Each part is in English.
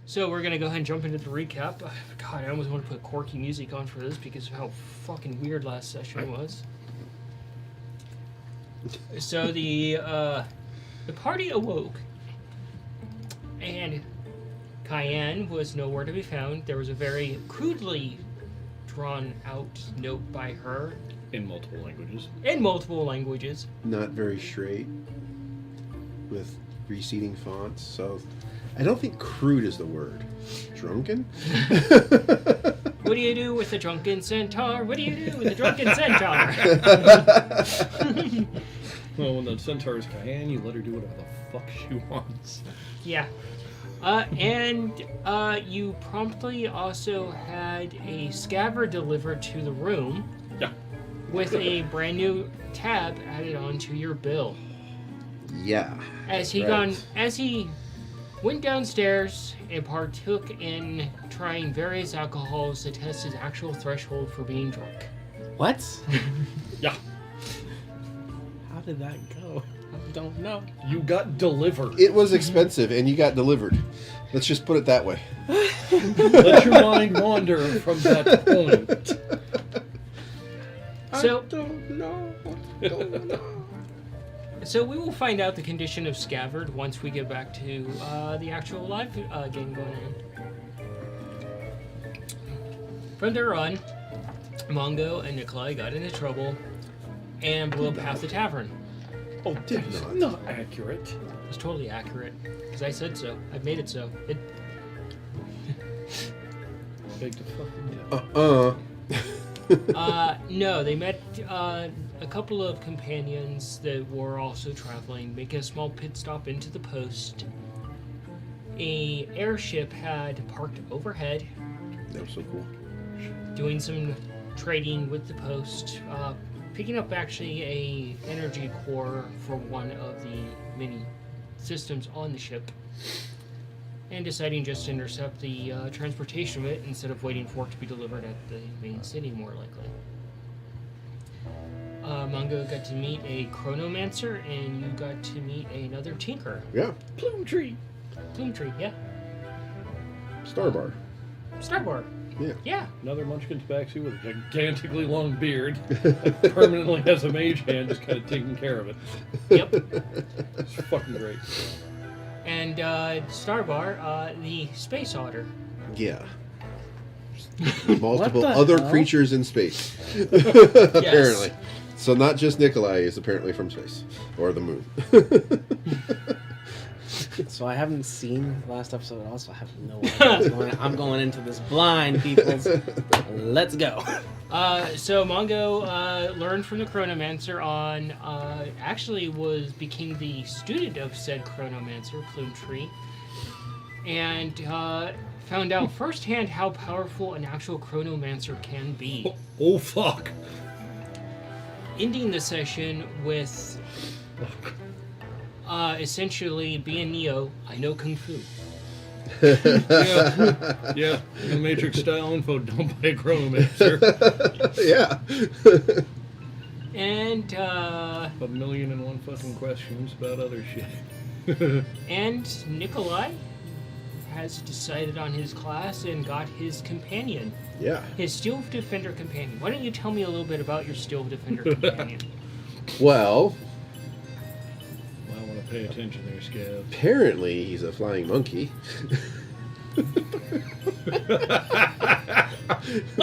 So we're going to go ahead and jump into the recap. God, I almost want to put quirky music on for this because of how fucking weird last session was. So the party awoke, and Cayenne was nowhere to be found. There was a very crudely drawn out note by her. In multiple languages. In multiple languages. Not very straight, with receding fonts, so I don't think crude is the word. Drunken? What do you do with a drunken centaur? What do you do with a drunken centaur? Well, when the centaur is Cayenne, you let her do whatever the fuck she wants. Yeah. And you promptly also had a scabbard delivered to the room. Yeah. With a brand new tab added onto your bill. Yeah. As he went downstairs and partook in trying various alcohols to test his actual threshold for being drunk. What? Yeah. How did that go? I don't know. You got delivered. It was expensive, and you got delivered. Let's just put it that way. Let your mind wander from that point. So, I don't know. Don't know. So we will find out the condition of Scabbard once we get back to the actual live game going on. From there on, Mongo and Nikolai got into trouble and blew up half the tavern. Oh, Did that's not. not accurate. It's totally accurate, because I said so. I've made it so. Beg to fucking No, they met a couple of companions that were also traveling, making a small pit stop into the post. A airship had parked overhead, That was so cool. doing some trading with the post, picking up actually a energy core for one of the many systems on the ship, and deciding just to intercept the transportation of it instead of waiting for it to be delivered at the main city, more likely. Mongo got to meet a chronomancer, and you got to meet another tinker. Yeah. Plume tree. Plume tree, yeah. Starbar. Starboard. Yeah. Yeah. Another Munchkin's backseat with a gigantically long beard. Permanently has a mage hand just kind of taking care of it. Yep. It's fucking great. And Starbar, the space otter. Yeah. Multiple the other hell? creatures in space. Apparently. So not just Nikolai is apparently from space. Or the moon. So I haven't seen the last episode at all, so I have no idea what's going on. I'm going into this blind, peoples. Let's go. So Mongo learned from the Chronomancer on, actually became the student of said Chronomancer, Plume Tree, and found out firsthand how powerful an actual Chronomancer can be. Oh fuck. Ending the session with essentially being Neo, I know Kung Fu. Yeah. The Matrix style info dumped by a chronomancer. Yeah. And 1,000,001 fucking questions about other shit. and Nikolai has decided on his class and got his companion. Yeah. His Steel Defender companion. Why don't you tell me a little bit about your Steel Defender companion? Well, I want to pay attention there, Scav. apparently he's a flying monkey.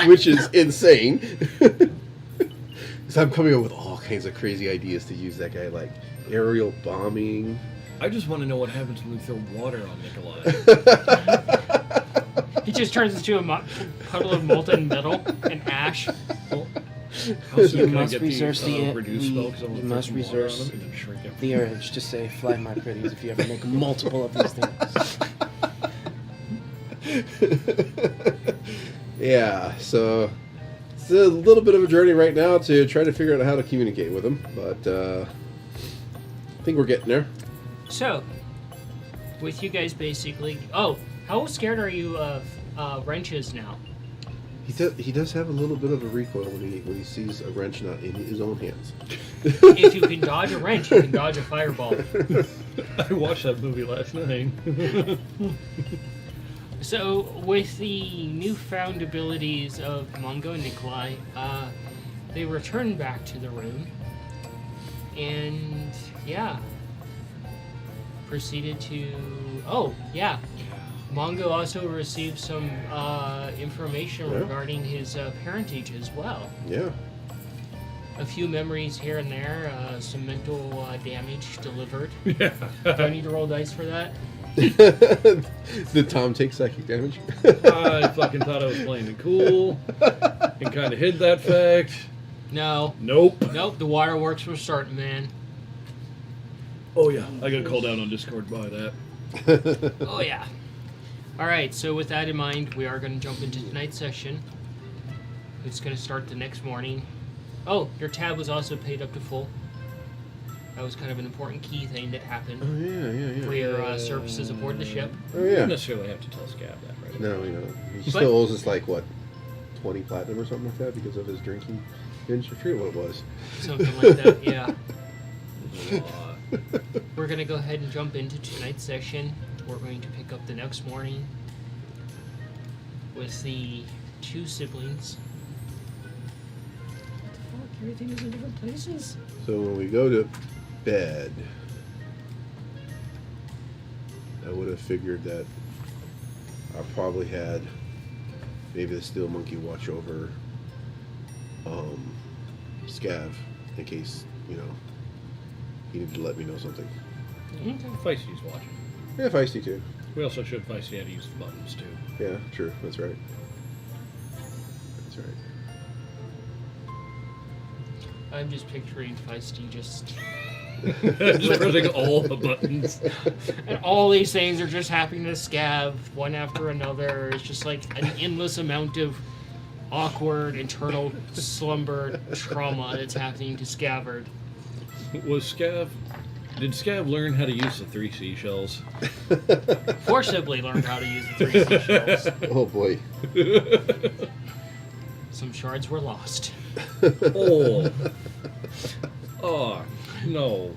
Which is insane. Because I'm coming up with all kinds of crazy ideas to use that guy, like aerial bombing. I just want to know what happens when we throw water on Nikolai. He just turns into a puddle of molten metal and ash. Well, how soon You can I must get reserve the reduce spell? 'Cause I you want to must throw some water reserve on him and then shrink him. the urge to say, "Fly my pretties," if you ever make multiple of these things. Yeah, so it's a little bit of a journey right now to try to figure out how to communicate with him, but I think we're getting there. So, with you guys basically... Oh, how scared are you of wrenches now? He does have a little bit of a recoil when he sees a wrench not in his own hands. If you can dodge a wrench, you can dodge a fireball. I watched that movie last night. So, with the newfound abilities of Mongo and Nikolai, they return back to the room, and yeah, proceeded to. Oh, yeah. Mongo also received some information Yeah. regarding his parentage as well. Yeah. A few memories here and there, some mental damage delivered. Yeah. Do I need to roll dice for that? Did Tom take psychic damage? I fucking thought I was playing it cool and kind of hid that fact. No. Nope. Nope, the waterworks were starting, man. Oh yeah, I got called out on Discord by that. Oh, yeah. Alright, so with that in mind, we are going to jump into tonight's session. It's going to start the next morning. Oh, your tab was also paid up to full. That was kind of an important key thing that happened Oh yeah. for your services aboard the ship. Oh You yeah. don't necessarily have to tell Scab that, right? No, he But- still owes us like what, 20 platinum or something like that because of his drinking binge. I forget what it was. Something like that, yeah. Uh, We're going to go ahead and jump into tonight's session. We're going to pick up the next morning with the two siblings. What the fuck? Everything is in different places? So when we go to bed, I would have figured that I probably had maybe the steel monkey watch over Scav in case, he needed to let me know something. Okay. Feisty's watching. Yeah, feisty too. We also showed Feisty how to use the buttons too. Yeah, true. That's right. That's right. I'm just picturing Feisty just... Just pressing all the buttons. And all these things are just happening to Scav, one after another. It's just like an endless amount of awkward internal slumber trauma that's happening to Scabbard. Did Scab learn how to use the 3 seashells? Forcibly learned how to use the 3 seashells. Oh boy. Some shards were lost. Oh. Oh, no.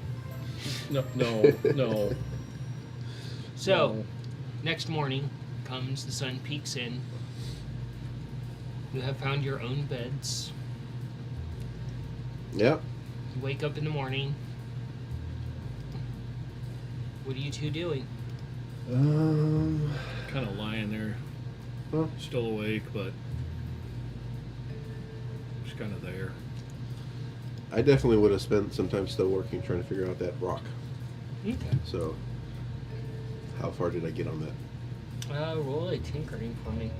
No. So, No. next morning comes, the sun peeks in. You have found your own beds. Yeah. You wake up in the morning. What are you two doing? Kind of lying there. Well, Still awake, but just kind of there. I definitely would have spent some time still working trying to figure out that rock. Okay. So, how far did I get on that? Roll a tinkering for me.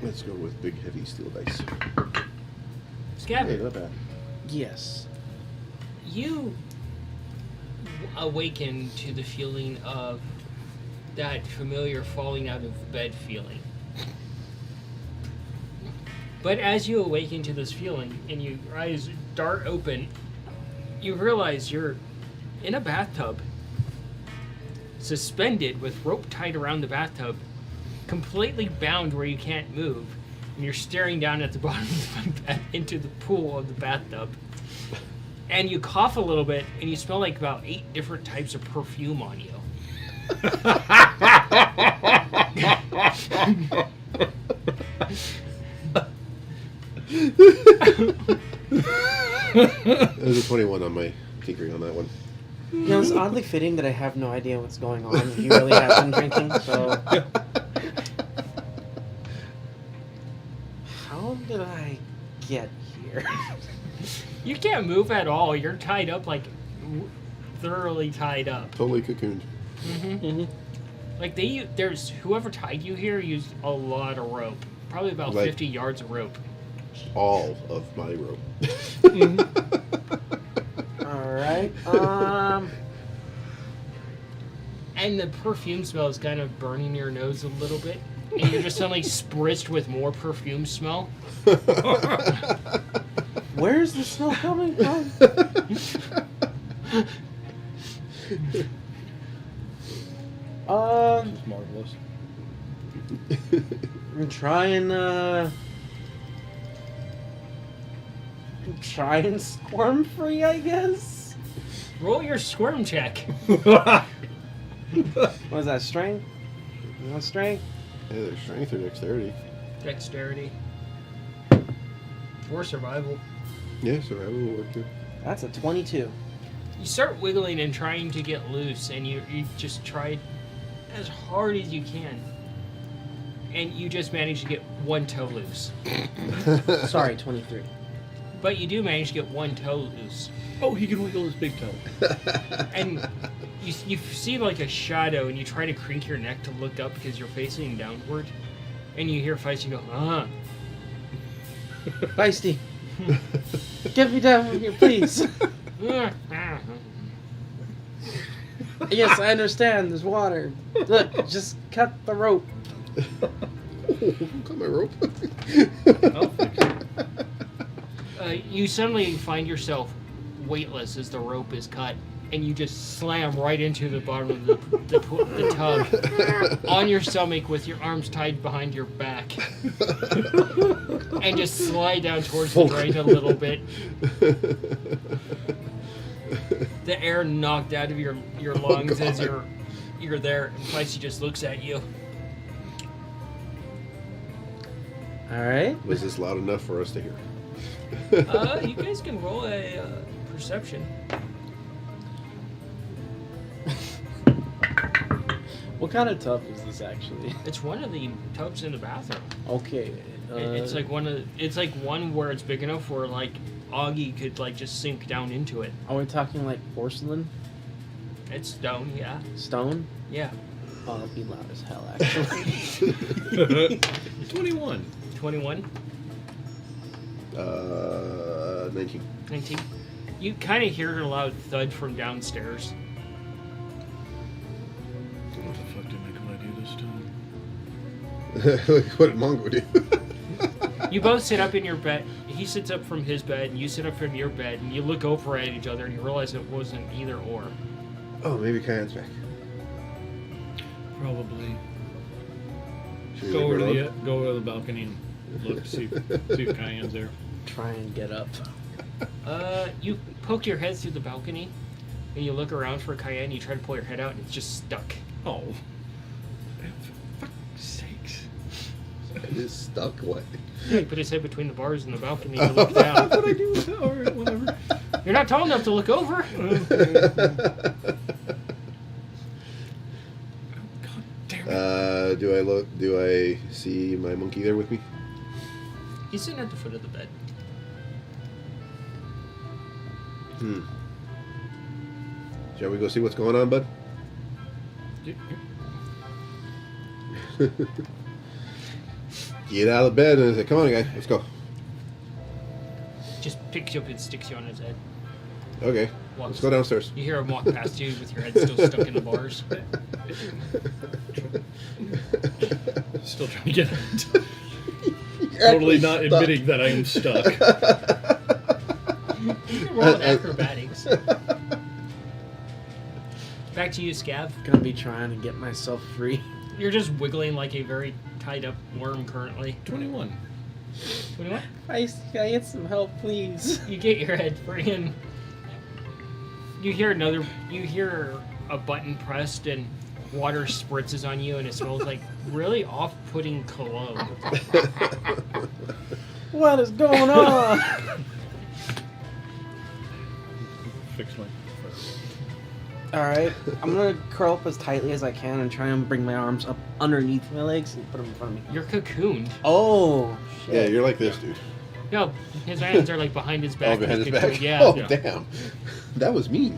Let's go with big, heavy steel dice. Hey, Scabbard, not bad. Yes. you awaken to the feeling of that familiar falling out of bed feeling. But as you awaken to this feeling and your eyes dart open, you realize you're in a bathtub, suspended with rope tied around the bathtub, completely bound where you can't move, and you're staring down at the bottom of the bed into the pool of the bathtub. And you cough a little bit, and you smell like about 8 different types of perfume on you. There's a 21 on my tinkering on that one. It's oddly fitting that I have no idea what's going on. You really have been drinking, so... How did I get here? You can't move at all. You're tied up, like, thoroughly tied up. Totally cocooned. Like, there's whoever tied you here used a lot of rope. Probably about Like- 50 yards of rope. All of my rope. Alright, And the perfume smell is kind of burning your nose a little bit. And you're just suddenly spritzed with more perfume smell. where's the smell coming from? It's marvelous. I'm trying squirm free, I guess. Roll your squirm check. What is that, strength? You want strength? Either strength or dexterity. Dexterity. Or survival. Yeah, survival will work too. That's a 22. You start wiggling and trying to get loose, and you just try as hard as you can. And you just manage to get one toe loose. Sorry, 23. But you do manage to get one toe loose. Oh, he can wiggle his big toe. And you see like a shadow, and you try to crank your neck to look up because you're facing downward. And you hear Feisty go, Feisty. Get me down from here, please. Yes, I understand. There's water. Look, just cut the rope. Cut my rope. I'll fix it. You suddenly find yourself weightless as the rope is cut, and you just slam right into the bottom of the tub on your stomach with your arms tied behind your back, and just slide down towards the drain a little bit. The air knocked out of your lungs as you're there, and Feisty just looks at you. Alright. Was this loud enough for us to hear? You guys can roll a perception. What kind of tub is this actually? It's one of the tubs in the bathroom. Okay. It's like one where it's big enough where like Augie could like just sink down into it. Are we talking like porcelain? It's stone, yeah. Stone? Yeah. Oh, that'd be loud as hell, actually. 21. 21, 19. 19. You kind of hear a loud thud from downstairs. What the fuck did Nikolai do this time? What did Mongo do? You both sit up in your bed. He sits up from his bed, and you sit up from your bed, and you look over at each other, and you realize it wasn't either or. Oh, maybe Cayenne's back. Probably. Should we Go leave over, her to alone? go over to the balcony and look, see if Cayenne's there. Try and get up. You poke your head through the balcony, and you look around for Cayenne. You try to pull your head out, and it's just stuck. Oh. For fuck's sakes. It is stuck. What? He put his head between the bars in the balcony and look down. What I do? Alright, whatever. You're not tall enough to look over. God damn it. Do I see my monkey there with me? He's sitting at the foot of the bed. Shall we go see what's going on, bud? Get out of bed and say, "Come on, guy, let's go." Just picks you up and sticks you on his head. Okay, let's go downstairs. You hear him walk past you with your head still stuck in the bars. Still trying to get out. Totally not stuck. admitting that I am stuck. You can roll acrobatics. Back to you, Scav. Gonna be trying to get myself free. You're just wiggling like a very tied up worm currently. 21. 21? Feisty, can I get some help, please? You get your head free and you hear a button pressed and water spritzes on you and it smells like really off-putting cologne. What is going on? Fix my. Alright, I'm gonna curl up as tightly as I can and try and bring my arms up underneath my legs and put them in front of me. You're cocooned. Oh, shit. Yeah, you're like this, dude. No, his hands are like behind his back. Oh, behind his He's cocooned. back. Yeah. Oh, Yeah. damn. That was mean.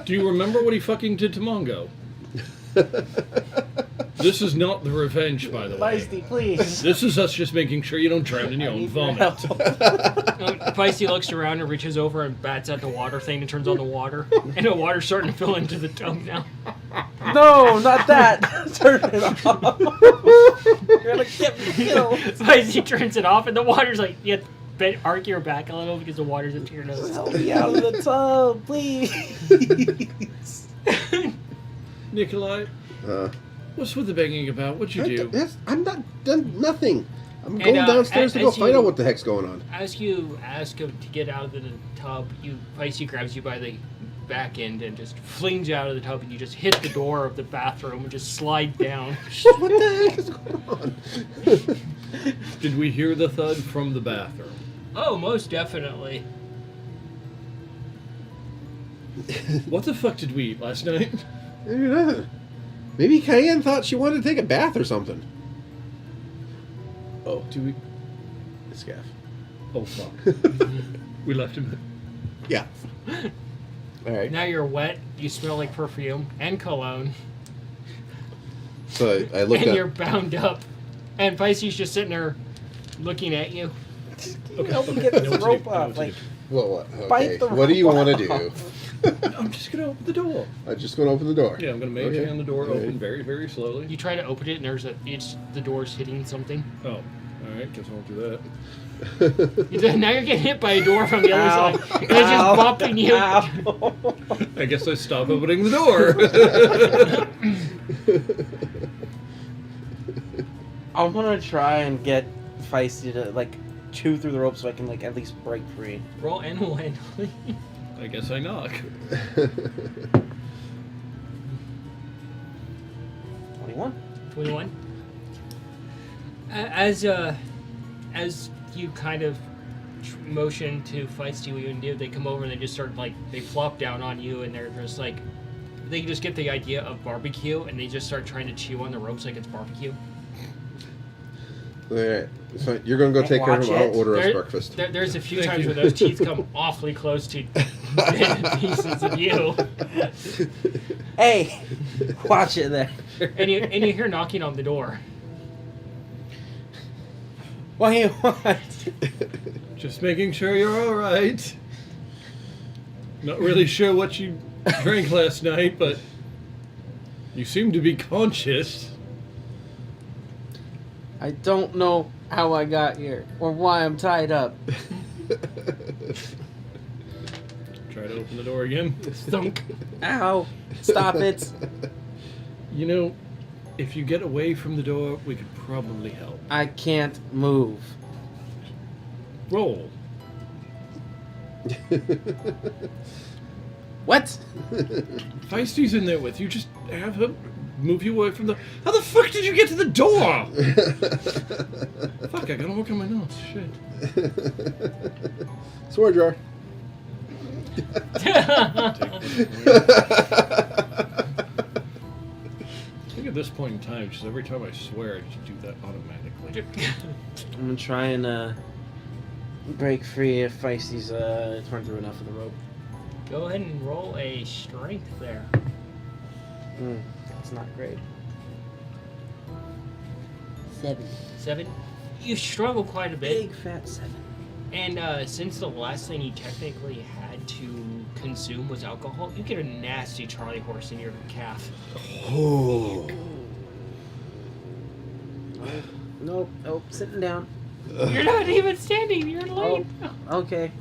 Do you remember what he fucking did to Mongo? This is not the revenge, by the way. Feisty, please. This is us just making sure you don't drown in your I own need your vomit. help. Feisty looks around and reaches over and bats at the water thing and turns on the water. And the water's starting to fill into the tub now. No, not that. Turn it off. You're gonna get me killed. Feisty turns it off and the water's like, you have to arc your back a little because the water's into your nose. Help me out of the tub, please. Nikolai, what's with the banging about? What'd you do? I'm not done nothing. I'm And, going downstairs to go as find you- out what the heck's going on. As you ask him to get out of the tub, Feisty grabs you by the back end and just flings you out of the tub, and you just hit the door of the bathroom and just slide down. What the heck is going on? Did we hear the thud from the bathroom? Oh, most definitely. What the fuck did we eat last night? Maybe not. Maybe Cayenne thought she wanted to take a bath or something. Oh, Do we? Scaff. Oh fuck. We left him. Yeah. All right. Now you're wet, you smell like perfume and cologne, So I looked and at. you're bound up. And Pisces just sitting there looking at you. Help him get this Know what to rope do, know off. what to Like, do. Well, what? Okay. Bite the What do you rope want to do? off. I'm just gonna open the door. I'm just going to open the door. Yeah, I'm gonna mage Okay. hand the door All right. open very, very slowly. You try to open it, and the door's hitting something. Oh, all right. Guess I won't do that. Now you're getting hit by a door from the other Ow. side. And it's just bumping you. Ow. I guess I stop opening the door. I want to try and get Feisty to like chew through the rope so I can like at least break free. Roll animal handling. I guess I knock. 21. 21. As you kind of motion to Feisty what you do, they come over and they just start like they flop down on you, and they're just like they just get the idea of barbecue, and they just start trying to chew on the ropes like it's barbecue. All right. It's fine. You're going to go take care of him. Watch I'll it. order us There- breakfast. There's a few Thank times you. where those teeth come awfully close to pieces of you, Hey, watch it there. and you hear knocking on the door. What do you want? Just making sure you're all right. Not really sure what you drank last night, but you seem to be conscious. I don't know how I got here or why I'm tied up. Try to open the door again. Thunk. Ow! Stop it! You know, if you get away from the door, we could probably help. I can't move. Roll. What? Feisty's in there with you. Just have him move you away from the. How the fuck did you get to the door? Fuck! I gotta work on my notes. Shit. Sword drawer. I think at this point in time, just every time I swear, I just do that automatically. I'm gonna try and break free if Feisty's torn through enough of the rope. Go ahead and roll a strength there. That's not great. 7. You struggle quite a bit. Big fat 7. And since the last thing you technically had to consume was alcohol, you get a nasty Charlie horse in your calf. Oh. Nope. Nope. Sitting down. You're not even standing, you're laying. Okay.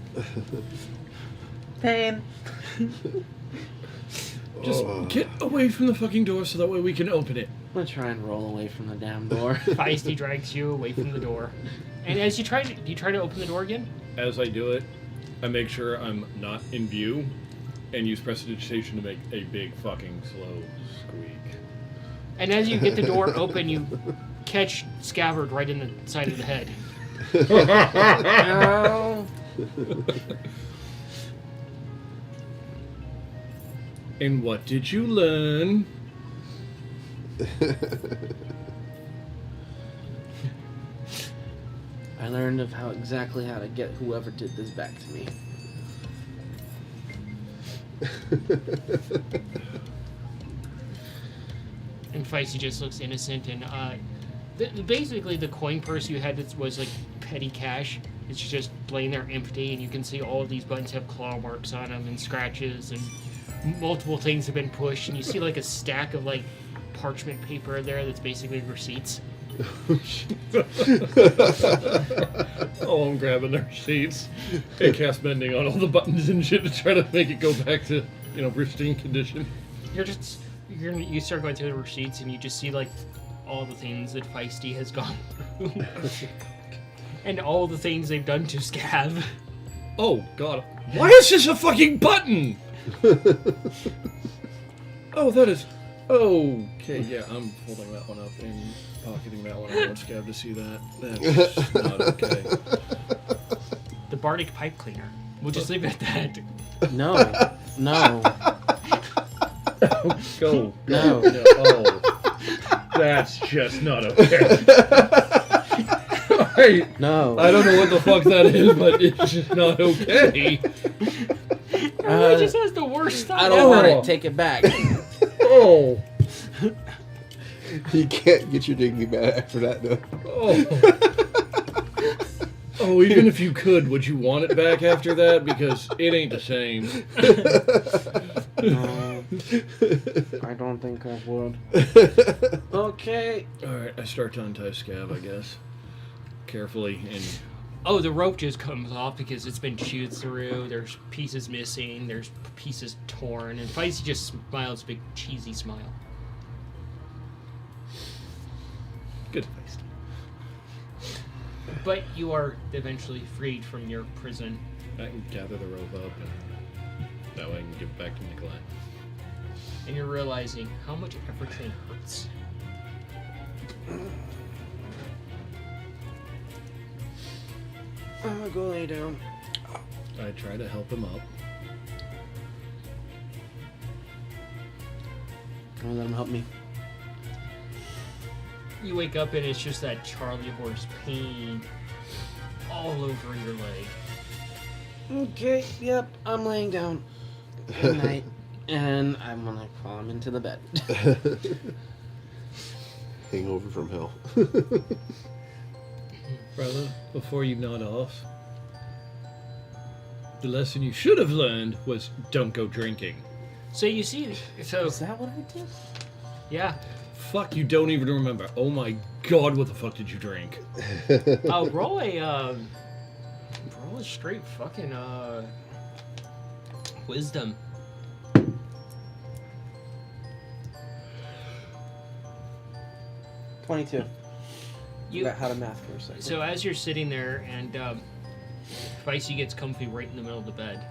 Pain. Just Oh. get away from the fucking door so that way we can open it. I'm gonna try and roll away from the damn door. Feisty drags you away from the door. And as you try to open the door again? As I do it, I make sure I'm not in view and use prestidigitation to make a big fucking slow squeak. And as you get the door open, you catch Scabbard right in the side of the head. Ow. And what did you learn? I learned of exactly how to get whoever did this back to me. And Feisty just looks innocent. And basically, the coin purse you had that was like petty cash. It's just laying there empty, and you can see all of these buttons have claw marks on them and scratches, and multiple things have been pushed. And you see like a stack of like parchment paper there that's basically receipts. Oh, I'm grabbing their sheets and cast bending on all the buttons and shit to try to make it go back to, pristine condition. You start going through the receipts, and you just see like all the things that Feisty has gone through. And all the things they've done to Scav. Oh, God. Why is this a fucking button? Oh, that is... Okay, yeah, I'm holding that one up and pocketing that one. I want Scav to see that. That's not okay. The Bardic pipe cleaner. We'll just leave it at that. No. No. Go. No. Oh. That's just not okay. Alright. No. I don't know what the fuck that is, but it's just not okay. Everyone just has the worst stuff. I don't want it. Take it back. Oh. You can't get your dignity back after that, no. Oh. Oh, even if you could, would you want it back after that? Because it ain't the same. No. I don't think I would. Okay. Alright, I start to untie Scav, I guess. Carefully and... Oh, the rope just comes off because it's been chewed through. There's pieces missing. There's pieces torn. And Feisty just smiles a big cheesy smile. Good face. But you are eventually freed from your prison. I can gather the rope up and that way I can give it back to Nikolai. And you're realizing how much everything hurts. I'm gonna go lay down. I try to help him up. I'm gonna let him help me. You wake up and it's just that Charlie horse pain all over your leg. Okay, yep, I'm laying down. Good night. And I'm gonna climb into the bed. Hangover from hell. Brother, before you nod off, the lesson you should have learned was don't go drinking. So you see, so Is that what I did? yeah. Fuck, you don't even remember. Oh my god, what the fuck did you drink? Roll a straight fucking wisdom. 22. You Forgot how to math for a second. so as you're sitting there and Feisty gets comfy right in the middle of the bed.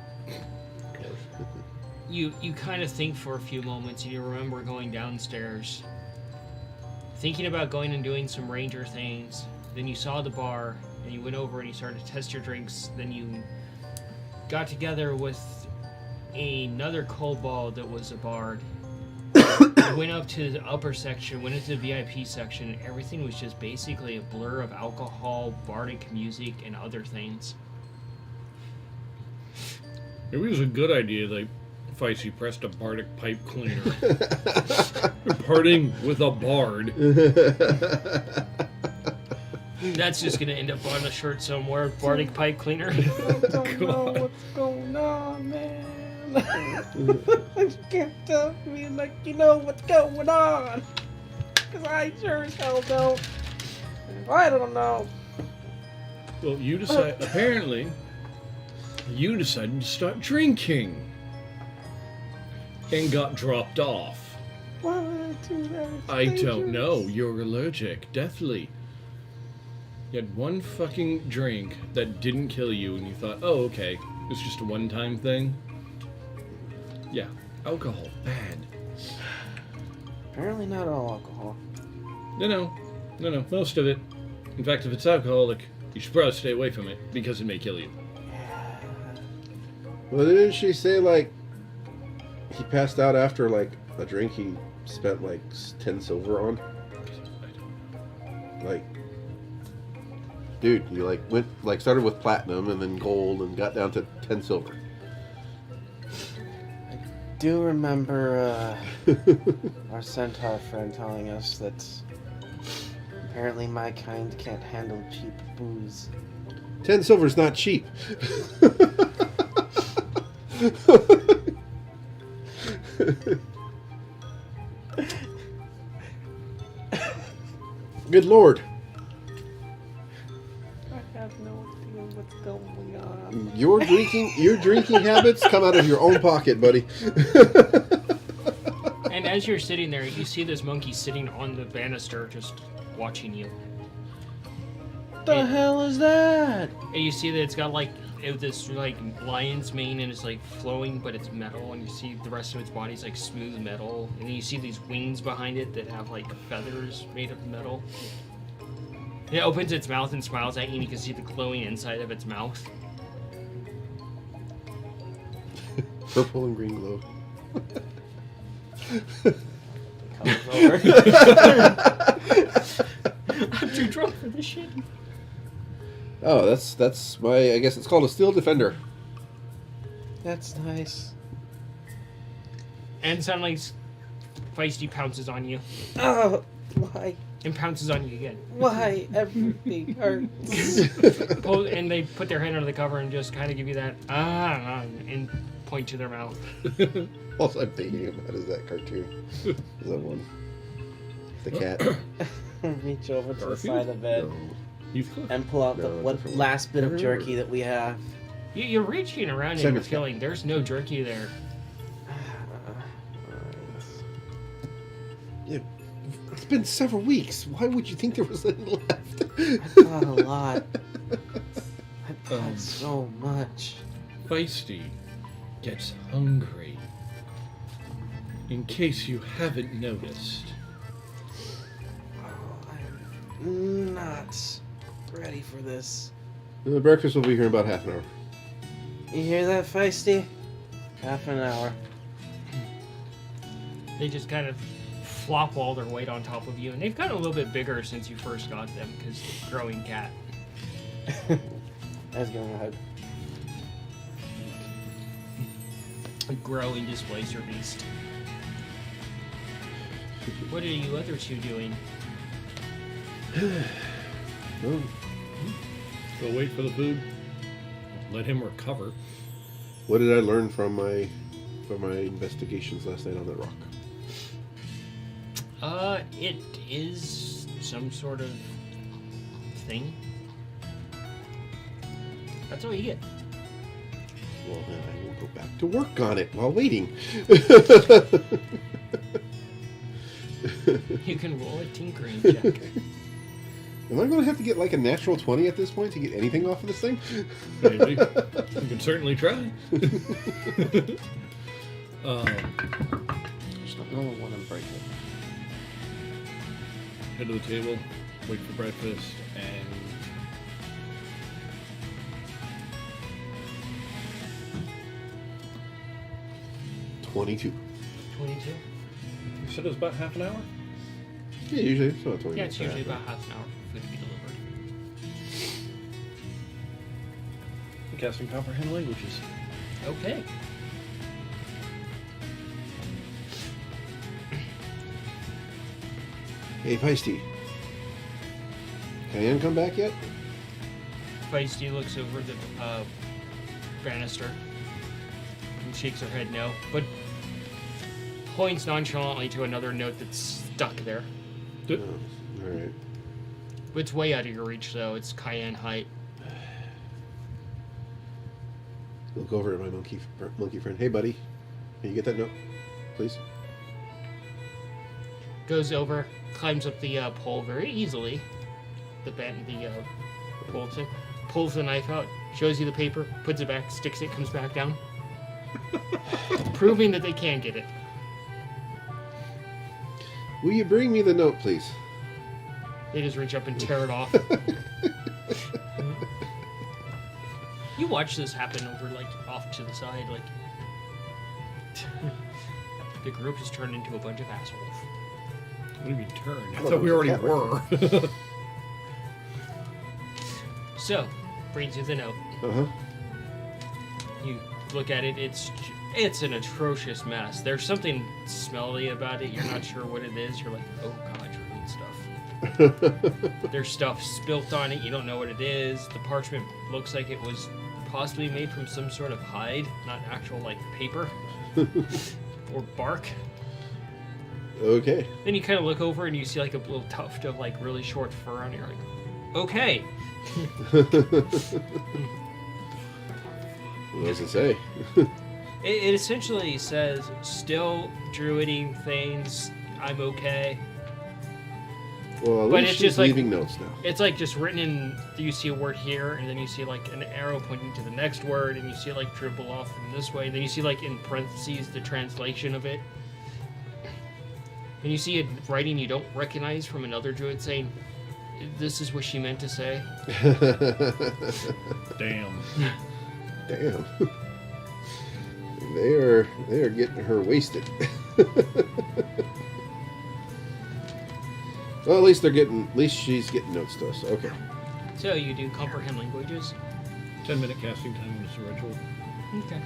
You kind of think for a few moments and you remember going downstairs, thinking about going and doing some ranger things. Then you saw the bar and you went over and you started to test your drinks. Then you got together with another kobold that was a bard. Went up to the upper section, went into the VIP section, and everything was just basically a blur of alcohol, bardic music, and other things. It was a good idea that Feisty pressed a bardic pipe cleaner. Parting with a bard. That's just gonna end up on a shirt somewhere, bardic pipe cleaner. I don't know what's going on, man. You can't tell me like you know what's going on. Because I sure as hell don't. I don't know. Well, you decide. Apparently, you decided to start drinking. And got dropped off. Why would I do that? It's I don't dangerous. know. You're allergic. Deathly. You had one fucking drink that didn't kill you, and you thought, oh, okay, it's just a one-time thing. Yeah, alcohol, bad. Apparently not all alcohol. No, most of it. In fact, if it's alcoholic, you should probably stay away from it, because it may kill you. Well, didn't she say, like, he passed out after, like, a drink he spent, like, 10 silver on? Like, dude, you, like, started with platinum and then gold and got down to 10 silver. Do remember our centaur friend telling us that apparently my kind can't handle cheap booze. 10 silver's not cheap. Good lord. I have no idea what's going on. Your drinking habits come out of your own pocket, buddy. And as you're sitting there, you see this monkey sitting on the banister just watching you. What the hell is that? And you see that it's got like this like lion's mane, and it's like flowing, but it's metal, and you see the rest of its body's like smooth metal, and then you see these wings behind it that have like feathers made of metal. It opens its mouth and smiles at you, and you can see the glowing inside of its mouth. Purple and green glow. Comes over. I'm too drunk for this shit. Oh, that's my. I guess it's called a Steel Defender. That's nice. And suddenly, Feisty pounces on you, Oh, why? and pounces on you again. Why everything hurts? And they put their hand under the cover and just kind of give you that and point to their mouth. Also, I'm thinking about is that cartoon? Is that one? The cat. Reach over to the Garfield? side of it No. Heathcliff? and pull out No, the what different one. last bit of jerky that we have. You're reaching around and Seventh you're cat. feeling there's no jerky there. Yeah, it's been several weeks. Why would you think there was any left? I bought a lot. I bought so much. Feisty gets hungry. In case you haven't noticed. Oh, I'm not ready for this. The breakfast will be here in about half an hour. You hear that, Feisty? Half an hour. They just kind of flop all their weight on top of you, and they've gotten a little bit bigger since you first got them because growing cat. I was going ahead. A growing displacer beast. What are you other two doing? Oh, Go wait for the food. Let him recover. what did I learn from my investigations last night on that rock? It is some sort of thing. That's all you get. Well, then I will go back to work on it while waiting. You can roll a tinkering check. Am I going to have to get like a natural 20 at this point to get anything off of this thing? Maybe. You can certainly try. Just don't know what I'm breaking. Head to the table, wait for breakfast, and 22. 22? you said it was about half an hour? Yeah, usually it's about 20 Yeah, it's minutes. usually about half an hour for food to be delivered. Casting comprehend languages. Okay. Hey, Feisty. Cayenne come back yet? Feisty looks over the banister and shakes her head no, but points nonchalantly to another note that's stuck there. Oh, alright. It's way out of your reach, though. It's Cayenne height. Look over at my monkey friend. Hey, buddy. Can you get that note, please? Goes over, climbs up the pole very easily. The pole thing. Pulls the knife out, shows you the paper, puts it back, sticks it, comes back down. Proving that they can get it. Will you bring me the note, please? They just reach up and tear it off. You watch this happen over, like, off to the side, like... The group has turned into a bunch of assholes. What do you mean turn? I Well, thought we there's a already cat right were. So, brings you the note. Uh-huh. You look at it, it's an atrocious mess. There's something smelly about it, you're not sure what it is. You're like, oh god, you're eating stuff. There's stuff spilt on it, you don't know what it is. The parchment looks like it was possibly made from some sort of hide, not actual, like, paper. Or bark. Okay. Then you kind of look over and you see, like, a little tuft of, like, really short fur on it. You're like, okay. What does it say? It essentially says, still druiding things, I'm okay. Well, at But least it's she's just like- leaving notes now. It's like just written in. You see a word here, and then you see like an arrow pointing to the next word, and you see it like dribble off in this way. Then you see like in parentheses the translation of it, and you see it writing you don't recognize from another druid saying, "This is what she meant to say." Damn. Damn. They are getting her wasted. Well, at least she's getting notes to us. Okay. So you do comprehend languages. 10-minute casting time on this ritual. Okay.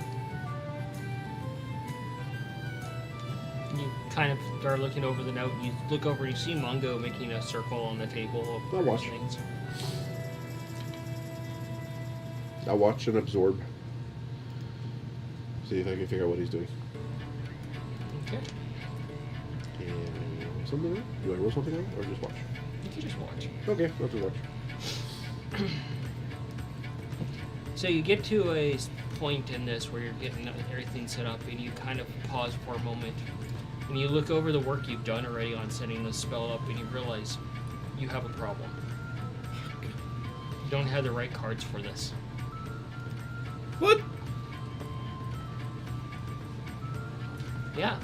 You kind of start looking over the note. You look over and you see Mongo making a circle on the table of I'll watch. things. I'll watch and absorb. See if I can figure out what he's doing. Okay. And something out? Do I roll something out or just watch? You can just watch. Okay, I'll just watch. So you get to a point in this where you're getting everything set up, and you kind of pause for a moment, and you look over the work you've done already on setting this spell up, and you realize you have a problem. You don't have the right cards for this. What? Yeah.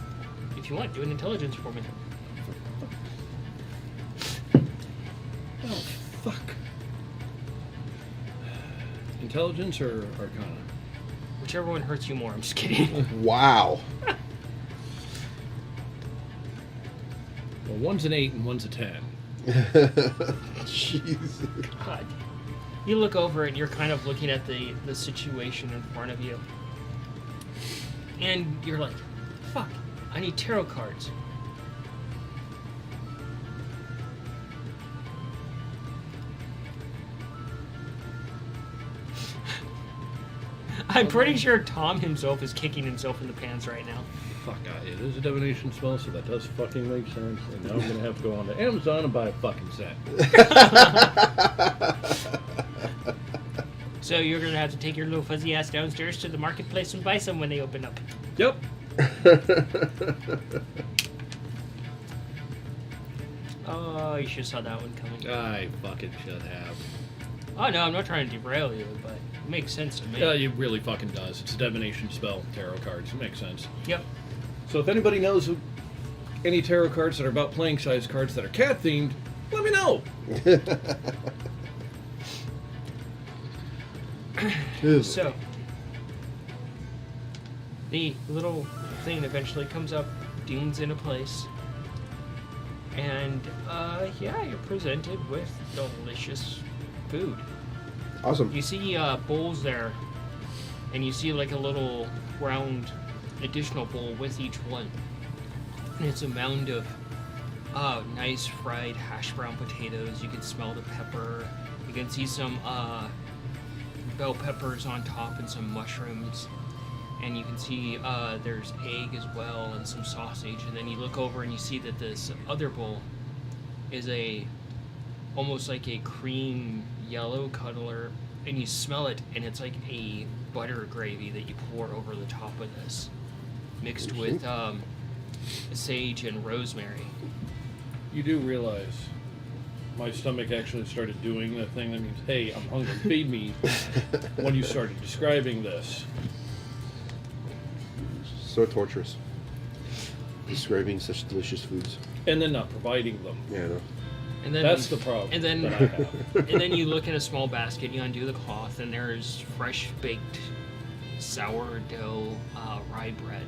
If you want, do an intelligence for me. Oh, fuck. Intelligence or Arcana? Whichever one hurts you more. I'm just kidding. Wow. Well, one's an 8 and one's a 10. Jeez. God. You look over and you're kind of looking at the situation in front of you. And you're like, fuck, I need tarot cards. I'm pretty sure Tom himself is kicking himself in the pants right now. Fuck, it is a divination spell, so that does fucking make sense. And now I'm gonna have to go on to Amazon and buy a fucking set. So you're gonna have to take your little fuzzy ass downstairs to the marketplace and buy some when they open up. Yep. Oh, you should have saw that one coming. I fucking should have. Oh no, I'm not trying to derail you, but it makes sense to me. Yeah, it really fucking does. It's a divination spell, tarot cards. It makes sense. Yep. So if anybody knows any tarot cards that are about playing size cards that are cat themed, let me know. So, the little thing eventually comes up, dings into place, and yeah, you're presented with delicious food. Awesome. You see bowls there, and you see like a little round additional bowl with each one. And it's a mound of nice fried hash brown potatoes. You can smell the pepper. You can see some bell peppers on top and some mushrooms. And you can see there's egg as well and some sausage. And then you look over and you see that this other bowl is almost like a cream yellow color, and you smell it, and it's like a butter gravy that you pour over the top of this, mixed with sage and rosemary. You do realize my stomach actually started doing the thing that means, hey, I'm hungry, feed me, when you started describing this. So torturous. Describing such delicious foods. And then not providing them. Yeah, I know. And then That's the problem And then that I have. and then you look in a small basket, you undo the cloth, and there's fresh baked sourdough rye bread.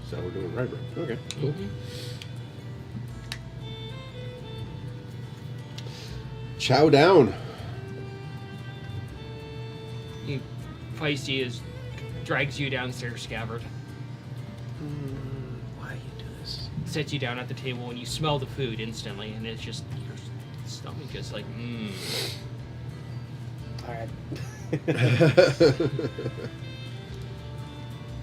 Sourdough and rye bread. Okay, cool. Chow down. Feisty drags you downstairs, scabbard. Why you do this? Sets you down at the table, and you smell the food instantly, and it's just your stomach just like Alright.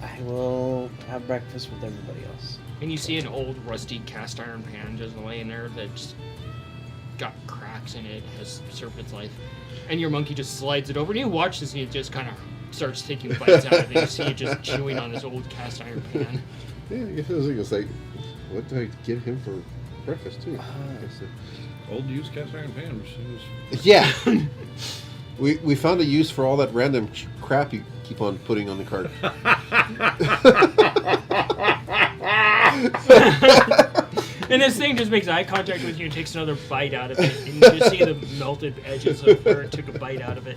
I will have breakfast with everybody else. And you see an old rusty cast iron pan just laying there that's got cracks in it, has serpent's life. And your monkey just slides it over, and you watch this, and it just kind of starts taking bites out of it. You see it just chewing on this old cast iron pan. Yeah, I guess I was like, what do I give him for breakfast too? I guess Old used cast iron pans. Yeah. We found a use for all that random crap you keep on putting on the cart. And this thing just makes eye contact with you and takes another bite out of it. And you just see the melted edges of where it took a bite out of it.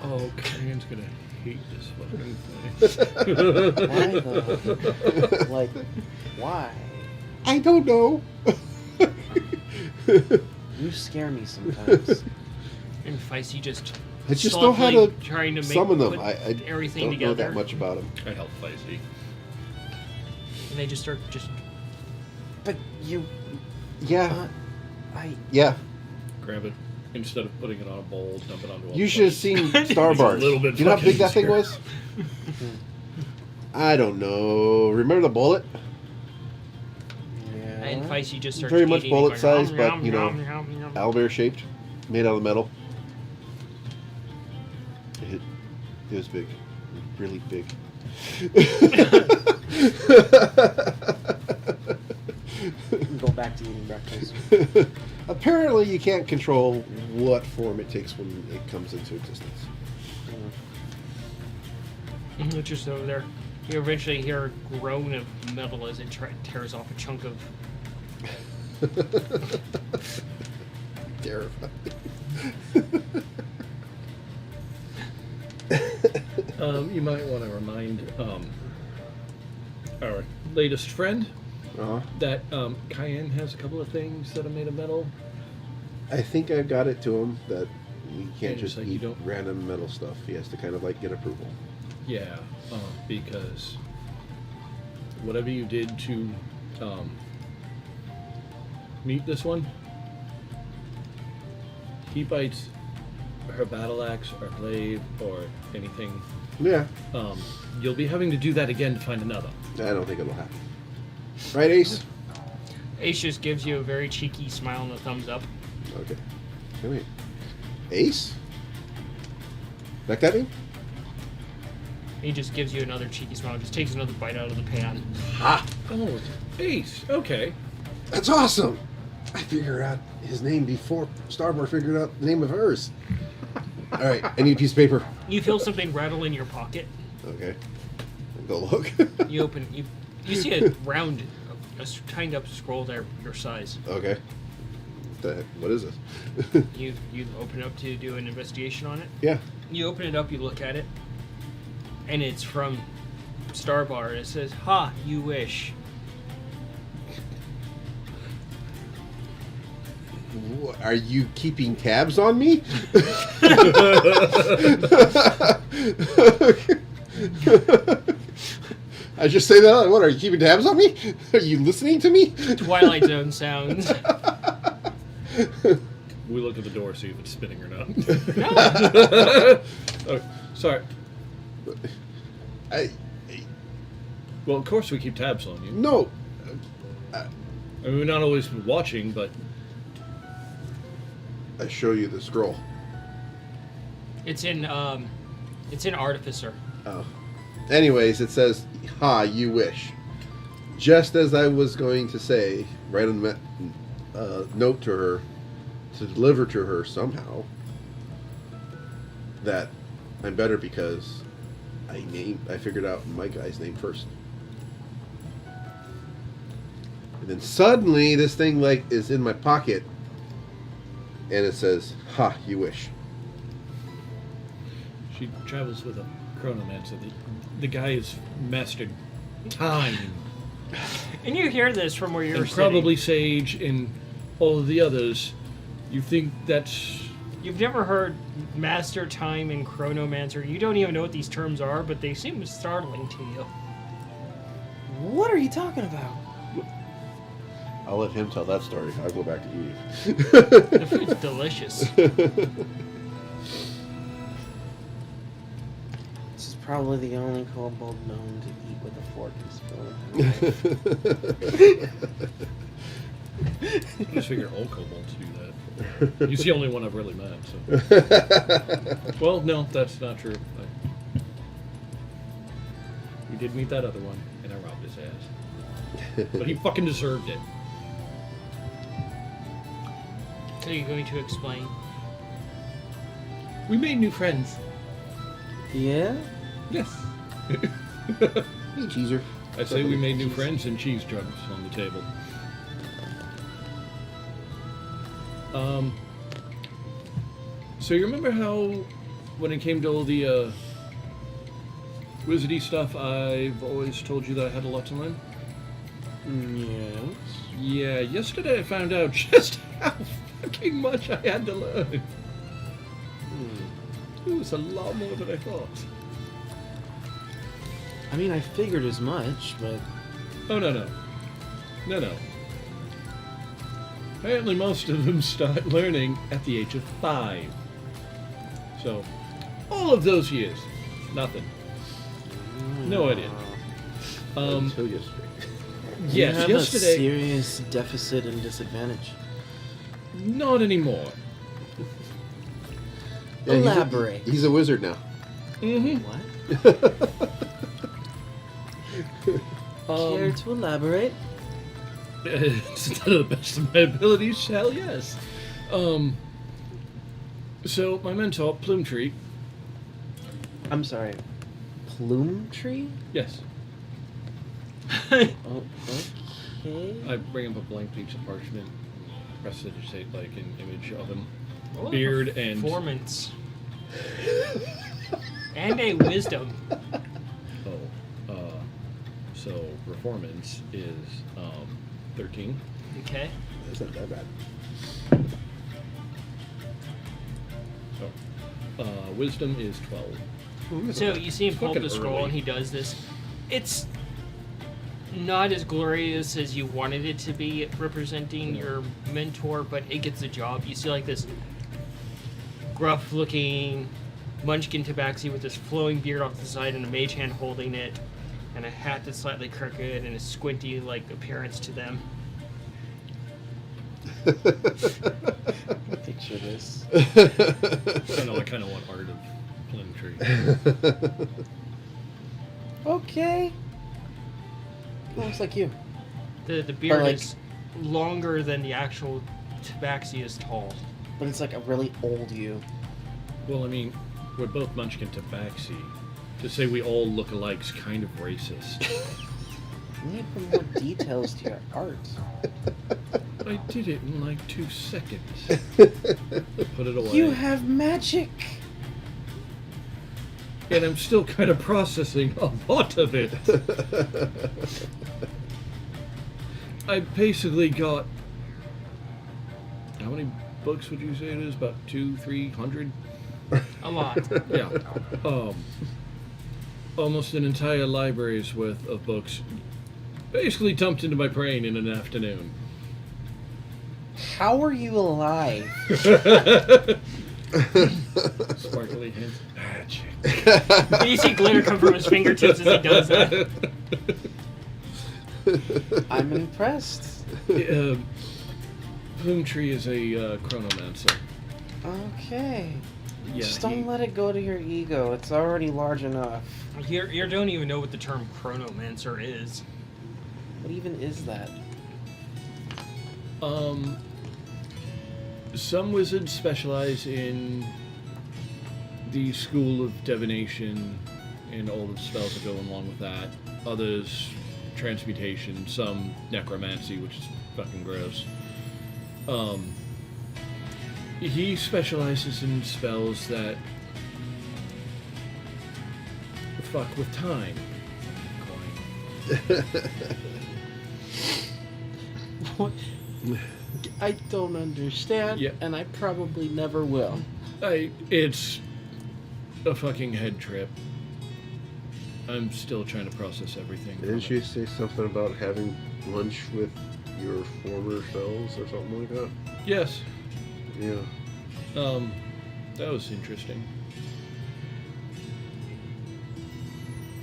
Oh, Cayenne's gonna hate this fucking thing. Why though? Like, why? I don't know. You scare me sometimes. And Feisty just I just know how slowly to trying to summon them. put I everything don't together. know that much about them. I help Feisty. And they just start But you, Yeah. I. Yeah. Grab it. Instead of putting it on a bowl, dump it onto a You should have seen Star It's a Bars. little bit You know how fucking big that thing easier. was? I don't know. Remember the bullet? Yeah. and Feisty just starts Very much eating, bullet going, size, but, you know, owlbear shaped, made out of metal. It was big. Really big. Go back to eating breakfast. Apparently, you can't control what form it takes when it comes into existence. It's just over there. You eventually hear a groan of metal as it tears off a chunk of. Terrifying. You might want to remind our latest friend Uh-huh. that Cayenne has a couple of things that are made of metal. I think I got it to him that he can't Yeah, just like you eat don't- random metal stuff. He has to kind of like get approval. Yeah, because whatever you did to meet this one, he bites her battle axe or glaive or anything. Yeah, You'll be having to do that again to find another. I don't think it'll happen. Right, Ace? Ace just gives you a very cheeky smile and a thumbs up. Okay. Come here. Ace? Like that name? He just gives you another cheeky smile, just takes another bite out of the pan. Ah! Oh, it's Ace. Okay. That's awesome! I figured out his name before Starboard figured out the name of hers. Alright, I need a piece of paper. You feel something rattle in your pocket. Okay. Go look. You open. You see a round, tied up scroll there your size. Okay. What is this? You open it up to do an investigation on it. Yeah. You open it up, you look at it, and it's from Starbar. It says, "Ha, you wish." Are you keeping tabs on me? I just say that. What, are you keeping tabs on me? Are you listening to me? Twilight Zone sounds. We look at the door, see if it's spinning or not. No. Oh, sorry. I Well, of course we keep tabs on you. no. I mean, we're not always watching, but I show you the scroll. It's in Artificer. Oh. Anyways, it says, "Ha, you wish." Just as I was going to say, write a note to her to deliver to her somehow that I'm better because I figured out my guy's name first. And then suddenly this thing like is in my pocket and it says, "Ha, you wish." she travels with a chronomancer. The guy is mastered time. And you hear this from where you're And sitting. probably Sage and all of the others. You think that's... You've never heard Master Time and Chronomancer. You don't even know what these terms are, but they seem startling to you. What are you talking about? I'll let him tell that story. I'll go back to Eve. The food's delicious. This is probably the only kobold known to eat with a fork and spoon. I just figure all kobolds do that. He's the only one I've really met, so... Well, no, that's not true. We did meet that other one, and I robbed his ass. But he fucking deserved it. So you're going to explain? We made new friends. Yeah? Yes. Hey, cheeser. I say we made new friends and cheese jumps on the table. So you remember how when it came to all the wizardy stuff, I've always told you that I had a lot to learn? Yes. Yeah, yesterday I found out just how fucking much I had to learn. It was a lot more than I thought. I mean, I figured as much, but... Oh, no. Apparently most of them start learning at the age of 5. So, all of those years, nothing. No idea. Until yesterday. You Yes, have yesterday... a serious deficit and disadvantage. Not anymore. Yeah, Elaborate. He's a wizard now. Mm-hmm. What? Care to elaborate? It's not to the best of my abilities, hell yes. So, my mentor, Plume Tree... I'm sorry. Plume tree? Yes. Oh, okay. I bring up a blank piece of parchment, prestidigitate like an image of him. Roll a Beard and... performance. And a wisdom. So performance is 13. Okay. That's not that bad. So wisdom is 12. So you see him pull up fucking the scroll early. and he does this. It's not as glorious as you wanted it to be representing your mentor, but it gets the job. You see like this gruff looking munchkin tabaxi with this flowing beard off the side and a mage hand holding it, and a hat that's slightly crooked and a squinty like appearance to them. Picture this. I know I kind of want art of Plume Tree. Okay. Looks like you. The beard like- is longer than the actual tabaxi is tall. But it's like a really old you. Well, I mean, we're both Munchkin Tabaxi. To say we all look alike is kind of racist. You need to put more details to your art. I did it in like 2 seconds. Put it away. You have magic! And I'm still kind of processing a lot of it. I basically got... How many books would you say it is? About 200-300? A lot. Yeah. Almost an entire library's worth of books basically dumped into my brain in an afternoon. How are you alive? Sparkly hints. Magic. You see glitter come from his fingertips as he does that. I'm impressed. Plume Tree is a chronomancer. Okay. Yeah, Just don't let it go to your ego. It's already large enough. You don't even know what the term chronomancer is. What even is that? Some wizards specialize in the school of divination and all the spells that go along with that. Others, transmutation. Some necromancy, which is fucking gross. He specializes in spells that fuck with time. What? I don't understand, Yeah. and I probably never will. It's a fucking head trip. I'm still trying to process everything. from Didn't it. you say something about having lunch with your former selves or something like that? Yes. Yeah. That was interesting.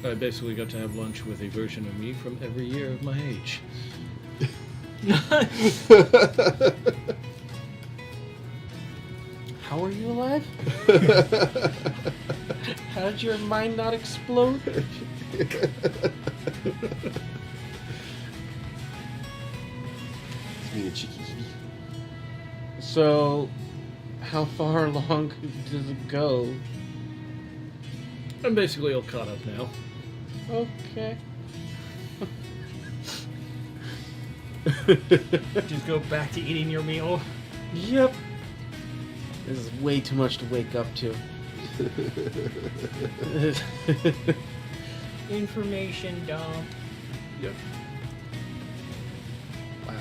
I basically got to have lunch with a version of me from every year of my age. How are you alive? How did your mind not explode? being a cheeky. So, how far along does it go? I'm basically all caught up now. Okay. Just go back to eating your meal. Yep. This is way too much to wake up to. Information dump. Yep. Wow.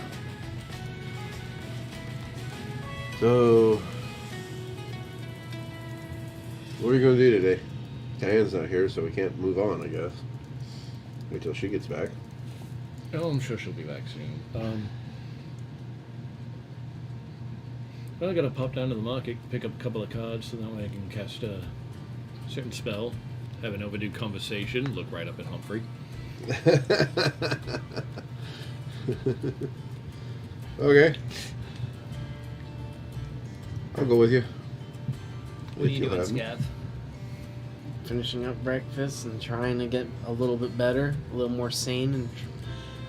So, what are we gonna do today? Diane's not here, so we can't move on, I guess. Wait till she gets back. Oh, I'm sure she'll be back soon. Well, I gotta pop down to the market, pick up a couple of cards, so that way I can cast a certain spell, have an overdue conversation, look right up at Humphrey. Okay. I'll go with you. What are you If you'll doing, have me. Scav? Finishing up breakfast and trying to get a little bit better, a little more sane, and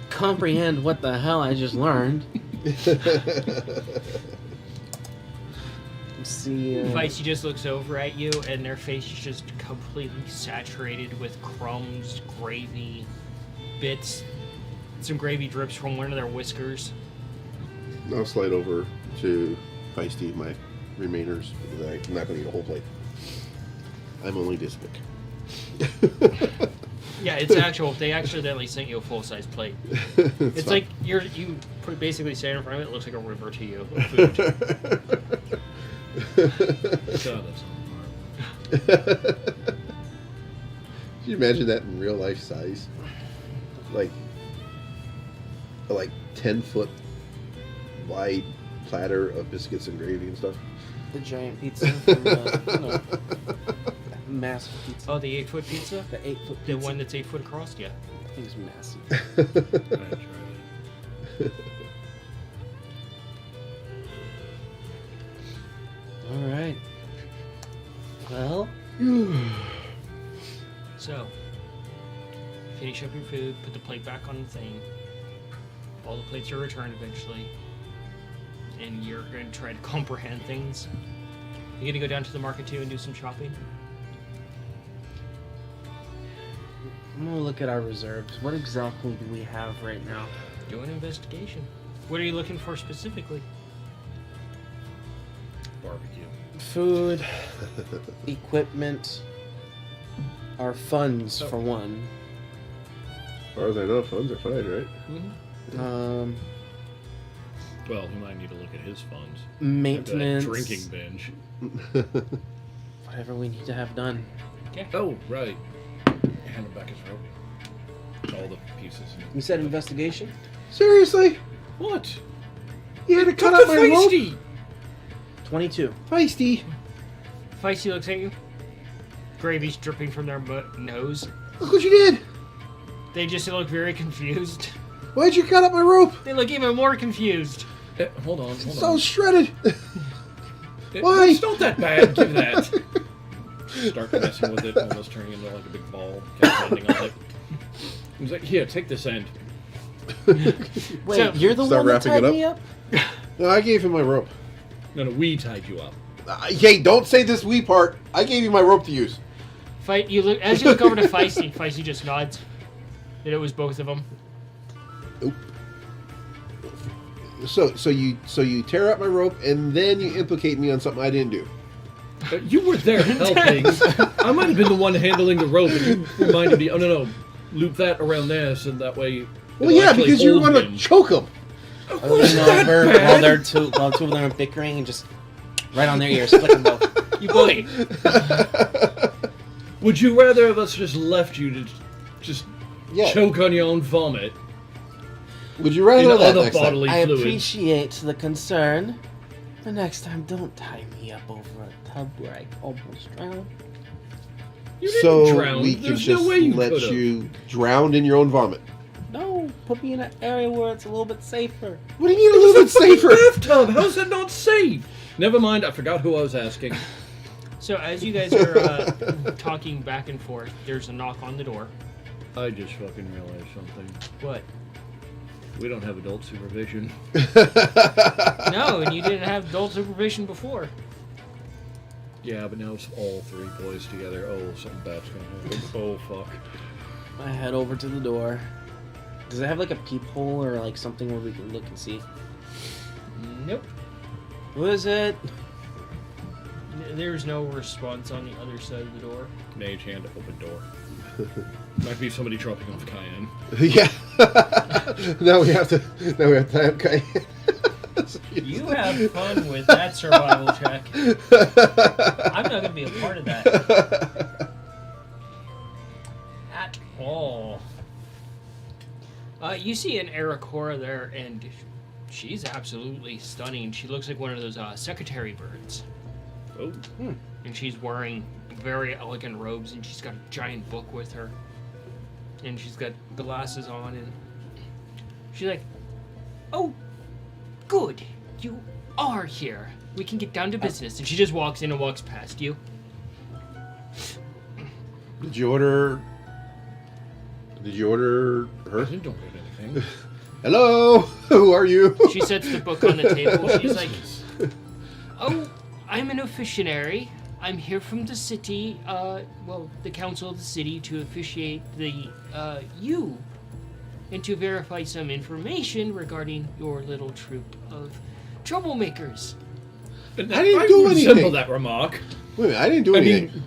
comprehend what the hell I just learned. See, Feisty just looks over at you, and their face is just completely saturated with crumbs, gravy, bits. Some gravy drips from one of their whiskers. I'll slide over to Feisty my remainers, because I'm not going to eat a whole plate. I'm only this big. Yeah, it's actual. They accidentally sent you a full-size plate. It's fine. like you basically stand in front of it. It looks like a river to you of food. God, that's horrible. Can you imagine that in real life size? Like 10-foot wide platter of biscuits and gravy and stuff. the giant pizza from no, massive pizza. Oh, the 8-foot pizza? The 8-foot The pizza. one that's 8 foot across? Yeah. That thing's massive. I tried it. All right. Well, So, finish up your food, put the plate back on the thing. All the plates are returned eventually. And you're going to try to comprehend things. You going to go down to the market too and do some shopping? I'm gonna look at our reserves. What exactly do we have right now? Do an investigation. What are you looking for specifically? Barbecue. Food, equipment, our funds for one. As far as I know, funds are fine, right? Mm-hmm. Well, he might need to look at his funds. Maintenance, After that drinking binge. whatever we need to have done. Okay. Oh, right. Hand him back his rope. All the pieces. You said investigation? Seriously? What? You had to cut out my rope? Feisty! 22. Feisty! Feisty looks at you. Gravy's dripping from their nose. Look what you did! They just look very confused. Why'd you cut up my rope? They look even more confused. Hold on, hold It's on. all shredded! It- Why? It's not that bad. Give that. Start messing with it, almost turning into like a big ball, kept landing on it. He's like, here, take this end. Wait, So- you're the Start one that wrapping it tied up? me up? No, I gave him my rope. No, we tied you up. Hey, don't say this we part. I gave you my rope to use. Fight. You look as you look over to Feisty. Feisty just nods. That it was both of them. Oop. So you tear up my rope and then you implicate me on something I didn't do. You were there helping. I might have been the one handling the rope, and you reminded me, oh no, loop that around there, so that way. Well, it'll yeah, actually because you hold want to him. choke him. I lean over while they're while two of them are bickering and just right on their ears, flick them both. You bully. Would you rather have us just left you to just Yeah. choke on your own vomit Would you rather in know that other next time? bodily I fluids? appreciate the concern. The next time, don't tie me up over a tub where I almost drowned. You didn't So drown. we can There's just no way you let could've. you drown in your own vomit. No, put me in an area where it's a little bit safer. What do you mean a little bit safer? Bathtub. How's that not safe? Never mind. I forgot who I was asking. So as you guys are talking back and forth, there's a knock on the door. I just fucking realized something. What? We don't have adult supervision. No, and you didn't have adult supervision before. Yeah, but now it's all three boys together. Oh, something bad's gonna happen. Oh, fuck. I head over to the door. Does it have like a peephole or like something where we can look and see? Nope. What is it? There's no response on the other side of the door. Mage hand, open door. Might be somebody dropping off Cayenne. Yeah. now we have to have Cayenne. You have fun with that survival check. I'm not going to be a part of that. At all. You see an Aracora there, and she's absolutely stunning. She looks like one of those secretary birds. Oh. And she's wearing very elegant robes, and she's got a giant book with her. And she's got glasses on, and she's like, "Oh, good. You are here. We can get down to business." And she just walks in and walks past you. Did you order I her? didn't order anything. Hello, who are you? She sets the book on the table. She's like, "Oh, I'm an officiary. I'm here from the city, the council of the city, to officiate the, you, and to verify some information regarding your little troop of troublemakers." And I didn't do resemble anything. that remark. Wait a minute, I didn't do anything. mean,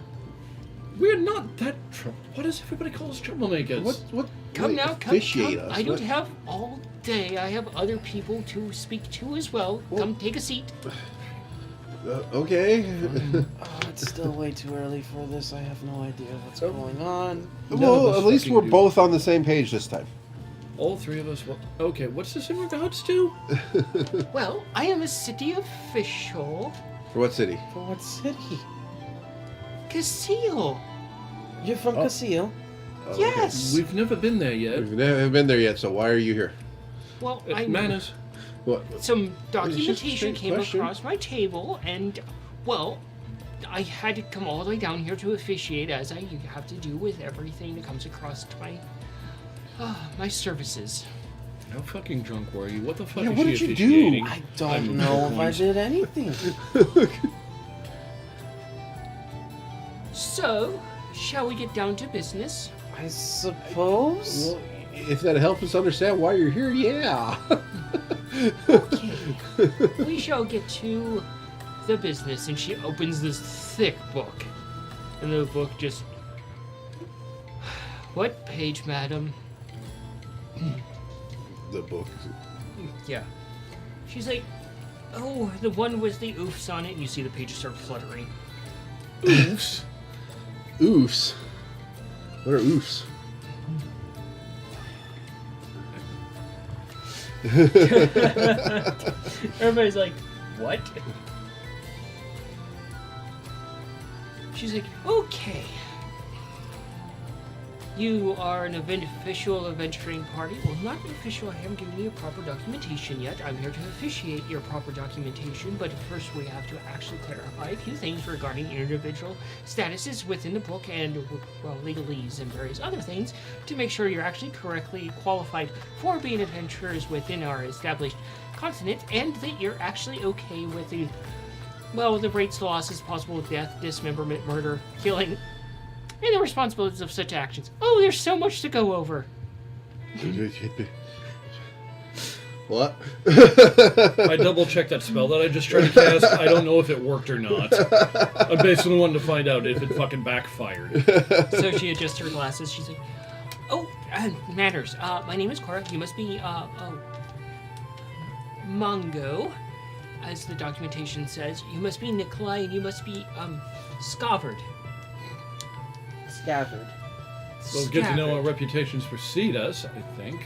we're not that What does everybody call us troublemakers? What? Come wait, now, come. officiate us. I don't What? have all day. I have other people to speak to as well. Well- Come, take a seat. Okay. Oh, it's still way too early for this. I have no idea what's going on. None of Well, us at least fucking we're do. both on the same page this time. All three of us. Okay, what's this in regards to? Well, I am a city official. For what city? For what city? Casile. You're from Oh. Casile? Oh, Yes. We've never been there yet. We've never been there yet, so why are you here? Well, It I'm manners. What? some just a documentation straight came question. across my table, and, well, I had to come all the way down here to officiate, as I have to do with everything that comes across to my services. How fucking drunk were you? What the fuck Yeah, is what she did you do? officiating? I I'm don't know if I confused. did anything. So, shall we get down to business? I suppose? Well, if that helps us understand why you're here, yeah. Okay. We shall get to the business. And she opens this thick book. And the book just... What page, madam? The book. Yeah. She's like, "Oh, the one with the oofs on it." And you see the pages start fluttering. Oofs. Oofs. What are oofs? Everybody's like, "What?" She's like, "Okay. You are an official adventuring party." "Well, not an official. I haven't given you proper documentation yet. I'm here to officiate your proper documentation, but first we have to actually clarify a few things regarding individual statuses within the book and, well, legalese and various other things to make sure you're actually correctly qualified for being adventurers within our established continent, and that you're actually okay with the rates, losses, possible death, dismemberment, murder, killing, and the responsibilities of such actions." Oh, there's so much to go over. What? I double checked that spell that I just tried to cast. I don't know if it worked or not. I'm basically wanting to find out if it fucking backfired. So she adjusts her glasses. She's like, "Oh, manners. My name is Cora. You must be, Mongo, as the documentation says. You must be Nikolai, and you must be, Scavard." Scabbard. Well, good to know our Scabbard. reputations precede us, I think.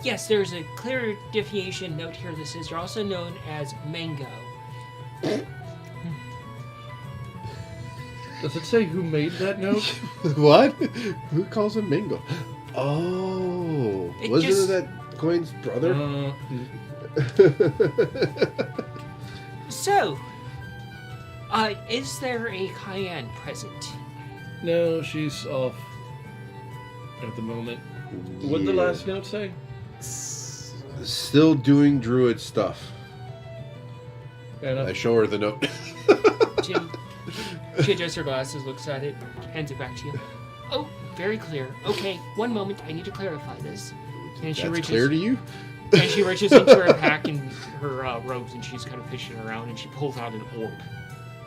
Yes, there's a clear deviation note here that says you're also known as Mango. Does it say who made that note? What? Who calls him Mingo? Oh, It wasn't just- it that Coin's brother? So, is there a Cayenne present? No, she's off at the moment. What did the Yeah. last note say? Still doing druid stuff. Fair enough. I show her the note. She adjusts her glasses, looks at it, hands it back to you. Oh, very clear. Okay, one moment. I need to clarify this. And she That's reaches, clear to you? And she reaches into her pack and her robes, and she's kind of fishing around, and she pulls out an orb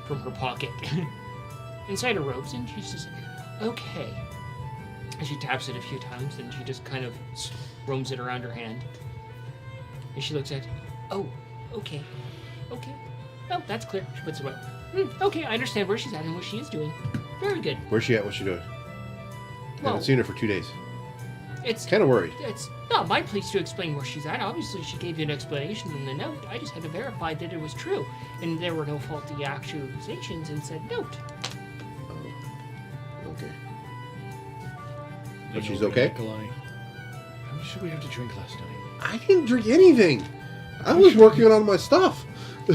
from her pocket inside her robes, and she says, "Okay." And she taps it a few times, and she just kind of roams it around her hand. And she looks at it. Oh, okay. Okay. Oh, that's clear. She puts it away. Okay, I understand where she's at and what she is doing. Very good. Where's she at? What's she doing? Well, Haven't seen her for 2 days. It's Kind of worried. It's not my place to explain where she's at. Obviously, she gave you an explanation in the note. I just had to verify that it was true, and there were no faulty accusations in said note. Oh. Okay. You But she's know, okay? Nikolai, how much did we have to drink last night? I didn't drink anything. I was working on my stuff.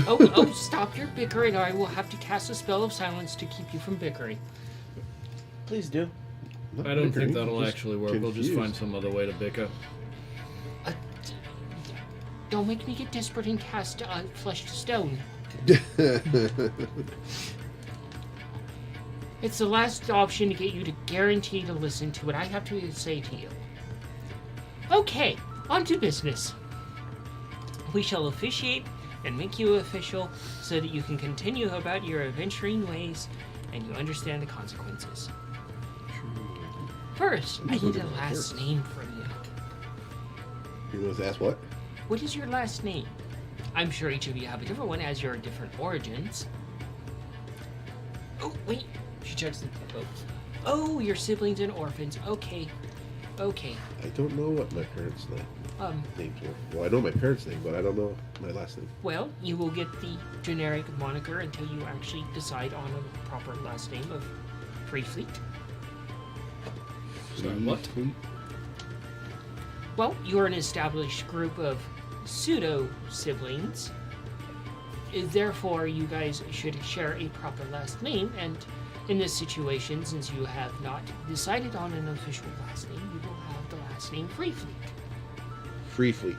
Oh, stop your bickering, or I will have to cast a spell of silence to keep you from bickering. Please do. Not I don't think bickering, that'll just actually work. We'll just confused. find some other way to bicker. Don't make me get desperate and cast flesh to stone. It's the last option to get you to guarantee to listen to what I have to say to you. Okay, on to business. We shall officiate and make you official so that you can continue about your adventuring ways and you understand the consequences. First, I need a last name from you. You want to ask what? What is your last name? I'm sure each of you have a different one as your different origins. Oh, wait. She checks the boat. Oh, your siblings and orphans. Okay. Okay. I don't know what my parents' names were. Well, I know my parents' name, but I don't know my last name. Well, you will get the generic moniker until you actually decide on a proper last name of Free Fleet. Sorry, what? Well, you're an established group of pseudo-siblings. Therefore, you guys should share a proper last name, and in this situation, since you have not decided on an official last name, you will have the last name Free Fleet. Free Fleet.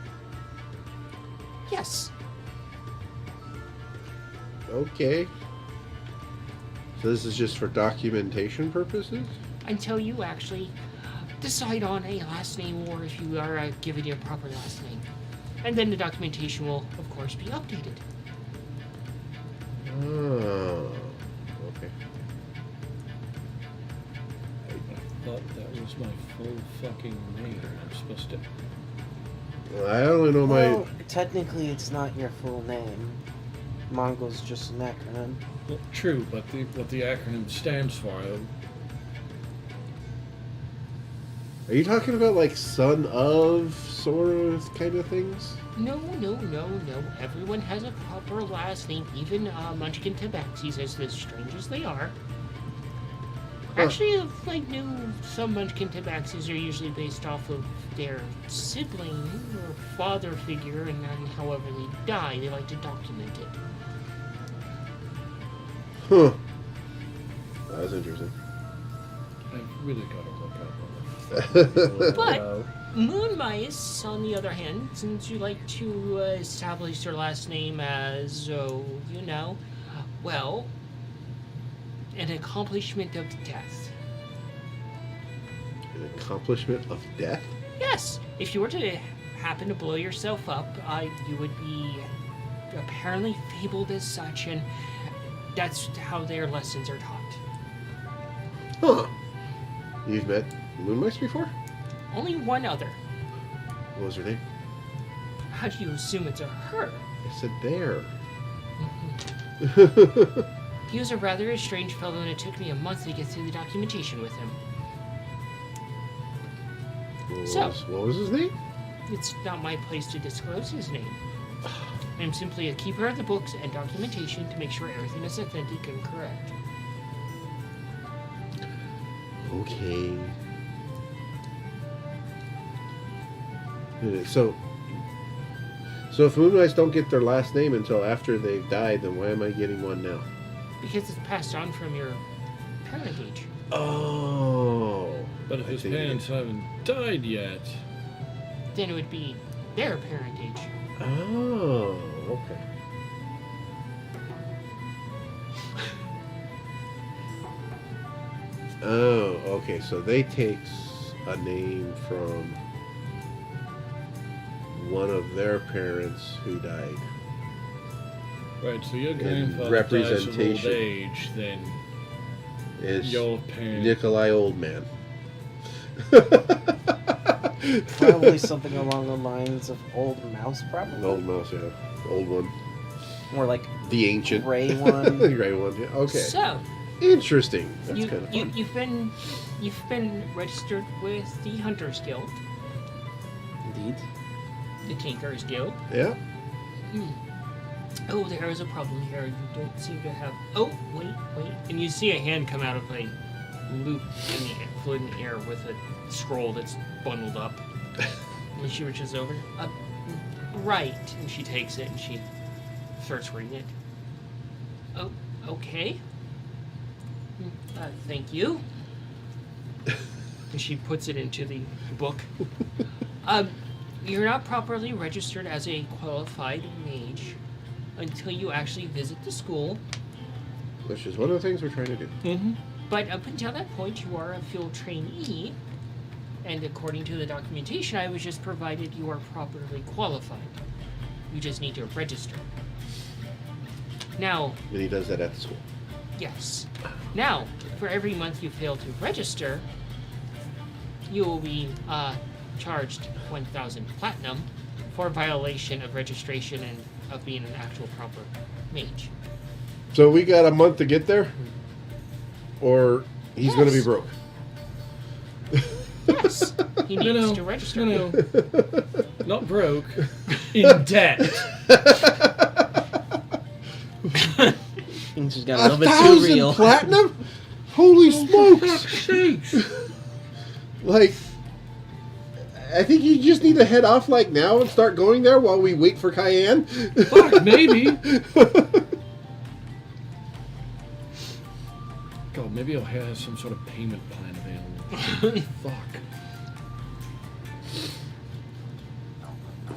Yes. Okay. So this is just for documentation purposes? Until you actually decide on a last name, or if you are given your proper last name. And then the documentation will, of course, be updated. Oh. Okay. I thought that was my full fucking name. I'm supposed to. I only know my... Well, technically, it's not your full name. Mongo's just an acronym. Well, true, but what the acronym stands for. Are you talking about like son of sort of kind of things? No. Everyone has a proper last name, even Munchkin Tabaxis, as strange as they are. Huh. Actually, if I knew some Munchkin Tabaxis are usually based off of their sibling or father figure, and then however they die, they like to document it. Huh. That's interesting. I've really got to look up on But Moon Mice, on the other hand, since you like to establish your last name as, well, an accomplishment of death. An accomplishment of death? Yes, if you were to happen to blow yourself up, you would be apparently fabled as such, and that's how their lessons are taught. Huh. You've met moon mice before? Only one other. What was her name? How do you assume it's a her? I said there. He was a rather strange fellow, and it took me a month to get through the documentation with him. What was his name? It's not my place to disclose his name. I'm simply a keeper of the books and documentation to make sure everything is authentic and correct. Okay. So if moon mice don't get their last name until after they've died, then why am I getting one now? Because it's passed on from your parentage. Oh. But if I his see. parents haven't died yet, then it would be their parentage. Oh, okay. Oh, okay. So they take a name from one of their parents who died. Right, so your And grandfather dies of old representation age, then Is your parent... Nikolai Oldman. Probably something along the lines of Old Mouse, probably. Old mouse, yeah. Old one. Or like The ancient. gray one. The gray one, yeah. Okay. So, Interesting. That's you, kind of you, fun. you've been registered with the Hunters Guild, Indeed. the Tinkers Guild. Yeah. Oh, there is a problem here. You don't seem to have. Oh, wait. And you see a hand come out of a loop in the float in the air with a scroll that's bundled up. And she reaches over. Right. And she takes it and she starts reading it. Oh, okay. Thank you. And she puts it into the book. You're not properly registered as a qualified mage until you actually visit the school. Which is one of the things we're trying to do. Mm-hmm. But up until that point, you are a field trainee. And according to the documentation, I was just provided you are properly qualified. You just need to register. Now, And he does that at the school. yes. Now, for every month you fail to register, you will be charged 1,000 platinum for violation of registration and of being an actual proper mage. So we got a month to get there? Or he's going to be Yes. broke? Yes, he needs No, to register. no. Not broke. In debt. Things just got a little bit too 1,000 real. platinum? Holy smokes! Sakes. Like, I think you just need to head off like now and start going there while we wait for Cayenne. Fuck, maybe. God, maybe I'll have some sort of payment plan available. Fuck.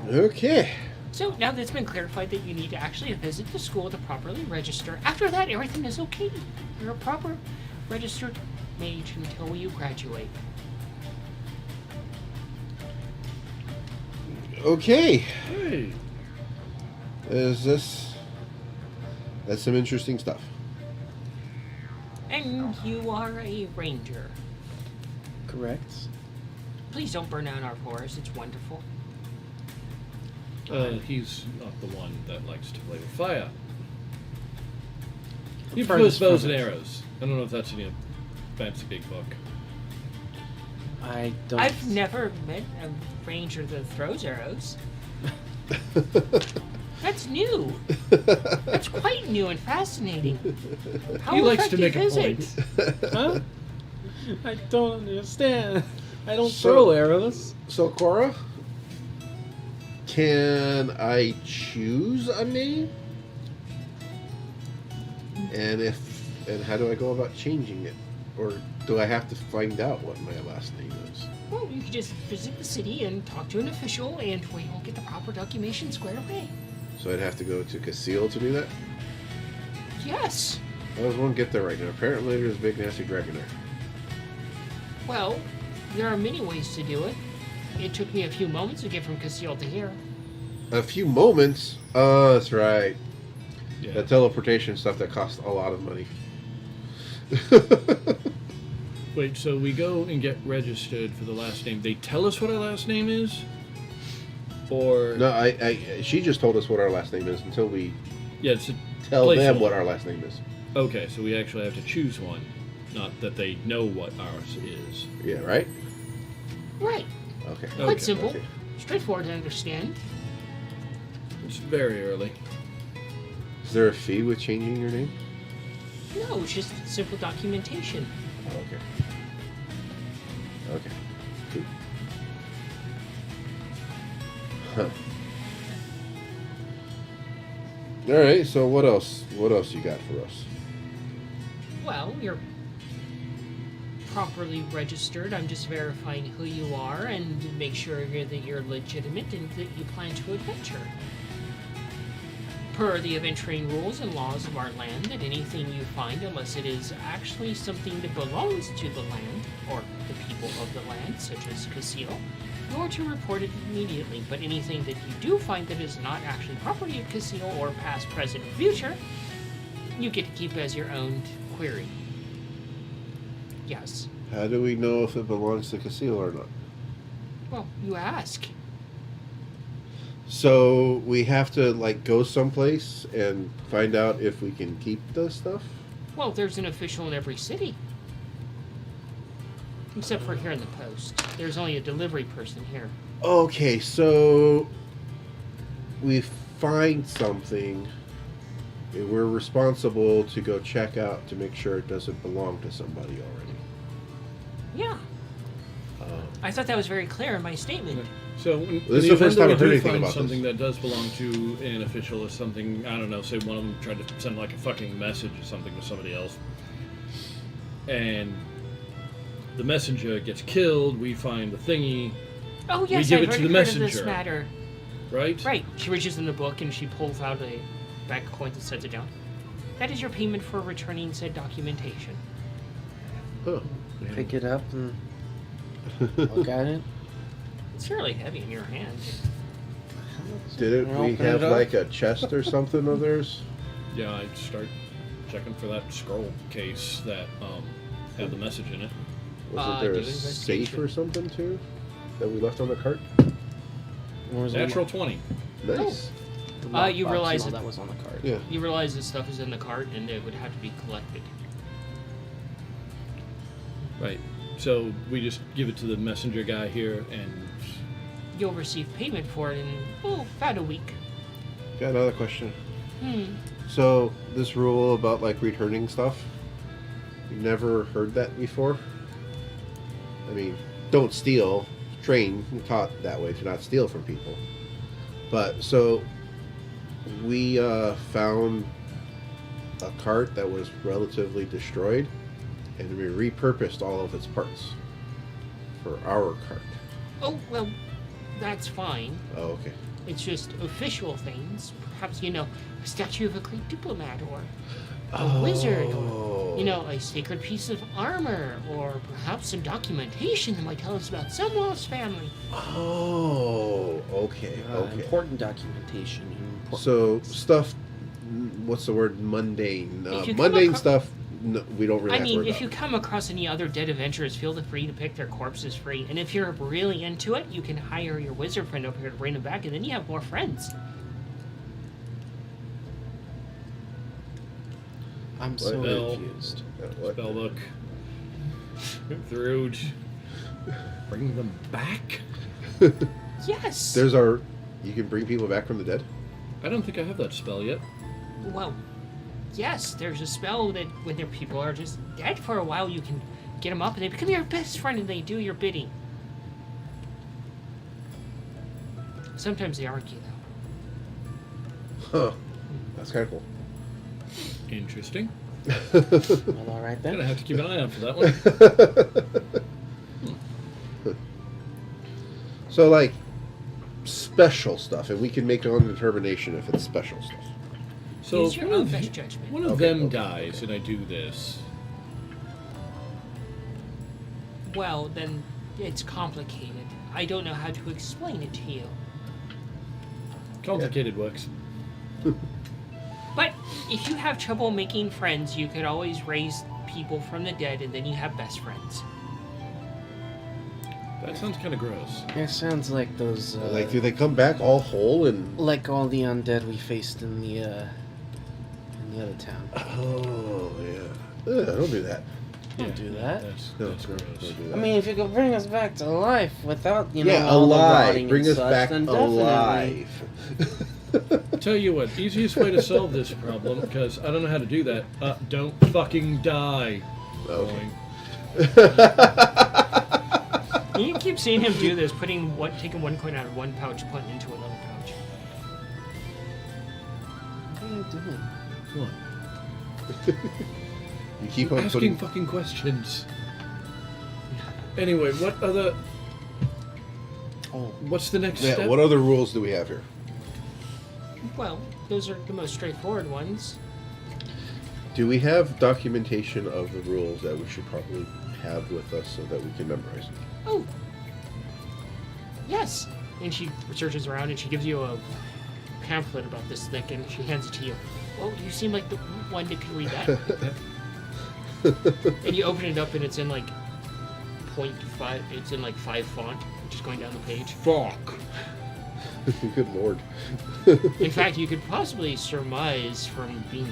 Okay. So now that it's been clarified that you need to actually visit the school to properly register, after that everything is okay. You're a proper registered mage until you graduate. Okay. Hey. That's some interesting stuff. And you are a ranger. Correct. Please don't burn out our forest, it's wonderful. He's not the one that likes to play with fire. He Furnace prefers bows and furnace. arrows. I don't know if that's in your fancy big book. I don't. I've never met a ranger that throws arrows. That's new. That's quite new and fascinating. How He likes to make effective a is point. it? Huh? I don't understand. I don't So- throw arrows. So, Cora, can I choose a name? And how do I go about changing it? Or do I have to find out what my last name is? Well, you can just visit the city and talk to an official, and we will get the proper documentation squared away. So I'd have to go to Casil to do that? Yes. I just won't get there right now. Apparently there's a big nasty dragon there. Well, there are many ways to do it. It took me a few moments to get from Casil to here. A few moments? Oh, that's right. Yeah. That teleportation stuff that costs a lot of money. Wait, so we go and get registered for the last name. They tell us what our last name is? Or... No, she just told us what our last name is until we Yeah, it's a tell them placeholder. what our last name is. Okay, so we actually have to choose one. Not that they know what ours is. Yeah, right? Right. Okay. Quite Okay, simple. okay. Straightforward to understand. It's very early. Is there a fee with changing your name? No, it's just simple documentation. Okay. Okay. Cool. Huh. All right. So what else? What else you got for us? Well, you're properly registered. I'm just verifying who you are and make sure that you're legitimate and that you plan to adventure. Per the adventuring rules and laws of our land, that anything you find, unless it is actually something that belongs to the land, or the people of the land, such as Casil, you are to report it immediately. But anything that you do find that is not actually property of Casil, or past, present, or future, you get to keep as your own query. Yes. How do we know if it belongs to Casil or not? Well, you ask. So we have to like go someplace and find out if we can keep the stuff? Well, there's an official in every city. Except for here in the post. There's only a delivery person here. Okay, so we find something and we're responsible to go check out to make sure it doesn't belong to somebody already. Yeah. I thought that was very clear in my statement. So, in This is the the first time event that I've heard we do anything find about something this. that does belong to an official or something, I don't know, say one of them tried to send like a fucking message or something to somebody else, and the messenger gets killed, we find the thingy, Oh yes, give I've it to already the heard of this messenger. matter. right? Right. She reaches in the book and she pulls out a bag of coins and sets it down. That is your payment for returning said documentation. Oh. Pick it up and look at it. It's fairly heavy in your hand. Didn't we Open have it up. like a chest or something of theirs? Yeah, I start checking for that scroll case that had the message in it. Wasn't there do a investigation. safe or something too that we left on the cart? What was Natural 20. Nice. The You lockbox realize and all it- that was on the card. Yeah. You realize this stuff is in the cart and it would have to be collected. Right. So we just give it to the messenger guy here, and You'll receive payment for it in, about a week. Got another question. Hmm. So this rule about like returning stuff, you never heard that before? I mean, don't steal. Train, taught that way to not steal from people. But so we found a cart that was relatively destroyed, and we repurposed all of its parts for our cart. Oh, well, that's fine. Oh, okay. It's just official things. Perhaps, a statue of a great diplomat or a wizard or, a sacred piece of armor or perhaps some documentation that might tell us about some lost family. Oh, okay, okay. Important documentation. Important So things. stuff, what's the word? Mundane. If you come Mundane acro- stuff. No, we don't really. I have to mean, worry if about. you come across any other dead adventurers, feel free to pick their corpses free. And if you're really into it, you can hire your wizard friend over here to bring them back, and then you have more friends. I'm so Well, confused. What? spellbook through. Bring them back. Yes. There's our. You can bring people back from the dead. I don't think I have that spell yet. Well, yes, there's a spell that when their people are just dead for a while, you can get them up and they become your best friend and they do your bidding. Sometimes they argue, though. Huh. That's kind of cool. Interesting. Well, all right Gonna then. have to keep an eye out for that one. So like special stuff, and we can make our own determination if it's special stuff. So Use if your one own of, best judgment. one of Okay, them okay, dies okay. and I do this. Well, then it's complicated. I don't know how to explain it to you. Complicated works. But if you have trouble making friends, you could always raise people from the dead and then you have best friends. That sounds kind of gross. It sounds like those. Like, do they come back all whole and? Like all the undead we faced in the other town. Oh yeah. Don't do that. Don't do that. That's gross. Don't do that. I mean, if you could bring us back to life without, yeah, all the alive. rotting Bring and us such, back then definitely. alive. Tell you what, easiest way to solve this problem, because I don't know how to do that. Don't fucking die. Okay. You keep seeing him do this, taking one coin out of one pouch, putting it into another pouch. What are you doing? Come on. You keep on Asking putting. fucking questions. Anyway, what other? Oh, What's the next Yeah, step? what other rules do we have here? Well, those are the most straightforward ones. Do we have documentation of the rules that we should probably have with us so that we can memorize them? Oh, yes. And she searches around and she gives you a pamphlet about this thick and she hands it to you. Oh, you seem like the one that could read that. And you open it up and it's in like 0.5, it's in like 5 font, just going down the page. Fuck. Good lord. In fact, you could possibly surmise from being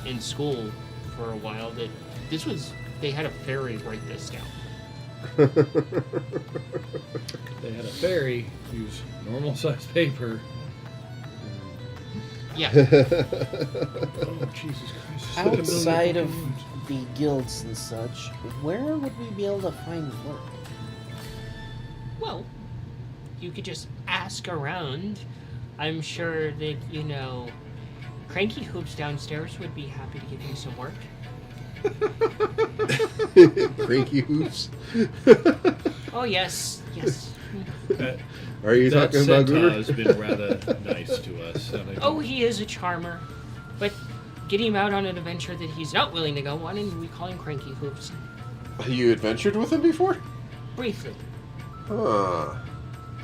in school for a while that they had a fairy write this down. They had a fairy use normal size paper. Yeah. Oh, Jesus Christ. It's like a million outside of fucking the guilds and such, where would we be able to find work? Well, you could just ask around. I'm sure that, Cranky Hoops downstairs would be happy to give you some work. Cranky hoops. Oh, yes. Are you That talking about centaur Goober? has been rather nice to us. Oh, he is a charmer. But get him out on an adventure that he's not willing to go on, and we call him Cranky Hoops. You adventured with him before? Briefly. Huh.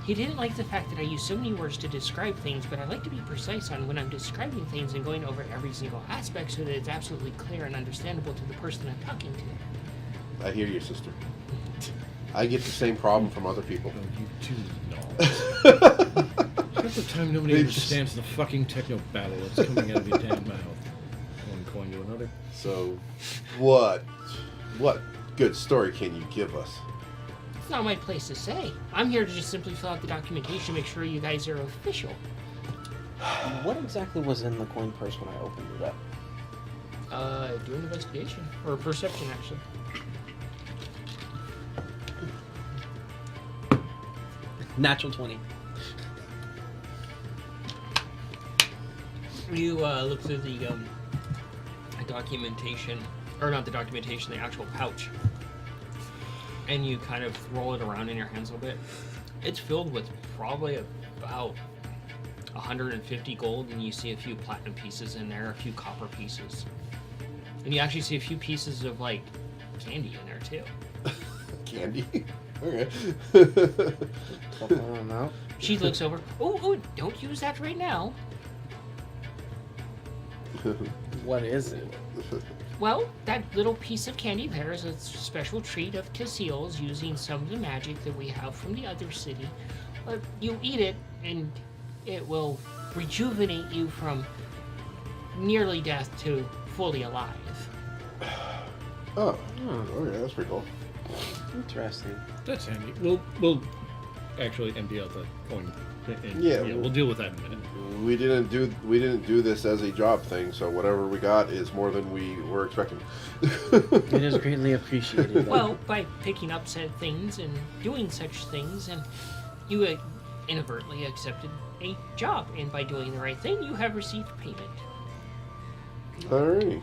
He didn't like the fact that I use so many words to describe things, but I like to be precise on when I'm describing things and going over every single aspect so that it's absolutely clear and understandable to the person I'm talking to. I hear you, sister. I get the same problem from other people. Oh, you two knobs. Half the time nobody They understands the fucking techno babble that's coming out of your damn mouth. One coin to another. So, what good story can you give us? It's not my place to say. I'm here to just simply fill out the documentation, make sure you guys are official. What exactly was in the coin purse when I opened it up? Do an investigation. Or perception, actually. Natural 20. You look through the documentation, or not the documentation, the actual pouch, and you kind of roll it around in your hands a little bit. It's filled with probably about 150 gold, and you see a few platinum pieces in there, a few copper pieces, and you actually see a few pieces of like candy in there too. Candy? Okay. Couple of them out. She looks over. Oh, don't use that right now. What is it? Well, that little piece of candy there is a special treat of Casil's using some of the magic that we have from the other city. You eat it, and it will rejuvenate you from nearly death to fully alive. Oh, okay, that's pretty cool. Interesting. That's handy. We'll actually empty out the coin. And, Yeah, we'll deal with that in a minute. We didn't do this as a job thing, so whatever we got is more than we were expecting. It is greatly appreciated. though. Well, by picking up said things and doing such things, and you inadvertently accepted a job, and by doing the right thing, you have received payment. Alrighty.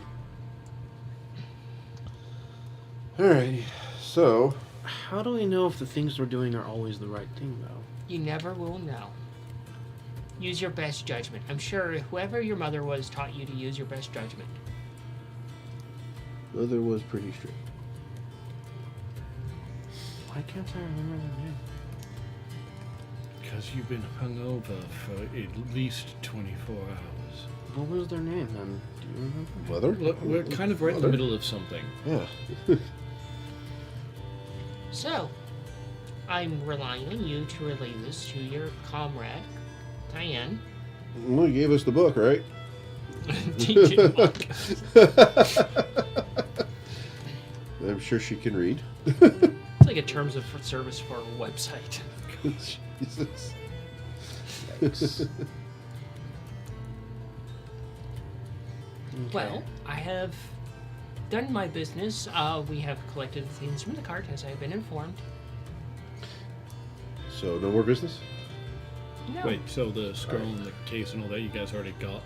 Alrighty. So, How do we know if the things we're doing are always the right thing, though? You never will know. Use your best judgment. I'm sure whoever your mother was taught you to use your best judgment. Mother was pretty strict. Why can't I remember the name? Because you've been hungover for at least 24 hours. What was their name then? Do you remember? Mother? Look, we're kind of right in the Mother? middle of something. Yeah. So, I'm relying on you to relay this to your comrade, Diane. Well, you gave us the book, right? I'm sure she can read. It's like a terms of service for a website. Jesus. Yikes. Well, I have done my business. We have collected things from the cart, as I have been informed. So, no more business? No. Wait, so the scroll and the case and all that you guys already got?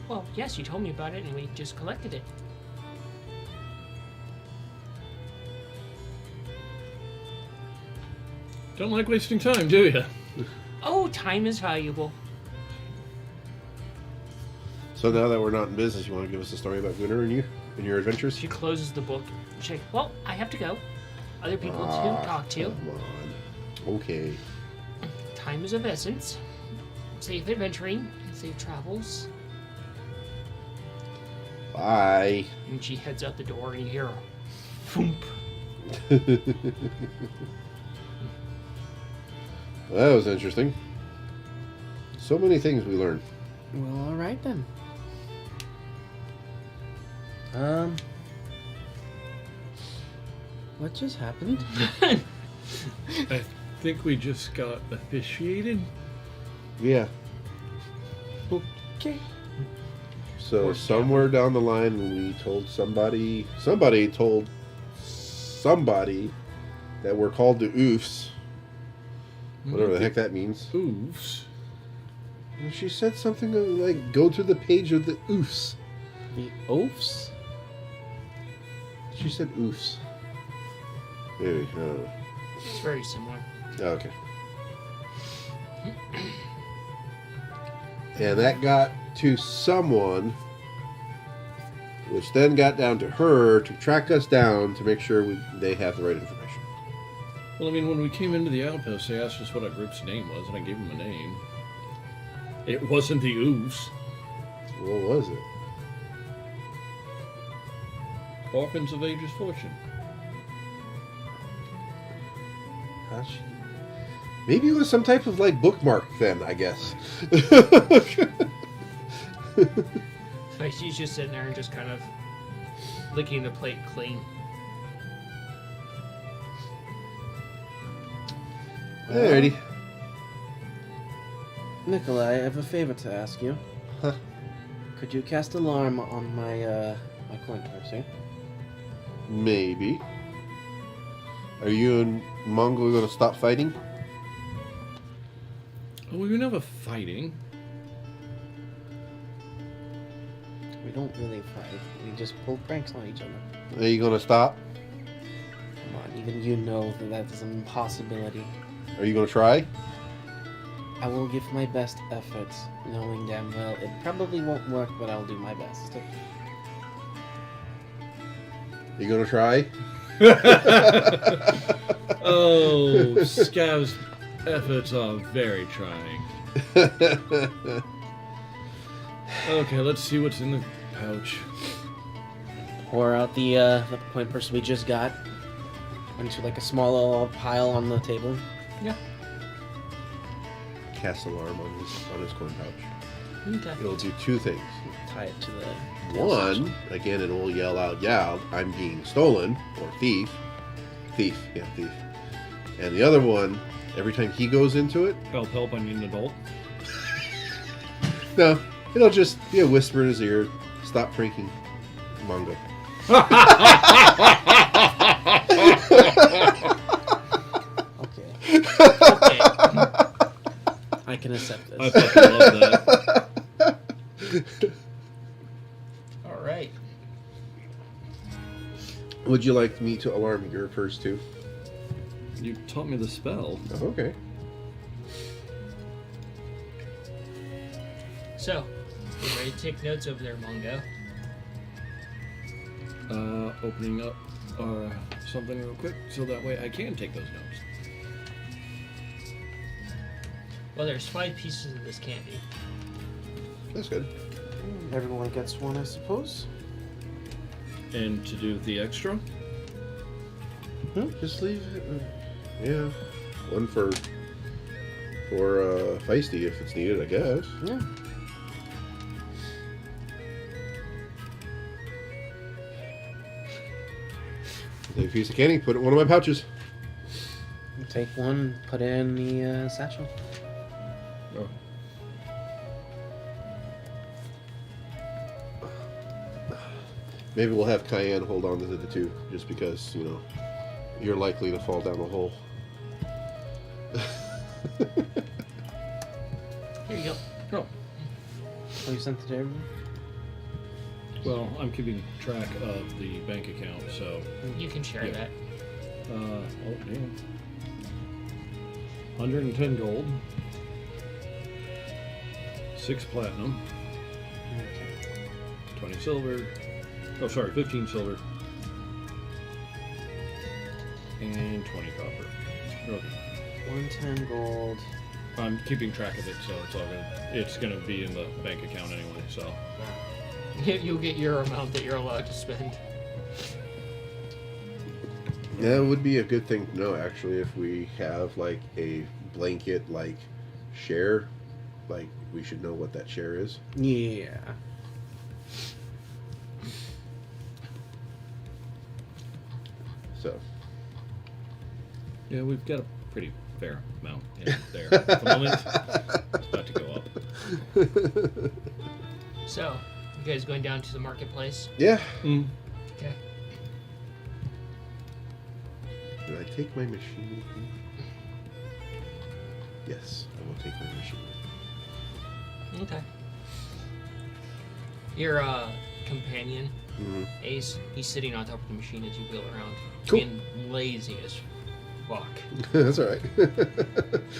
Well, yes, you told me about it, and we just collected it. Don't like wasting time, do you? Oh, time is valuable. So now that we're not in business, you want to give us a story about Gunnar and you and your adventures? She closes the book. She's like, well, I have to go. Other people to talk to. Come on. Okay. Time is of essence. Safe adventuring. Safe travels. Bye. And she heads out the door and you hear a thump. That was interesting. So many things we learned. Well, all right then. What just happened? I think we just got officiated. Yeah. Okay. So somewhere down the line, when we told somebody told somebody that we're called the oofs, whatever the heck that means. Oofs. And she said something like, "Go to the page of the oofs." The oafs? She said oofs. Maybe, I don't know. It's very similar. Oh, okay. And that got to someone, which then got down to her to track us down to make sure they have the right information. Well, I mean, when we came into the outpost, they asked us what our group's name was, and I gave them a name. It wasn't the Oofs. What was it? Orphans of Age's Fortune. Maybe it was some type of like bookmark then, I guess. Like she's just sitting there and just kind of licking the plate clean. Alrighty. Nikolai, I have a favor to ask you. Huh? Could you cast alarm on my my coin purse here? Maybe. Are you and Mongol going to stop fighting? Oh, we were never fighting. We don't really fight. We just pull pranks on each other. Are you going to stop? Come on, even you know that that is an impossibility. Are you going to try? I will give my best efforts, knowing damn well it probably won't work, but I'll do my best. You going to try? Oh, Scav's efforts are very trying. Okay, let's see what's in the pouch. Pour out the coin purse we just got into like a small little pile on the table. Yeah. Cast alarm on his coin pouch. Okay. It'll do two things. Tie it to the One, again, it will yell out, "Yeah, I'm being stolen," or thief. Thief. And the other one, every time he goes into it, Help, I need an adult. no, it'll just be a whisper in his ear, "Stop pranking Mongo." Okay. Okay. I can accept I this. fucking love that. All right. Would you like me to alarm your purse too? You taught me the spell. Oh, okay. So, you ready to take notes over there, Mongo? Opening up something real quick so that way I can take those notes. Well, there's 5 pieces of this candy. That's good. Everyone gets one, I suppose. And to do the extra, Just leave it. Yeah. One for Feisty if it's needed, I guess. Yeah. Take a piece of candy, put it in one of my pouches. Take one, put it in the satchel. oh, Maybe we'll have Cayenne hold on to the two, just because, you know, you're likely to fall down a hole. Here you go. oh, Oh, you sent it to everyone? well, I'm keeping track of the bank account, so You can share Yeah. that. oh damn. 110 gold. 6 platinum. Okay. 20 silver. Oh, sorry, 15 silver. And 20 copper. Okay. 110 gold. I'm keeping track of it, so it's all good. It's gonna be in the bank account anyway, so. You'll get your amount that you're allowed to spend. That would be a good thing to know, actually, if we have like a blanket like share, like we should know what that share is. Yeah. So Yeah, we've got a pretty fair amount in there at the moment. It's about to go up. So, you guys going down to the marketplace? yeah. Mm. Okay. Did I take my machine with me? Yes, I will take my machine. Okay. Your companion, Mm-hmm. Ace, he's sitting on top of the machine as you wheel around. Cool. Being lazy as fuck. That's all right.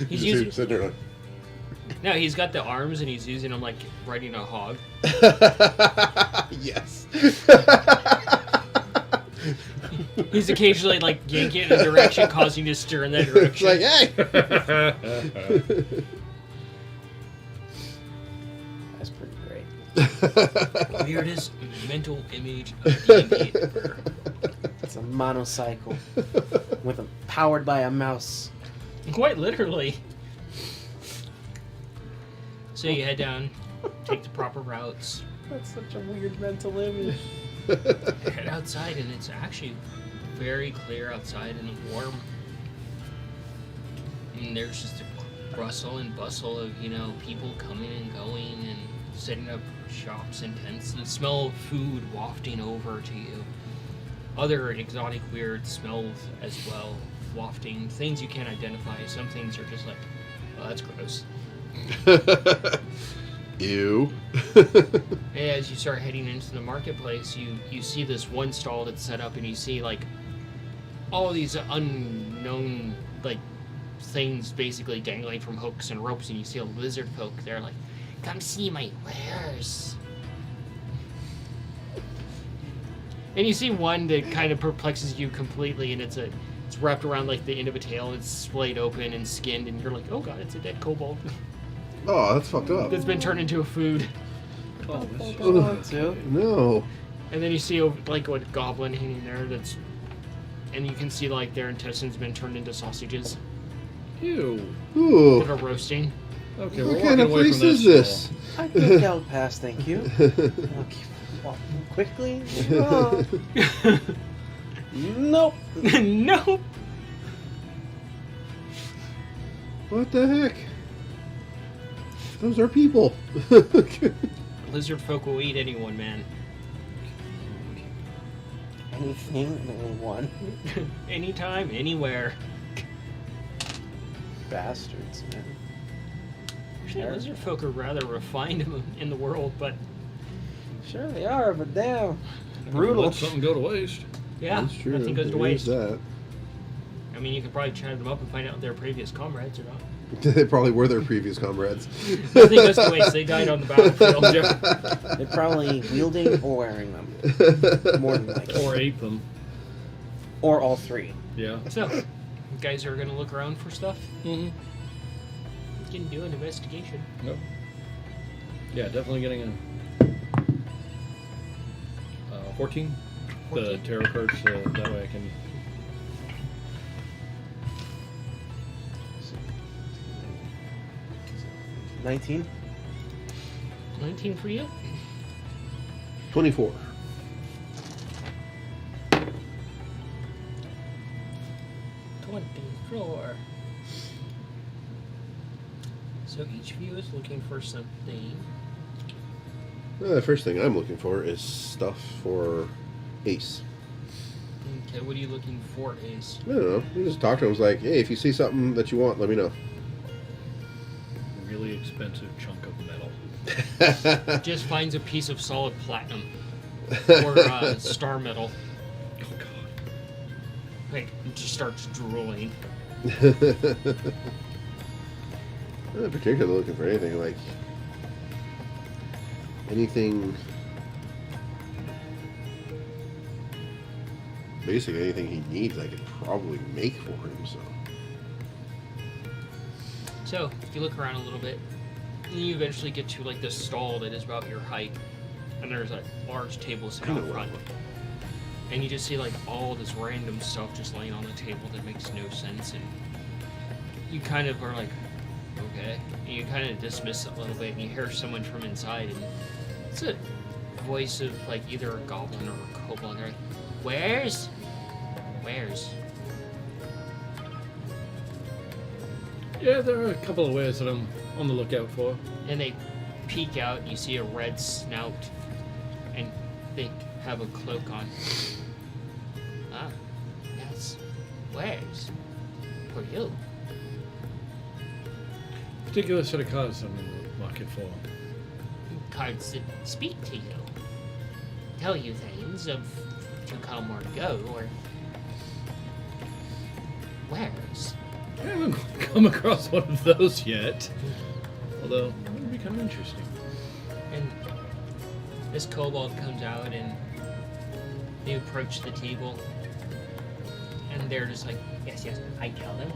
He's Just using- sitting there No, he's got the arms and he's using them like riding a hog. like, yes. He's occasionally like yanking it in a direction, causing you to steer in that It's direction. like, hey. That's pretty great. Weirdest mental image of D&D ever. It's a monocycle with a powered by a mouse. Quite literally. So you head down, take the proper routes, That's such a weird mental image. head outside, and it's actually very clear outside and warm. And there's just a rustle and bustle of, people coming and going and setting up shops and tents. And the smell of food wafting over to you. Other exotic, weird smells as well, wafting. Things you can't identify. Some things are just like, oh, that's gross. Ew. As you start heading into the marketplace, you see this one stall that's set up, and you see like all these unknown like things basically dangling from hooks and ropes, and you see a lizard folk there like, come see my wares. And you see one that kind of perplexes you completely, and it's wrapped around like the end of a tail, and it's splayed open and skinned, and you're like, oh god, it's a dead kobold Oh, that's fucked up. that's been turned into a food. Oh, that's Ugh. Too. No. And then you see like a goblin hanging there and you can see like their intestines been turned into sausages Ew. Ooh. that are roasting. Okay, What we're kind walking of away place from that is this? stall. I think I'll pass, thank you. I'll keep walking quickly. Oh. Nope. Nope. What the heck? Those are people. Lizard folk will eat anyone, man. Anything and anyone. Anytime, anywhere. Bastards, man. Actually, lizard folk are rather refined in the world, but Sure they are, but damn. Don't Brutal. Let something go to waste. yeah, That's true. nothing goes to There is waste. that. I mean, you could probably chat them up and find out their previous comrades or not. They probably were their previous comrades. Nothing goes to waste. They died on the battlefield. They're probably wielding or wearing them. More than likely. Or ate them. Or all three. Yeah. So, you guys are gonna look around for stuff. Mm-hmm. You can do an investigation. Nope. Yeah, definitely getting a 14. The 14. tarot cards, that way I can. 19? 19 for you. 24. 24. So each of you is looking for something. The first thing I'm looking for is stuff for Ace. Okay, what are you looking for, Ace? I don't know. We just talked to him. I was like, hey, if you see something that you want, let me know. Really expensive chunk of metal. Just finds a piece of solid platinum or star metal. Oh god. Like, just starts drooling. I'm not particularly looking for anything like anything. Basically, anything he needs, I could probably make for him. So you look around a little bit, and you eventually get to like this stall that is about your height, and there's a large table set out front. And you just see like all this random stuff just laying on the table that makes no sense, and you kind of are like, okay, and you kind of dismiss it a little bit, and you hear someone from inside, and it's a voice of like either a goblin or a kobold. They're like, Where's? Yeah, there are a couple of wares that I'm on the lookout for. And they peek out, and you see a red snout, and they have a cloak on. Ah, yes. Where's? For you. Particular set of cards I'm in the market for. Cards that speak to you. Tell you things of to come or go, or... Where's? I haven't come across one of those yet. Although, that would be kind of interesting. And this kobold comes out, and they approach the table, and they're just like, yes, I tell them.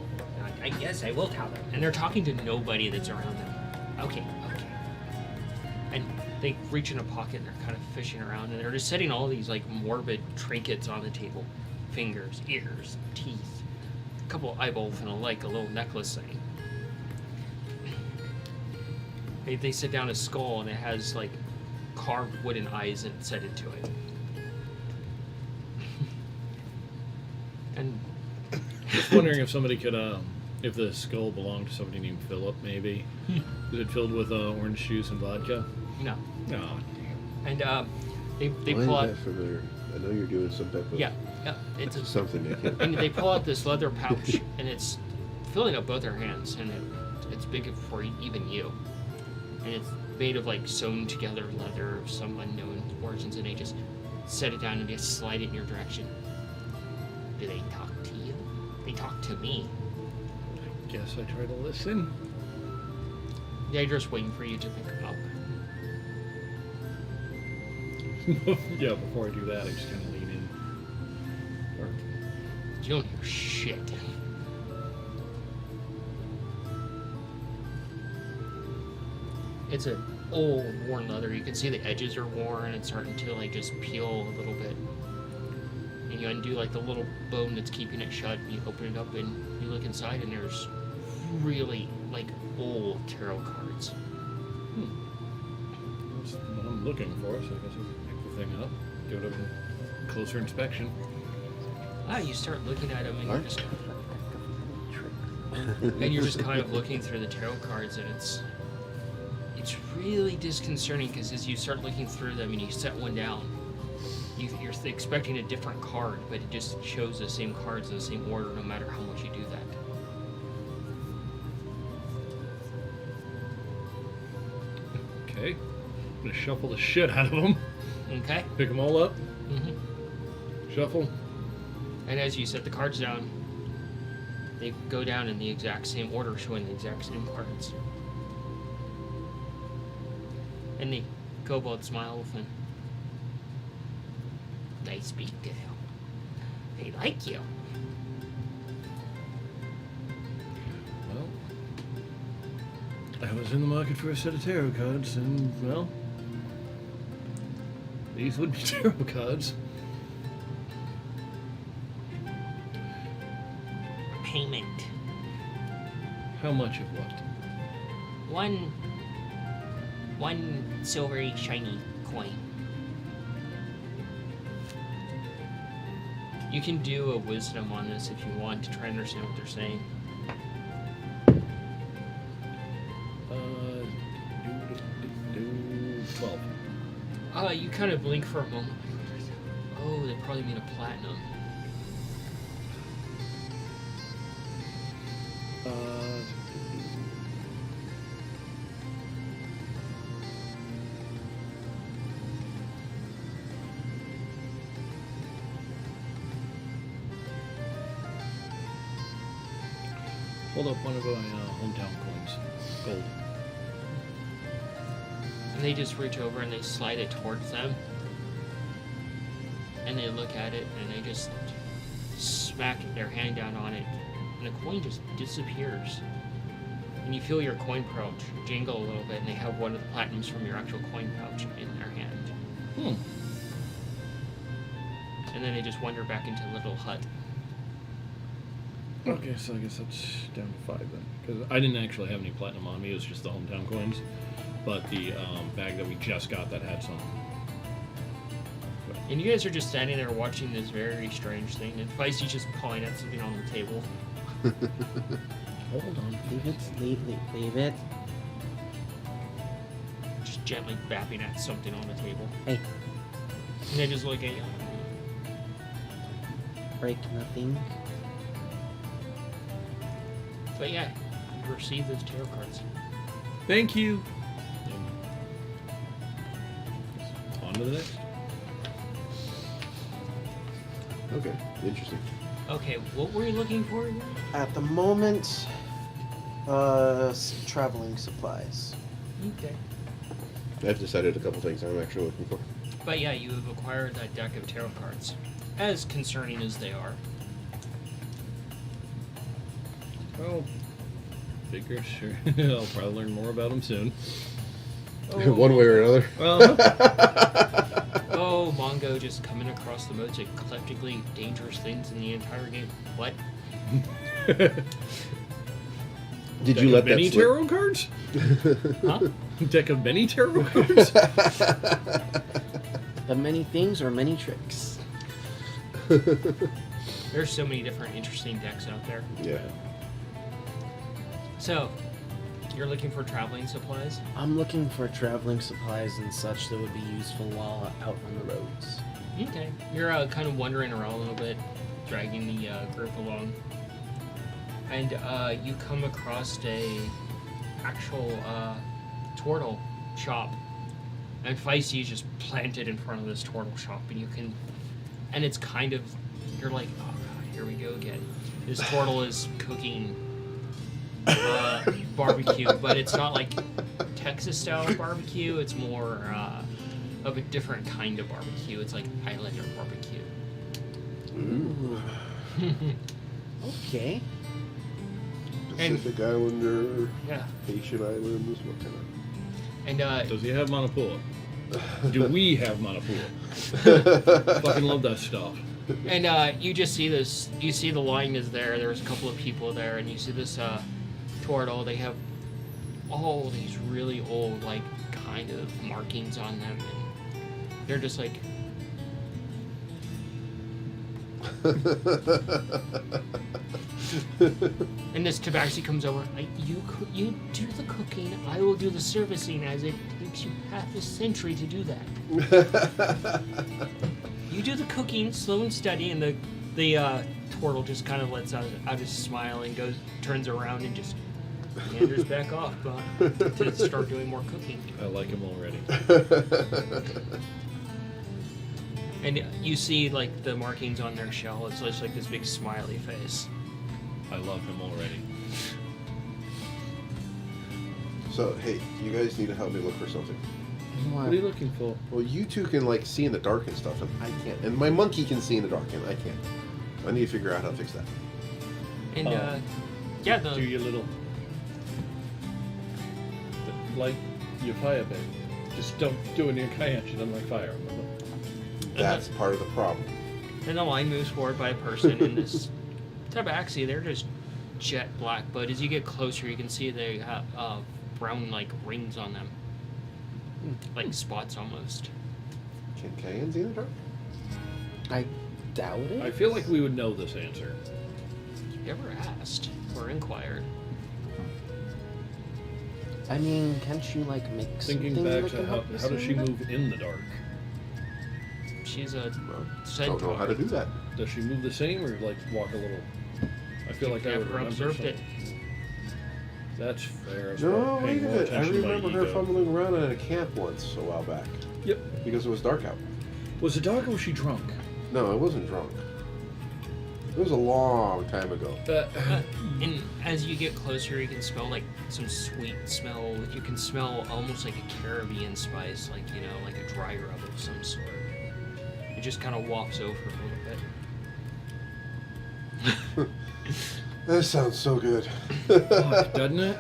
Yes, I will tell them. And they're talking to nobody that's around them. Okay. And they reach in a pocket, and they're kind of fishing around, and they're just setting all these like morbid trinkets on the table. Fingers, ears, teeth, a couple of eyeballs, and a little necklace thing. They sit down a skull, and it has like carved wooden eyes and set into it. And Just wondering if somebody could, if the skull belonged to somebody named Philip, maybe. Is it filled with orange juice and vodka? no. No. And they Why pull is out. that familiar? I know you're doing some type of Yeah, it's a, something. I can't. and they pull out this leather pouch, and it's filling up both their hands, and it's big for even you. And it's made of like sewn together leather of some unknown origins, and they just set it down and just slide it in your direction. Do they talk to you? They talk to me. I guess I try to listen. They're just waiting for you to pick them up. Yeah, before I do that, I just kind of lean in. Or, You don't hear shit. It's an old, worn leather. You can see the edges are worn. It's starting to like just peel a little bit. And you undo like the little bone that's keeping it shut. And you open it up and you look inside, and there's really like old tarot cards. that's what I'm looking for, so I guess I'll pick the thing up, give it a closer inspection. You start looking at them, and Alright. you're just kind of looking through the tarot cards, and it's really disconcerting, because as you start looking through them and you set one down, you're expecting a different card, but it just shows the same cards in the same order no matter how much you do that. Okay. I'm gonna shuffle the shit out of them. Okay? Pick them all up. Mm-hmm. Shuffle. And as you set the cards down, they go down in the exact same order, showing the exact same cards. And the kobold smiles, and they speak to you. They like you. Well, I was in the market for a set of tarot cards, and, well, these would be tarot cards. Payment. How much of what? One silvery shiny coin. You can do a wisdom on this if you want to try and understand what they're saying. Do 12. You kind of blink for a moment. Oh, they probably mean a platinum. Hold up one of my hometown coins. Gold. And they just reach over and they slide it towards them. And they look at it and they just smack their hand down on it. And the coin just disappears. And you feel your coin pouch jingle a little bit, and they have one of the platinums from your actual coin pouch in their hand. And then they just wander back into the little hut. Okay, so I guess that's down to 5 then. Because I didn't actually have any platinum on me, it was just the hometown coins. But the bag that we just got that had some. And you guys are just standing there watching this very strange thing, and Feisty's just pulling at something on the table. Hold on. Leave it. Just gently bapping at something on the table. Hey, And they just look at you. break nothing. But yeah, you receive those tarot cards. Thank you! On to the next. Okay, interesting. Okay, what were you looking for again? At the moment, traveling supplies. Okay. I've decided a couple things I'm actually looking for. But yeah, you have acquired that deck of tarot cards. As concerning as they are. Well, figure sure. I'll probably learn more about them soon. One way or another. Well, Oh, Mongo just coming across the most eclectically dangerous things in the entire game. What? Did you let that many slip? tarot cards? Huh? Deck of many tarot cards? The many things or many tricks. There's so many different interesting decks out there. Yeah. So, you're looking for traveling supplies? I'm looking for traveling supplies and such that would be useful while out on the roads. Okay. You're kind of wandering around a little bit, dragging the group along. And you come across a actual turtle shop. And Feisty is just planted in front of this turtle shop, and you can... And it's kind of... You're like, oh god, here we go again. This turtle is cooking barbecue, but it's not like Texas-style barbecue. It's more of a different kind of barbecue. It's like Islander barbecue. Ooh. Okay. Pacific Islander, Yeah. Haitian Islands, what kind of... And Does he have Monopula? Do we have Monopula? Fucking love that stuff. And you just see this. You see the line is there. There's a couple of people there, and you see this turtle. They have all these really old, like, kind of markings on them, and they're just like. And this tabaxi comes over. You do the cooking. I will do the servicing, as it takes you half a century to do that. You do the cooking, slow and steady, and the turtle just kind of lets out his smile and turns around and just meanders back off to start doing more cooking. I like him already. And you see like the markings on their shell. It's just like this big smiley face. I love him already. So, hey, you guys need to help me look for something. What are you looking for? Well, you two can, like, see in the dark and stuff, and I can't. And my monkey can see in the dark, and I can't. I need to figure out how to fix that. And Oh. yeah, Do the your little... Like your fire babe. Just don't do it near Kyan. She doesn't like fire, remember? That's part of the problem. and the line moves forward by a person in this tabaxi. They're just jet black, but as you get closer, you can see they have brown like rings on them, like spots almost. Can Cayenne see in the dark? I doubt it. I feel like we would know this answer. You ever asked or inquired? I mean, can't you like make Thinking something back that to can how help you does see she that? move in the dark? She's a Well, centaur. don't know how to do that. Does she move the same or like walk a little? I feel like I would Never remember observed it. something. That's fair. I was No, probably wait paying a more minute. I attention to my remember her ego. fumbling around in a camp once a while back. Yep. Because it was dark out. Was it dark or was she drunk? No, I wasn't drunk. It was a long time ago. And as you get closer, you can smell like some sweet smell. You can smell almost like a Caribbean spice, like, you know, like a dry rub of some sort. It just kind of wafts over a little bit. That sounds so good. Fuck, doesn't it?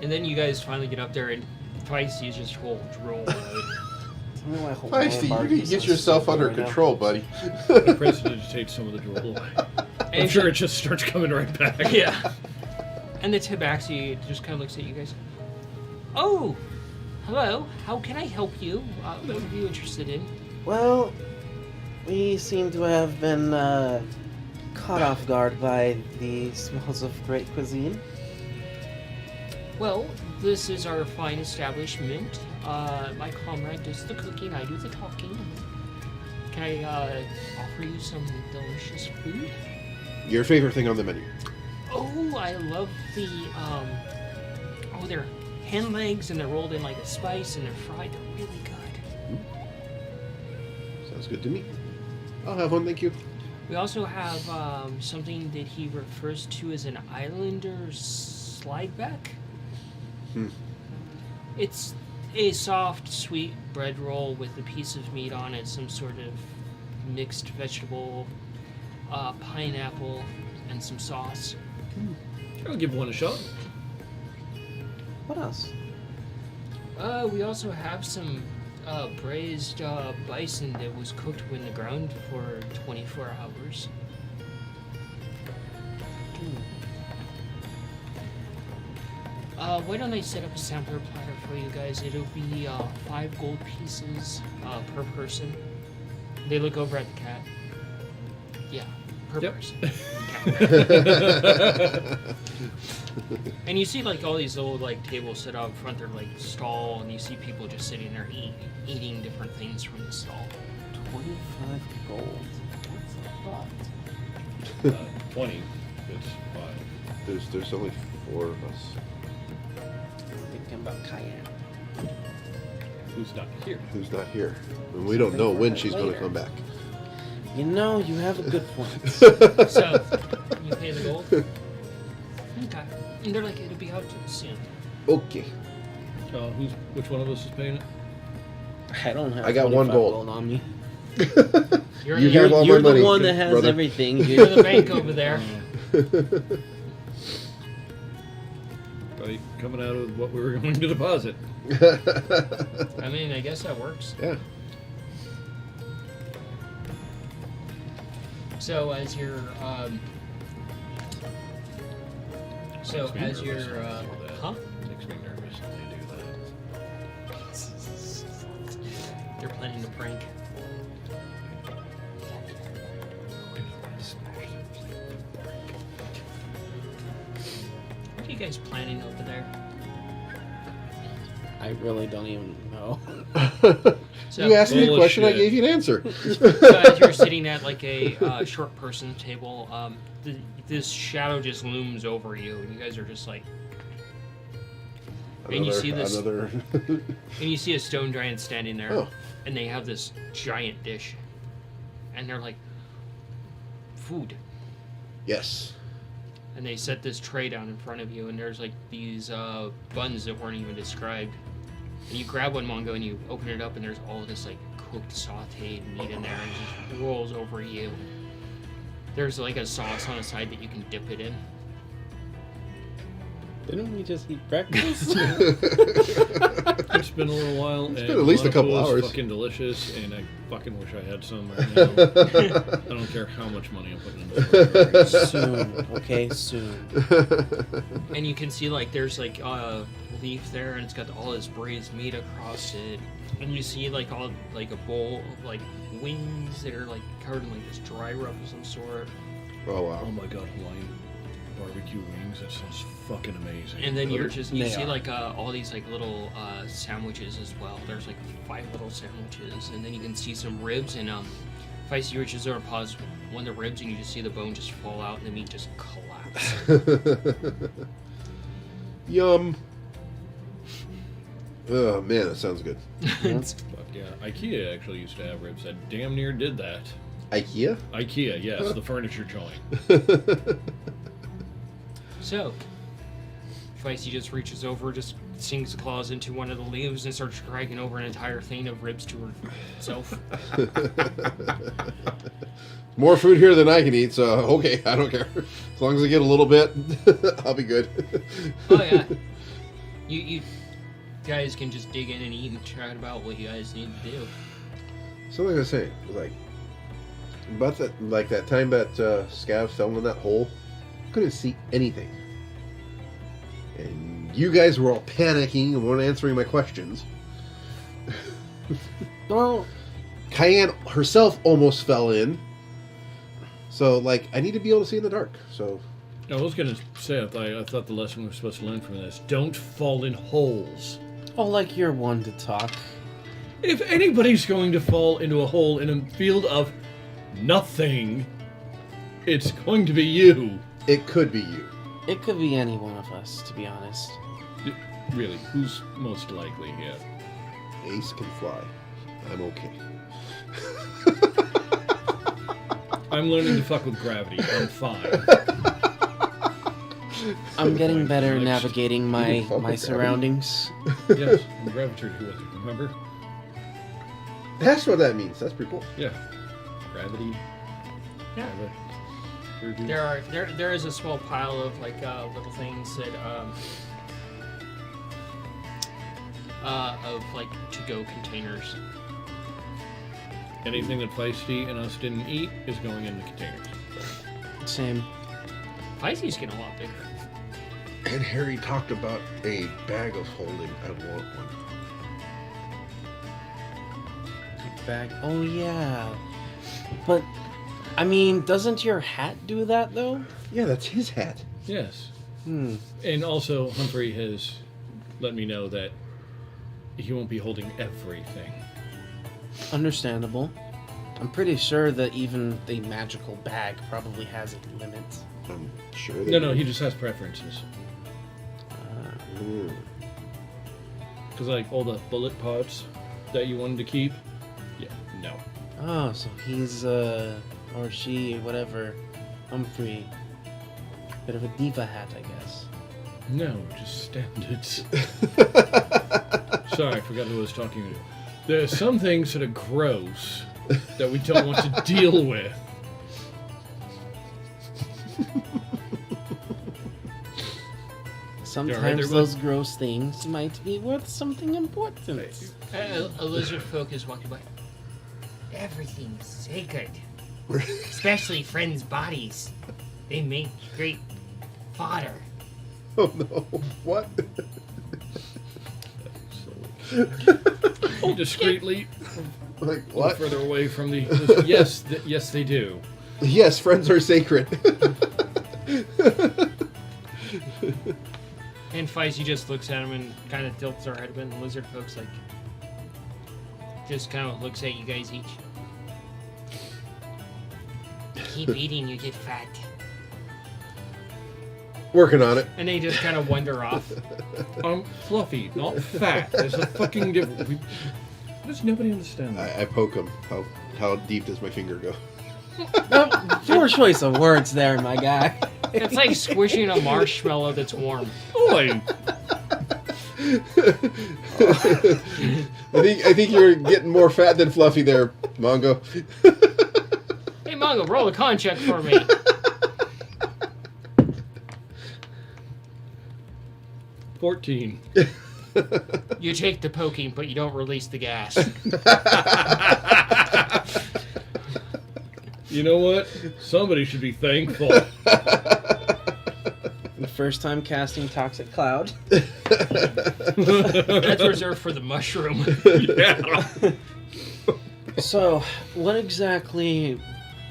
And then you guys finally get up there, and Feisty is just whole drool mode. Feisty, you need to get yourself under control, buddy. I prestidigitate some of the drool away. I'm sure it just starts coming right back. Yeah. And the Tabaxi just kind of looks at you guys. Oh, hello. How can I help you? What are you interested in? Well, we seem to have been caught off guard by the smells of great cuisine. Well, this is our fine establishment. My comrade does the cooking, I do the talking. Can I offer you some delicious food? Your favorite thing on the menu? Oh, I love the, they're hen legs, and they're rolled in like a spice, and they're fried. They're really good. Sounds good to me. I'll have one, thank you. We also have something that he refers to as an Islander slideback. It's a soft, sweet bread roll with a piece of meat on it, some sort of mixed vegetable, pineapple, and some sauce. I'll give one a shot. What else? We also have some braised bison that was cooked in the ground for 24 hours. Why don't I set up a sampler platter for you guys? It'll be 5 gold pieces per person. They look over at the cat. Yeah, per person. And you see like all these old like tables set out in front. They're like stall, and you see people just sitting there eating different things from the stall. 25 gold. That's a lot. 20. It's 5. There's only 4 of us. Thinking about Cayenne. Who's not here? Who's not here? And we don't know when she's going to come back. You know, you have a good point. So you pay the gold. Okay. And they're like, it'll be out soon. Okay. Which one of us is paying it? I don't have. I got 1 gold on me. You're You the, have all You're my money, the one that has brother. everything. you're the bank over there. Right, coming out of what we were going to deposit. I mean, I guess that works. Yeah. So as you're, Makes me nervous when they do huh? Makes me nervous when they do that. They're planning a prank. What are you guys planning over there? I really don't even know. So, You asked me a Bullshit. question, I gave you an answer. so as you're sitting at like a short person table, this shadow just looms over you, and you guys are just like, and you see this, Another... and you see a stone giant standing there, Oh. and they have this giant dish, and they're like, food. Yes. And they set this tray down in front of you, and there's like these buns that weren't even described. And you grab one, Mongo, and you open it up, and there's all this like cooked, sautéed meat in there, and it just rolls over you. There's like a sauce on the side that you can dip it in. Didn't we just eat breakfast? It's been a little while. It's and been at least a one couple of those hours. Fucking delicious, and I fucking wish I had some right now. I don't care how much money I'm putting in this. Soon, okay, soon. And you can see like there's like a leaf there, and it's got all this braised meat across it. And you see like all like a bowl of like wings that are like covered in like this dry rub of some sort. Oh, wow. Oh my god, Hawaiian barbecue wings. That sounds fucking amazing. And then you They see are. like all these like little sandwiches as well. There's like 5 little sandwiches, and then you can see some ribs. And Feisty, you just sort of pause one of the ribs, and you just see the bone just fall out, and the meat just collapse. Yum. Oh, man, that sounds good. Fuck yeah. IKEA actually used to have ribs that damn near did that. IKEA? IKEA, yes, the furniture joint. So, Feisty just reaches over, just sinks the claws into one of the leaves and starts dragging over an entire thing of ribs to herself. More food here than I can eat, so okay, I don't care. As long as I get a little bit, I'll be good. Oh yeah. You guys can just dig in and eat and chat about what you guys need to do. So like I was saying, like about that time that Scav fell in that hole, couldn't see anything. And you guys were all panicking and weren't answering my questions. Well, Cayenne herself almost fell in. So, like, I need to be able to see in the dark. So, I was going to say, I thought the lesson we were supposed to learn from this, don't fall in holes. oh, like you're one to talk. If anybody's going to fall into a hole in a field of nothing, it's going to be you. it could be you. It could be any one of us, to be honest. Really, who's most likely here? Ace can fly. I'm okay. I'm learning to fuck with gravity. I'm fine. I'm getting better Next. navigating my fuck with surroundings. Yes, I'm gravitated to it, remember? That's what that means. That's pretty cool. Yeah. Gravity. Yeah. Gravity. There is a small pile of like little things that of like to-go containers. Anything that Feisty and us didn't eat is going in the containers. Same. Feisty's getting a lot bigger. And Harry talked about a bag of holding. I want one. Bag. Oh yeah. But I mean, doesn't your hat do that though? Yeah, that's his hat. Yes. Hmm. And also, Humphrey has let me know that he won't be holding everything. Understandable. I'm pretty sure that even the magical bag probably has a limit. I'm sure. No, he just has preferences. Mm. Because, like, all the bullet pods that you wanted to keep, yeah, no. Oh, so he's or she, whatever, Humphrey. Bit of a diva hat, I guess. No, just standards. Sorry, I forgot who I was talking to. There are some things that are gross that we don't want to deal with. Sometimes those gross things might be worth something important. A lizard folk is walking by. Everything's sacred, especially friends' bodies. They make great fodder. Oh no! What? Discreetly, Like a little what? further away from the. Yes, yes, they do. Yes, friends are sacred. And Feisty just looks at him and kind of tilts her head a bit. And lizard folks like just kind of looks at you guys each. Keep eating, you get fat. Working on it. And they just kind of wander off. Fluffy, not fat. There's a fucking difference. Does nobody understand that? I poke him. How deep does my finger go? Poor choice of words there, my guy. It's like squishing a marshmallow that's warm. Oi! I think you're getting more fat than fluffy there, Mongo. Hey, Mongo, roll a con check for me. $14. You take the poking, but you don't release the gas. You know what? Somebody should be thankful. The first time casting Toxic Cloud. That's reserved for the mushroom. Yeah. So, what exactly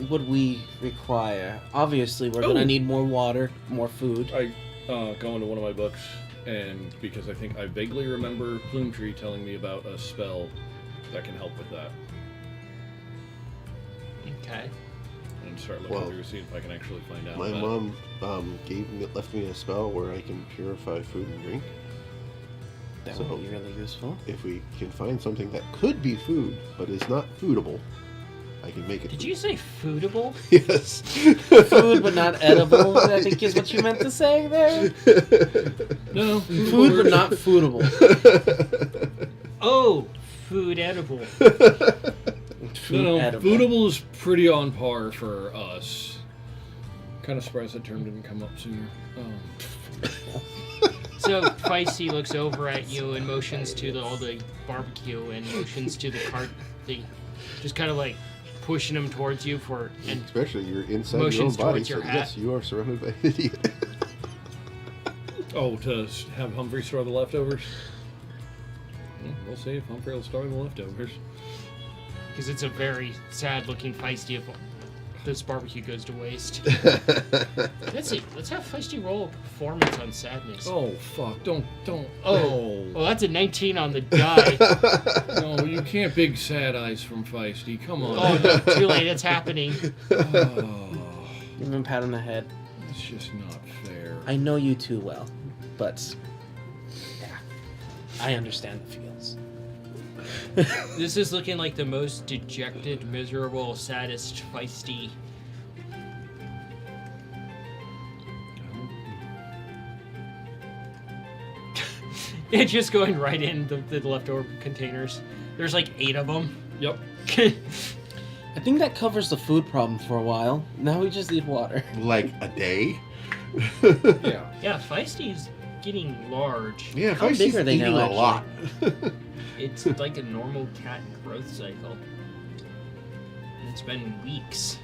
would we require? Obviously, we're gonna need more water, more food. I go into one of my books, and because I think I vaguely remember Plumetree telling me about a spell that can help with that. Okay. And start looking Well, through to see if I can actually find out. My about mom left me a spell where I can purify food and drink. That So- would be really useful. If we can find something that could be food but is not foodable, I can make it. Did you say foodable? Yes. Food but not edible, I think is what you meant to say there. No, Food but not foodable. Oh, food edible. No, edible. foodable is pretty on par for us. Kind of surprised that term didn't come up sooner. So Feisty looks over at you and motions to all the barbecue and motions to the cart thing, just kind of like pushing him towards you for and Especially you're inside your own motions body, towards so your hat. yes, you are surrounded by an idiot. Oh, to have Humphrey store the leftovers? Well, we'll see if Humphrey will store the leftovers. because it's a very sad-looking Feisty if this barbecue goes to waste. Let's see. Let's have Feisty roll a performance on sadness. Oh, fuck. Don't. Oh, well, that's a 19 on the die. No, you can't big sad eyes from Feisty. Come on. Oh, no, too late. It's happening. Oh, Give him a pat on the head. it's just not fair. I know you too well, but yeah, I understand the feels. This is looking like the most dejected, miserable, saddest Feisty. It's just going right in the leftover containers. There's like 8 of them. Yep. I think that covers the food problem for a while. Now we just need water. Like a day? Yeah. Yeah, Feisty's getting large. Yeah, How big Feisty's are they eating now, a lot. It's like a normal cat growth cycle. And it's been weeks.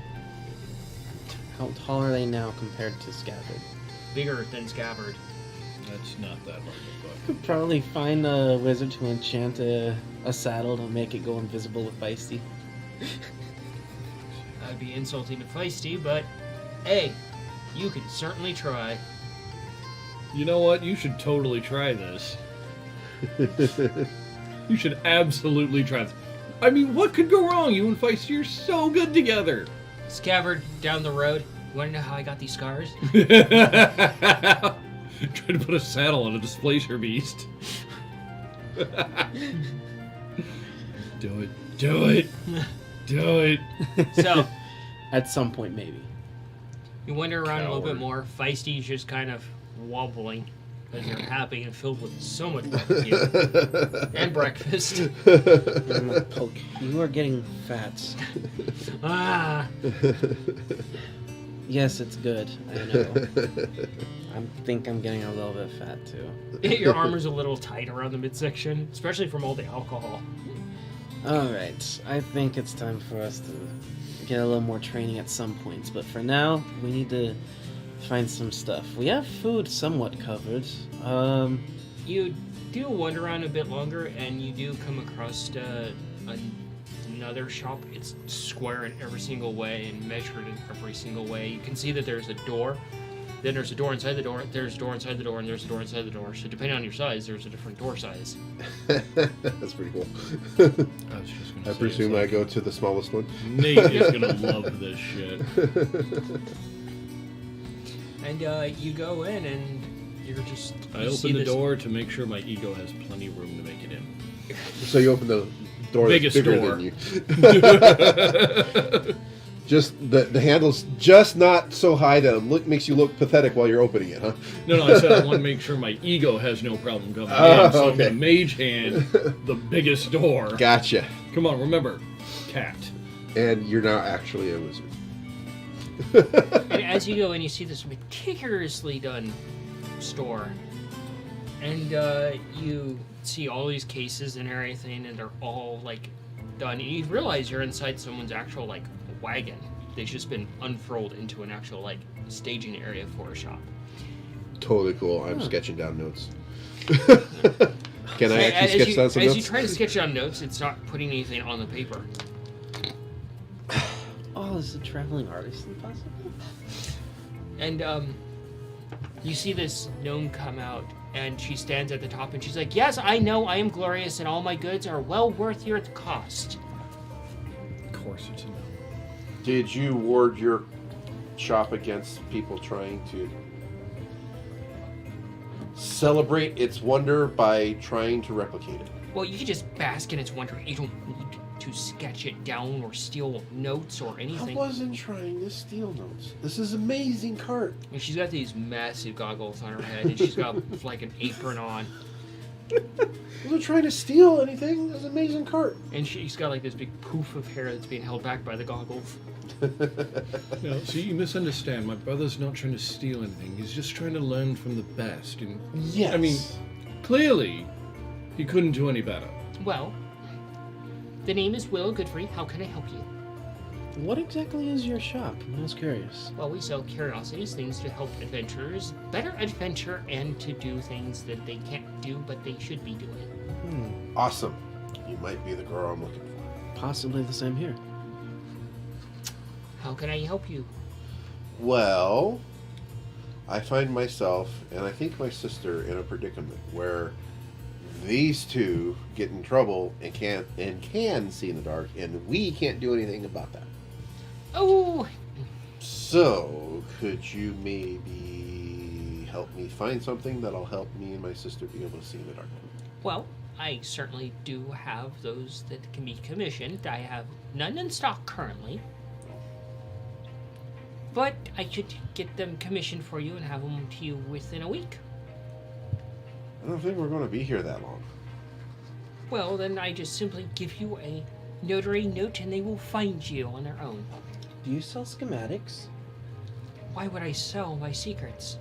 How tall are they now compared to Scabbard? Bigger than Scabbard. That's not that hard to fuck. Could probably find a wizard to enchant a saddle to make it go invisible with Feisty. That'd be insulting to Feisty, but hey, you can certainly try. You know what? You should totally try this. You should absolutely try this. I mean, what could go wrong? You and Feisty are so good together. Scabbard down the road. You wanna know how I got these scars? Try to put a saddle on a displacer beast. Do it. Do it. Do it. So, At some point, maybe. you wander around a little bit Coward. more. Feisty's just kind of wobbling because you're happy and filled with so much barbecue and breakfast. I'm gonna poke. You are getting fat. Ah, Yes, it's good. I know. I think I'm getting a little bit fat too. your armor's a little tight around the midsection, especially from all the alcohol. Alright, I think it's time for us to get a little more training at some points, but for now, we need to find some stuff. We have food somewhat covered. You do wander around a bit longer, and you do come across another shop. It's square in every single way and measured in every single way. You can see that there's a door. Then there's a door inside the door. There's a door inside the door, and there's a door inside the door. So depending on your size, there's a different door size. That's pretty cool. I was just gonna I say, presume it's I like, go to the smallest one. Nate is gonna love this shit. And you go in, and you're just. I you see open the this- door to make sure my ego has plenty of room to make it in. So you open the door Biggest that's bigger door. than you. Just the handle's just not so high that it makes you look pathetic while you're opening it, huh? No, I said I want to make sure my ego has no problem coming Oh, in. So okay. the mage hand, the biggest door. Gotcha. Come on, remember, cat. And you're now actually a wizard. And as you go in, you see this meticulously done store. And you see all these cases and everything, and they're all, like, done. And you realize you're inside someone's actual, like, wagon. They've just been unfurled into an actual, like, staging area for a shop. Totally cool. I'm sketching down notes. Can I And actually sketch down some as notes? you try to sketch down notes, it's not putting anything on the paper. Oh, is a traveling artist impossible? And you see this gnome come out, and she stands at the top, and she's like, "Yes, I know I am glorious, and all my goods are well worth your cost." Of course it's a no. Did you ward your shop against people trying to celebrate its wonder by trying to replicate it? Well, you can just bask in its wonder. You don't need to sketch it down or steal notes or I anything. wasn't trying to steal notes. This is amazing cart. And she's got these massive goggles on her head, and she's got like an apron on, I wasn't trying to steal anything. This is amazing cart. and she's got like this big poof of hair that's being held back by the goggles. No, see, you misunderstand. My brother's not trying to steal anything. He's just trying to learn from the best. And Yes. I mean, clearly, he couldn't do any better. Well, the name is Will Godfrey. How can I help you? What exactly is your shop? I was curious. Well, we sell curiosities, things to help adventurers better adventure and to do things that they can't do but they should be doing. Awesome. You might be the girl I'm looking for. Possibly the same here. How can I help you? Well, I find myself, and I think my sister, in a predicament where these two get in trouble and can see in the dark, and we can't do anything about that. Oh, So, could you maybe help me find something that'll help me and my sister be able to see in the dark? well, I certainly do have those that can be commissioned. I have none in stock currently. But I should get them commissioned for you and have them to you within a week. I don't think we're going to be here that long. Well, then I just simply give you a notary note and they will find you on their own. Do you sell schematics? Why would I sell my secrets?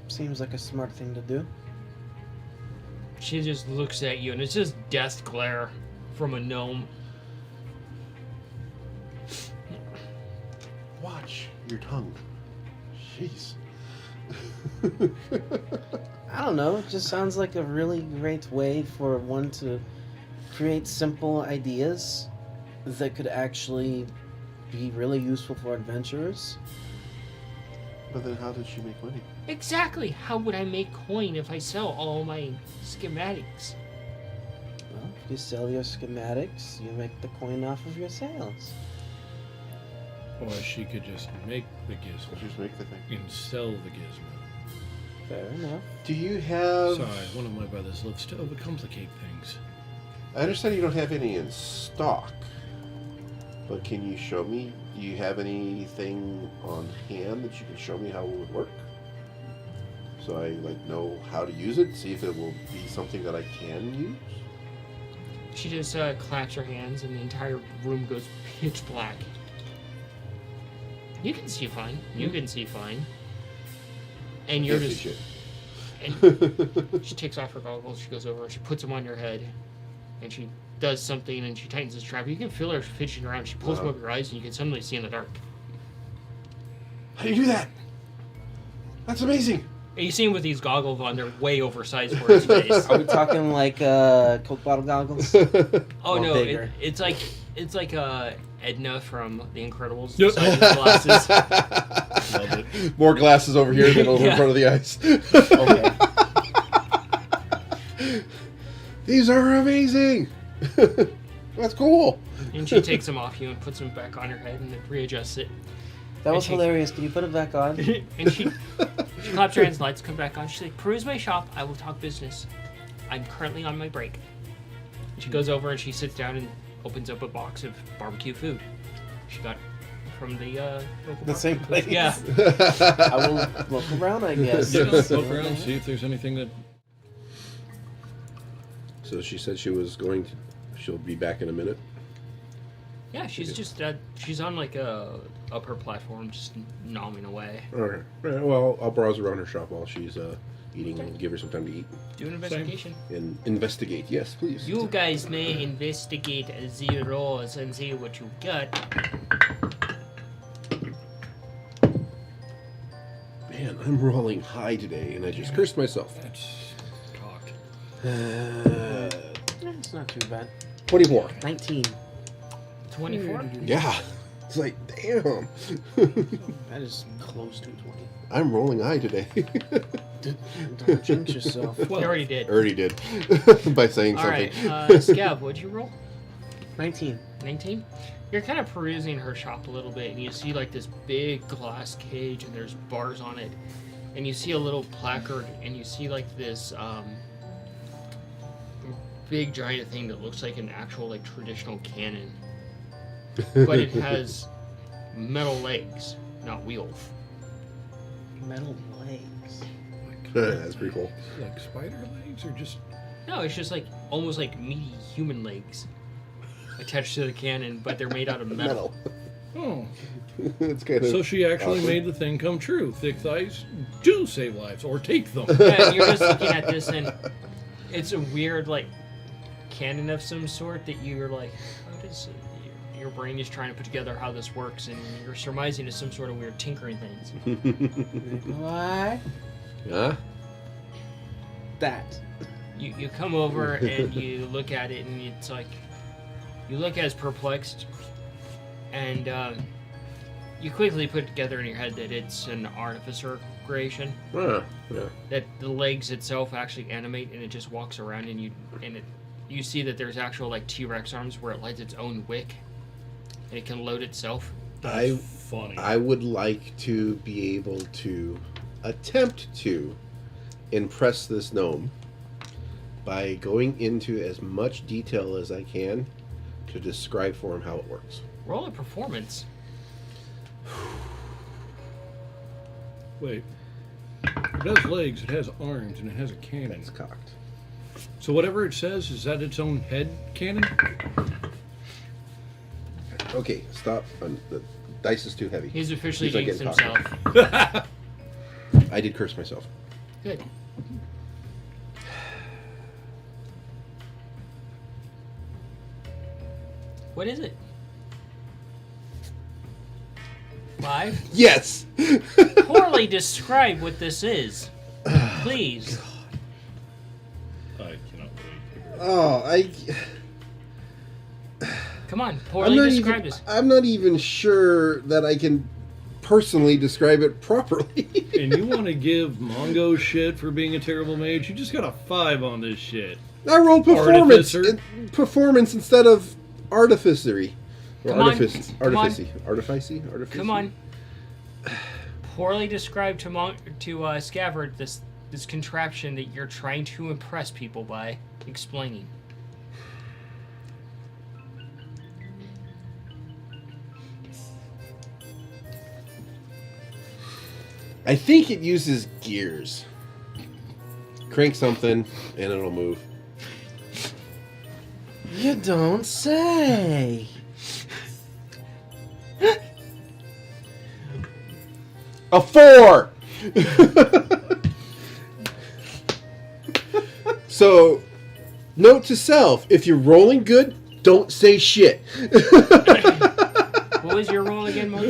Seems like a smart thing to do. She just looks at you and it's just death glare from a gnome. Watch your tongue. Jeez. I don't know. It just sounds like a really great way for one to create simple ideas that could actually be really useful for adventurers. But then how did she make money? Exactly. How would I make coin if I sell all my schematics? Well, if you sell your schematics, you make the coin off of your sales. Or she could just make the gizmo Just make the thing. and sell the gizmo. Fair enough. Do you have... Sorry, one of my brothers loves to overcomplicate things. I understand you don't have any in stock. But can you show me? Do you have anything on hand that you can show me how it would work? So I know how to use it, see if it will be something that I can use? She just claps her hands and the entire room goes pitch black. You can see fine. You can see fine. And you're Yes, just... you And she takes off her goggles, she goes over, she puts them on your head, and she does something and she tightens the strap. You can feel her fidgeting around. She pulls them over your eyes and you can suddenly see in the dark. How do you do that? That's amazing. And you see him with these goggles on, they're way oversized for his face. Are we talking like Coke bottle goggles? Oh Or no, bigger. it's like Edna from The Incredibles. Yep. The size of glasses. Love it. More glasses over here than over in Yeah. front of the eyes. Okay. These are amazing. That's cool. And she takes them off you and puts them back on her head and then readjusts it. That was And she- hilarious. Can you put it back on? And she claps her hands, lights come back on. She's like, peruse my shop, I will talk business. I'm currently on my break. And she goes over and she sits down and opens up a box of barbecue food. She got from the local The same barbecue place? Yeah. I will look around, I guess. Yeah, let's look around, see if there's anything that... So she said she'll be back in a minute. Yeah, she's just she's on like a upper platform, just nomming away. Alright. Well, I'll browse around her shop while she's eating and give her some time to eat. Do an investigation. And investigate. Yes, please. You guys may investigate the rolls and see what you got. Man, I'm rolling high today, and I just cursed myself. That's cocked. It's not too bad. 24. 19. 24? Yeah. It's like, damn. That is close to 20. I'm rolling high today. Don't jinx yourself. You already did. Already did. By saying Alright, something. Scav, what'd you roll? 19. 19? You're kind of perusing her shop a little bit, and you see like this big glass cage, and there's bars on it, and you see a little placard, and you see like this big giant thing that looks like an actual like traditional cannon, but it has metal legs, not wheels. Metal legs. That's pretty cool. Like spider legs or just... No, it's just like almost like meaty human legs attached to the cannon, but they're made out of metal. Oh. It's kind of So she actually awkward. made the thing come true. Thick thighs do save lives, or take them. Yeah, you're just looking at this and it's a weird like cannon of some sort that you're like, how does your brain is trying to put together how this works, and you're surmising it's some sort of weird tinkering things. Why? Huh? That. You come over and you look at it, and it's like you look as perplexed, and you quickly put together in your head that it's an artificer creation. Yeah. That the legs itself actually animate, and it just walks around, and you see that there's actual like T-Rex arms where it lights its own wick, and it can load itself. That's funny. I would like to be able to attempt to impress this gnome by going into as much detail as I can to describe for him how it works. Roll a performance. Wait. It has legs, it has arms, and it has a cannon. It's cocked. So whatever it says, is that its own head cannon? Okay, stop. The dice is too heavy. He's officially He's not jinxed getting himself. I did curse myself. Good. What is it? 5? Yes! Poorly describe what this is. Please. I cannot really figure it out. Oh, Come on, poorly describe this. I'm not even sure that I can personally describe it properly. And you want to give Mongo shit for being a terrible mage? You just got a 5 on this shit. I rolled performance. Artificer. Performance instead of artificery. Or Come on. artifice. Come on. Artificey. Artificey? Artificey? Come on. Poorly describe to Scavard this contraption that you're trying to impress people by explaining. I think it uses gears. Crank something and it'll move. You don't say. A 4! So, note to self, if you're rolling good, don't say shit. What was your roll again, Mo?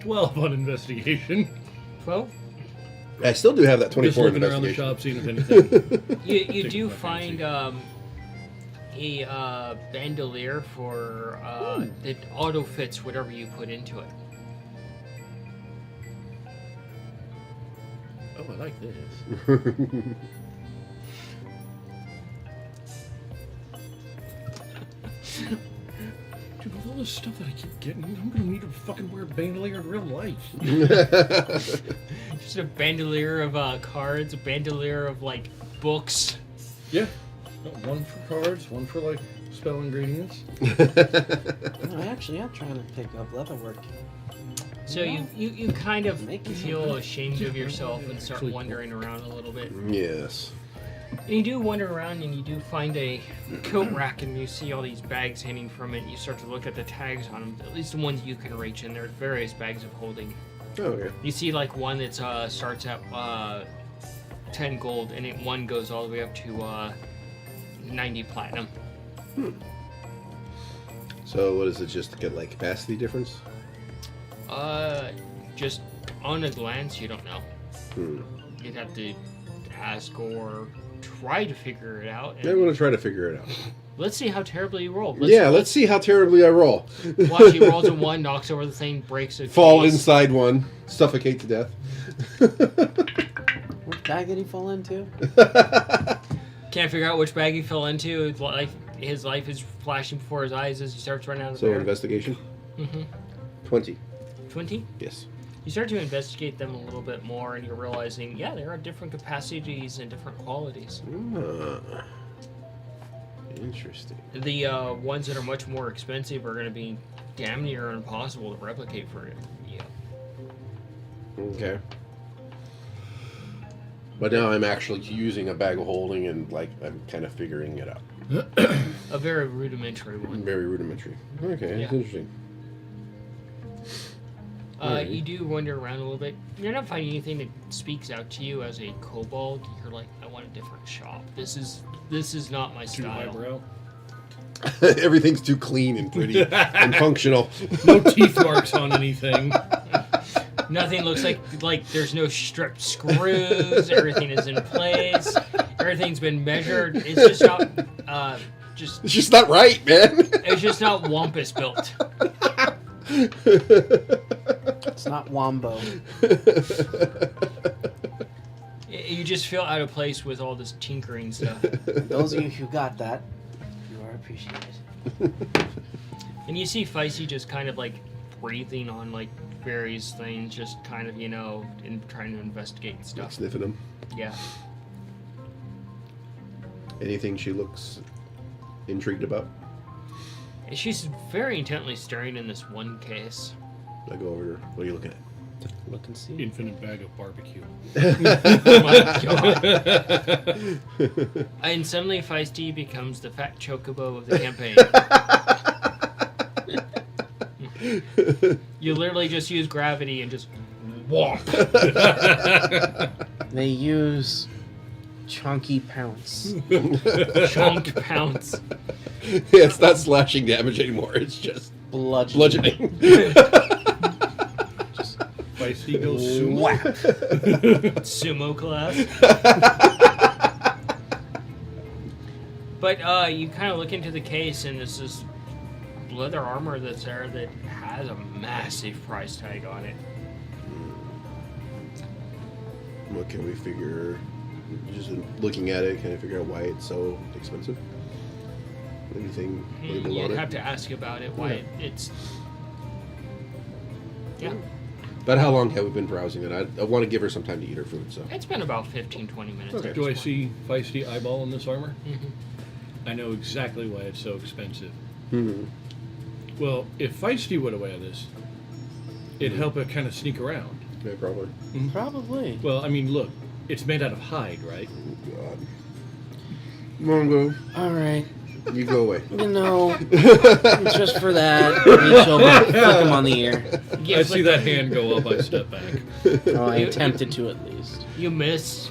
12 on investigation. 12? I still do have that Just 24 looking around the investigation. shop, seeing if anything. You Take do my find a bandolier for that auto fits whatever you put into it. Oh, I like this. Dude, with all this stuff that I keep getting, I'm gonna need to fucking wear a bandolier in real life. Just a bandolier of cards, a bandolier of like books. Yeah. One for cards, one for like spell ingredients. No, actually, I'm trying to pick up leatherwork. So you kind of Make it feel simple. ashamed of yourself and start Actually, wandering around a little bit. Yes. And you do wander around and you do find a coat rack and you see all these bags hanging from it. And you start to look at the tags on them, at least the ones you can reach, and there are various bags of holding. Oh, okay. You see like one that starts at 10 gold and one goes all the way up to 90 platinum. So what is it, just to get like capacity difference? Just on a glance, you don't know. Hmm. You'd have to ask or try to figure it out. I'm going to try to figure it out. Let's see how terribly you roll. Let's see how terribly I roll. Watch, he rolls a 1, knocks over the thing, breaks it. Fall inside one, suffocate to death. What bag did he fall into? Can't figure out which bag he fell into. His life is flashing before his eyes as he starts running out of the So bear. investigation? Mm-hmm. 20. 20? Yes. You start to investigate them a little bit more, and you're realizing, yeah, there are different capacities and different qualities. Interesting. The ones that are much more expensive are going to be damn near impossible to replicate for you. Okay. But now I'm actually using a bag of holding and like I'm kind of figuring it out. A very rudimentary one. Very rudimentary. Okay, Yeah. that's interesting. You do wander around a little bit. You're not finding anything that speaks out to you as a kobold. You're like, I want a different shop. This is not my Too style. highbrow. Everything's too clean and pretty and functional. No teeth marks on anything. Nothing looks like there's no stripped screws. Everything is in place. Everything's been measured. It's just not It's just not right, man. it's just not Wampus built. It's not Wombo. You just feel out of place with all this tinkering stuff. Those of you who got that, you are appreciated. And you see Feisty just kind of like breathing on like various things, just kind of, in trying to investigate stuff. Sniffing them. Yeah. Anything she looks intrigued about? And she's very intently staring in this one case. I go over to her. What are you looking at? Look and see. Infinite bag of barbecue. Oh my god. And suddenly Feisty becomes the fat chocobo of the campaign. You literally just use gravity and just whomp. They use chunky pounce. Chunk pounce. Yeah, it's not slashing damage anymore. It's just Bludgeoning. bludgeoning. Feisty goes sumo. Whap. Sumo class. But you kind of look into the case and there's this leather armor that's there that has a massive price tag on it. What can we figure? Just looking at it, can I figure out why it's so expensive? Anything labeled You'd on it? have to ask about it, why it's... Yeah. About how long have we been browsing it? I want to give her some time to eat her food, so. It's been about 15-20 minutes. Okay. at Do I this see Feisty eyeball in this armor? point. Mhm. I know exactly why it's so expensive. Hmm. Well, if Feisty would have wear this, it'd help her kind of sneak around. Yeah, probably. Probably. Well, I mean, look, it's made out of hide, right? Oh, God. Mongo, Alright. you go away. Just for that, reach over and flick him on the ear. Yeah, I but see that hand go up, I step back. Oh, I attempted to at least. You miss.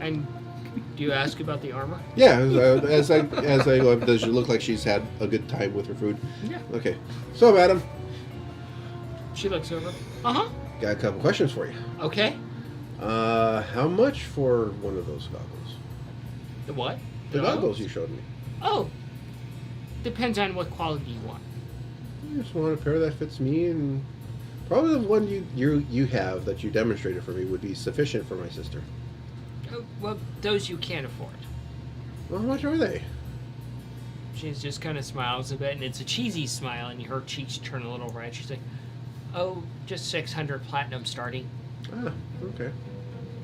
And do you ask about the armor? Yeah, as I go, does it look like she's had a good time with her food? Yeah. Okay. So, madam, She looks over. Uh-huh. got a couple questions for you. Okay. How much for one of those goggles? The what? The goggles you showed me. Oh. Depends on what quality you want. I just want a pair that fits me, and probably the one you have that you demonstrated for me would be sufficient for my sister. Oh, well, those you can't afford. Well, how much are they? She just kind of smiles a bit, and it's a cheesy smile, and her cheeks turn a little red. She's like, oh, just 600 platinum starting. Ah, okay.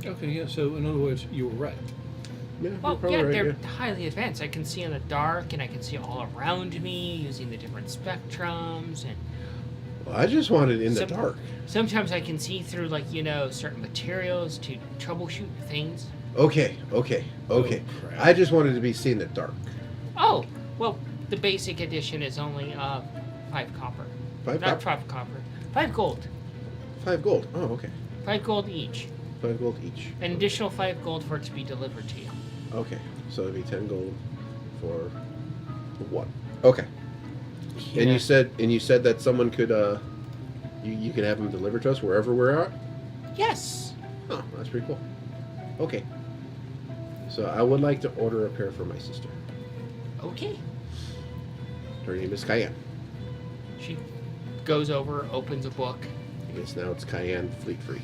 Okay, yeah, so in other words, you were right. Yeah, Well, you're probably yeah, right, they're highly advanced. I can see in the dark, and I can see all around me using the different spectrums, and Well, I just want it in the Some- dark. sometimes I can see through, like, certain materials to troubleshoot things. Okay. Oh, crap. I just wanted to be seen in the dark. Oh, well, the basic edition is only 5 copper. Five Not copper? 5 copper. 5 gold. 5 gold. Oh, okay. 5 gold each. 5 gold each. An additional 5 gold for it to be delivered to you. Okay, so it'd be 10 gold for one. Okay. And you said that someone could you can have them delivered to us wherever we're at. Yes. Oh, that's pretty cool. Okay. So I would like to order a pair for my sister. Okay. Her name is Cayenne. She goes over, opens a book. I guess now it's Cayenne Fleet Free.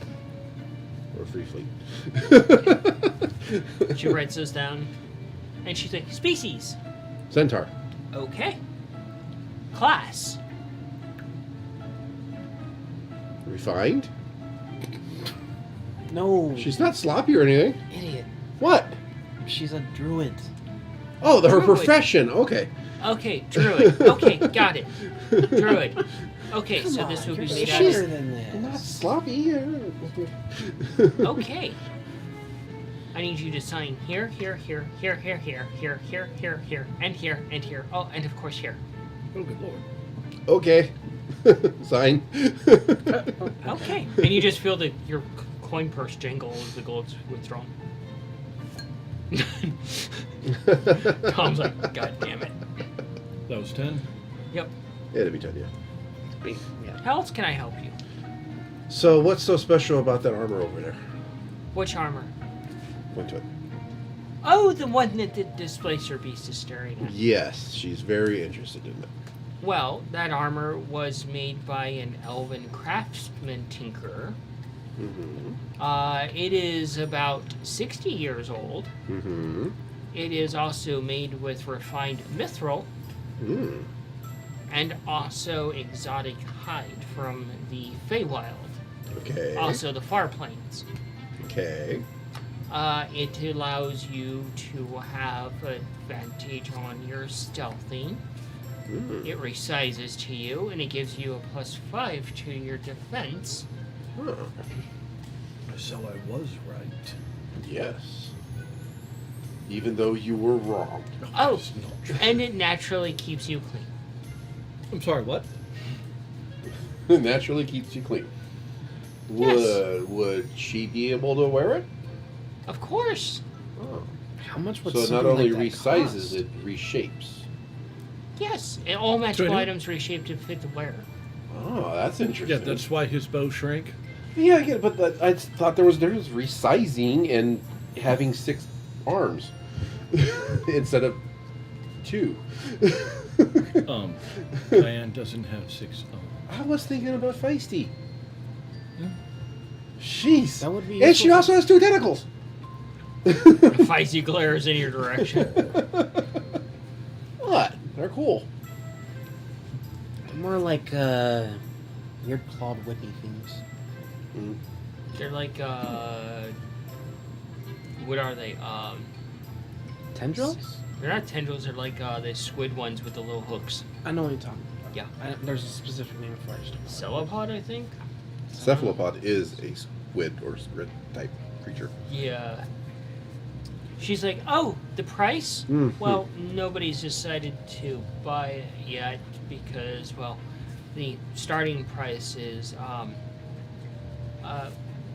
Or Free Fleet. She writes those down. And she's like, species. Centaur. Okay. Class. Refined? No. She's not sloppy or anything. Idiot. What? She's a druid. Oh, her Druid. profession. Okay. Okay, druid. Okay, got it. Druid. Okay, Come so on, this would you're be made out smarter of... than Not this. sloppy. Okay. I need you to sign here, here, here, here, here, here, here, here, here, here, and here, and here. Oh, and of course here. Oh, good lord. Okay. Sign. Okay. And you just feel your coin purse jingle as the gold's withdrawn. Tom's like, God damn it. That was 10. Yep. It'll be 10, yeah. Yeah. How else can I help you? So, what's so special about that armor over there? Which armor? Point to it. Oh, the one that the displacer beast is staring at. Yes, she's very interested in it. Well, that armor was made by an elven craftsman tinkerer. Mm-hmm. It is about 60 years old. Mm-hmm. It is also made with refined mithril Mm. and also exotic hide from the Feywild. Okay. Also the Far Plains. Okay. It allows you to have advantage on your stealthing. Mm. It resizes to you, and it gives you a +5 to your defense. Huh. So I was right. Yes. Even though you were wrong. Oh, It's not true. and it naturally keeps you clean. I'm sorry, what? Naturally keeps you clean. Yes. Would she be able to wear it? Of course. Oh. How much would So it not something only like that resizes, cost? it reshapes. Yes, and all magical Training? items reshape to fit the wearer. Oh, that's interesting. Yeah, that's why his bow shrank. Yeah, I get it, but I thought there was resizing and having 6 arms instead of 2. Diane doesn't have 6. I was thinking about Feisty. Yeah. Jeez. That would be And she useful. also has 2 tentacles. Feisty glares in your direction. What? They're cool. More like weird clawed whippy things. Mm. They're like, what are they? Tendrils? They're not tendrils. They're like the squid ones with the little hooks. I know what you're talking about. Yeah. There's a specific name for it. Cephalopod, I think. Cephalopod is a squid or squid type creature. Yeah. She's like, oh, the price? Mhm. Well, nobody's decided to buy it yet because, well, the starting price is,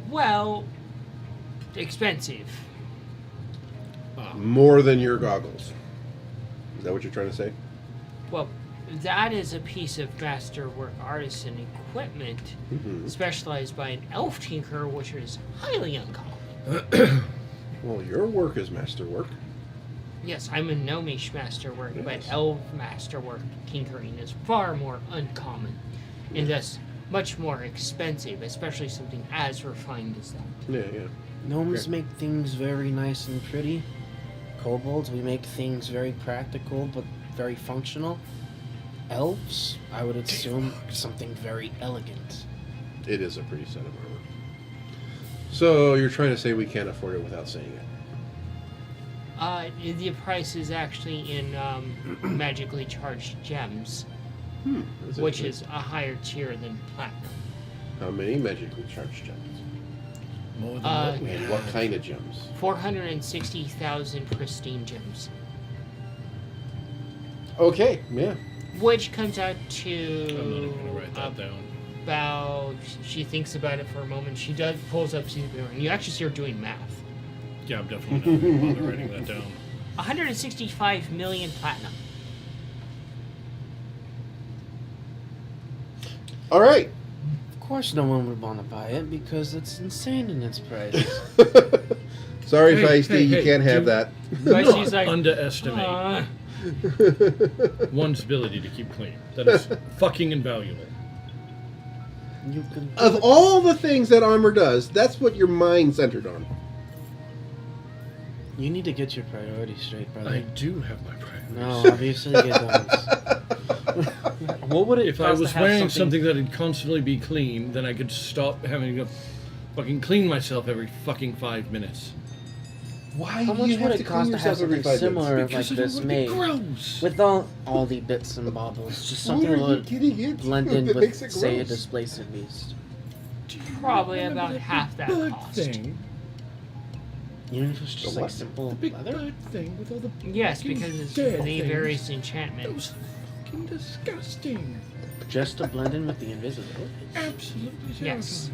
well, expensive. More than your goggles. Is that what you're trying to say? Well, that is a piece of masterwork artisan equipment Mm-hmm. specialized by an elf tinker, which is highly uncommon. Well, your work is masterwork. Yes, I'm a gnomish masterwork, Yes. but elf masterwork tinkering is far more uncommon, and thus much more expensive, especially something as refined as that. Yeah, yeah. Gnomes Okay. make things very nice and pretty. Kobolds, we make things very practical but very functional. Elves, I would assume something very elegant. It is a pretty set of armor. So you're trying to say we can't afford it without saying it? The price is actually in magically charged gems, which is a higher tier than platinum. How many magically charged gems? More than Uh, what we And have. what kind of gems? 460,000 pristine gems, Okay, yeah. which comes out I'm not to even gonna write that down. about. She thinks about it for a moment. She does pulls up CPU, and you actually see her doing math. Yeah, I'm definitely not going to bother writing that down. 165 million platinum. All right. Of course, no one would want to buy it because it's insane in its price. Sorry, Hey, Feisty, hey, you hey, can't have do- that. But Not she's like, underestimate one's ability to keep clean. That is fucking invaluable. You can. Of all the things that armor does, that's what your mind centered on. You need to get your priorities straight, brother. I do have my priorities. No, obviously you don't. What would it If I cost was to have wearing something that'd constantly be clean, then I could stop having to fucking clean myself every fucking 5 minutes. Why How do much you have would to it clean cost to have yourself every something 5 similar minutes? like Because this it would be made? gross. Without all the bits and bobbles, just something What that are you would getting into blend in that makes with, it say, a gross? displacer beast. Do you Probably remember about the half big that bird cost. Thing? Even if it's just The like what? simple The big leather? bird thing with all the Yes, fucking because it's dead the things. various That enchantments. was fucking disgusting. Just to blend in with the invisibility. Absolutely terrifying. Yes.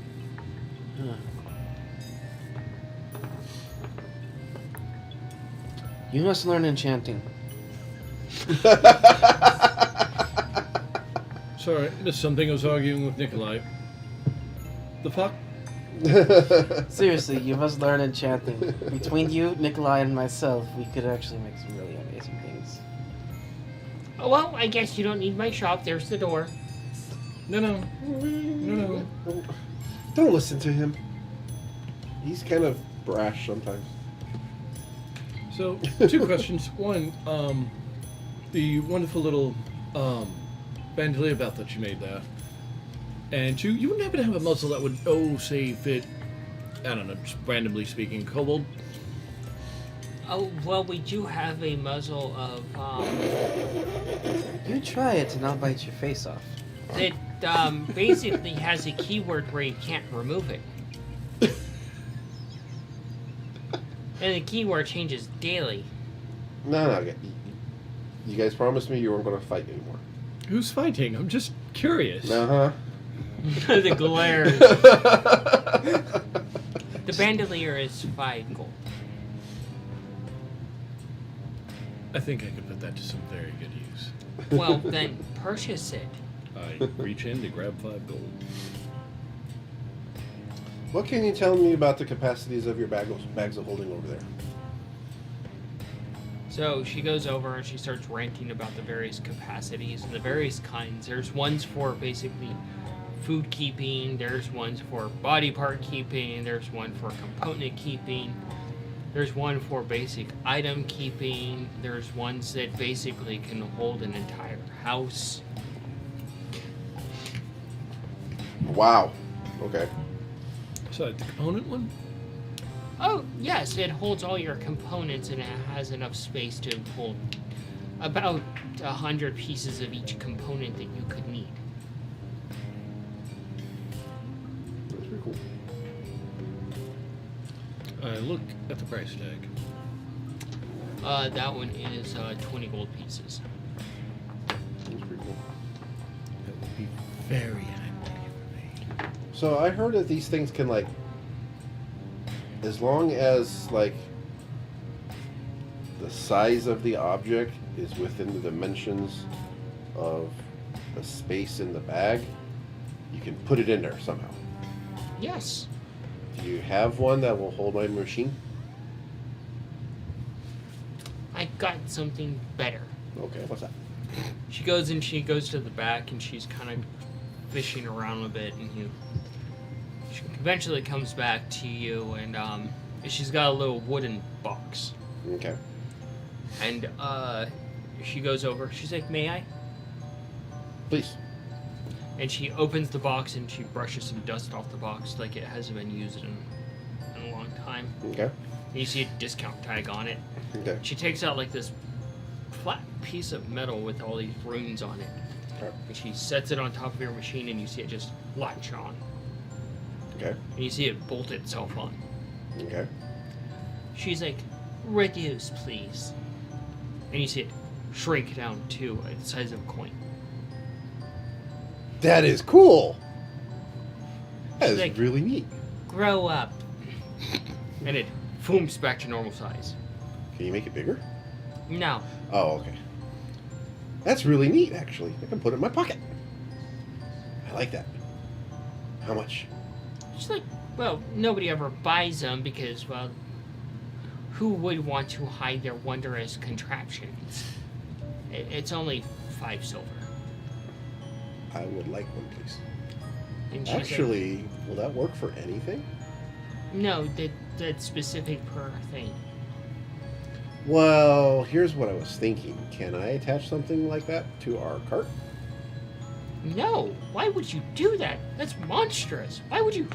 Huh. You must learn enchanting. Sorry, there's something I was arguing with Nikolai. The fuck? Seriously, you must learn enchanting. Between you, Nikolai, and myself, we could actually make some really amazing things. Oh, well, I guess you don't need my shop. There's the door. No. Don't listen to him. He's kind of brash sometimes. So, 2 questions. One, the wonderful little bandolier belt that you made there. And 2, you wouldn't happen to have a muzzle that would, say, fit, I don't know, just randomly speaking, kobold? Oh, well, we do have a muzzle of, You try it and I'll bite your face off. that, basically has a keyword where you can't remove it. And the keyword changes daily. No. You guys promised me you weren't going to fight anymore. Who's fighting? I'm just curious. Uh-huh. The glare. The bandolier is 5 gold. I think I could put that to some very good use. Well, then purchase it. I reach in to grab 5 gold. What can you tell me about the capacities of your bags of holding over there? So she goes over and she starts ranting about the various capacities and the various kinds. There's ones for basically food keeping, there's ones for body part keeping, there's one for component keeping, there's one for basic item keeping, there's ones that basically can hold an entire house. Wow. Okay. So, the component one? Oh, yes, it holds all your components and it has enough space to hold about 100 pieces of each component that you could need. That's pretty cool. I look at the price tag. That one is 20 gold pieces. That's pretty cool. That would be very handy for me. So I heard that these things can, like, as long as, like, the size of the object is within the dimensions of the space in the bag, you can put it in there somehow. Yes. Do you have one that will hold my machine? I got something better. Okay, what's that? She goes to the back and she's kind of fishing around a bit and she eventually comes back to you and she's got a little wooden box. Okay. And she goes over. She's like, "May I?" Please. And she opens the box and she brushes some dust off the box like it hasn't been used in a long time. Okay. And you see a discount tag on it. Okay. She takes out like this flat piece of metal with all these runes on it. Okay. And she sets it on top of your machine and you see it just latch on. Okay. And you see it bolt itself on. Okay. She's like, "Reduce, please." And you see it shrink down to the size of a coin. That is cool. That is Like- really neat. "Grow up." And it fooms back to normal size. Can you make it bigger? No. Oh, okay. That's really neat, actually. I can put it in my pocket. I like that. How much? She's like, well, nobody ever buys them because, well, who would want to hide their wondrous contraptions? It's only 5 silver. I would like one, please. And she's like, Actually, will that work for anything? no, that's specific per thing. Well, here's what I was thinking. Can I attach something like that to our cart? No, why would you do that? That's monstrous. Why would you?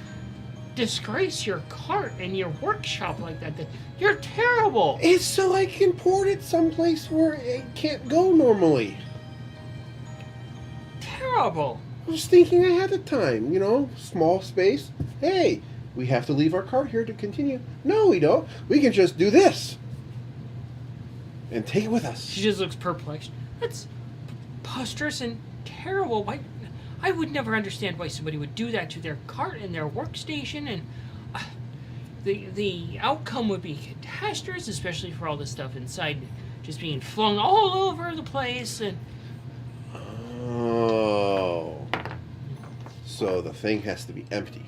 disgrace your cart and your workshop like that. You're terrible. It's so I can port it someplace where it can't go normally. Terrible. I was thinking ahead of time, small space. Hey, we have to leave our cart here to continue. No, we don't. We can just do this. And take it with us. She just looks perplexed. That's preposterous and terrible. Why? I would never understand why somebody would do that to their cart and their workstation, and the outcome would be disastrous, especially for all the stuff inside just being flung all over the place. And oh, so the thing has to be empty.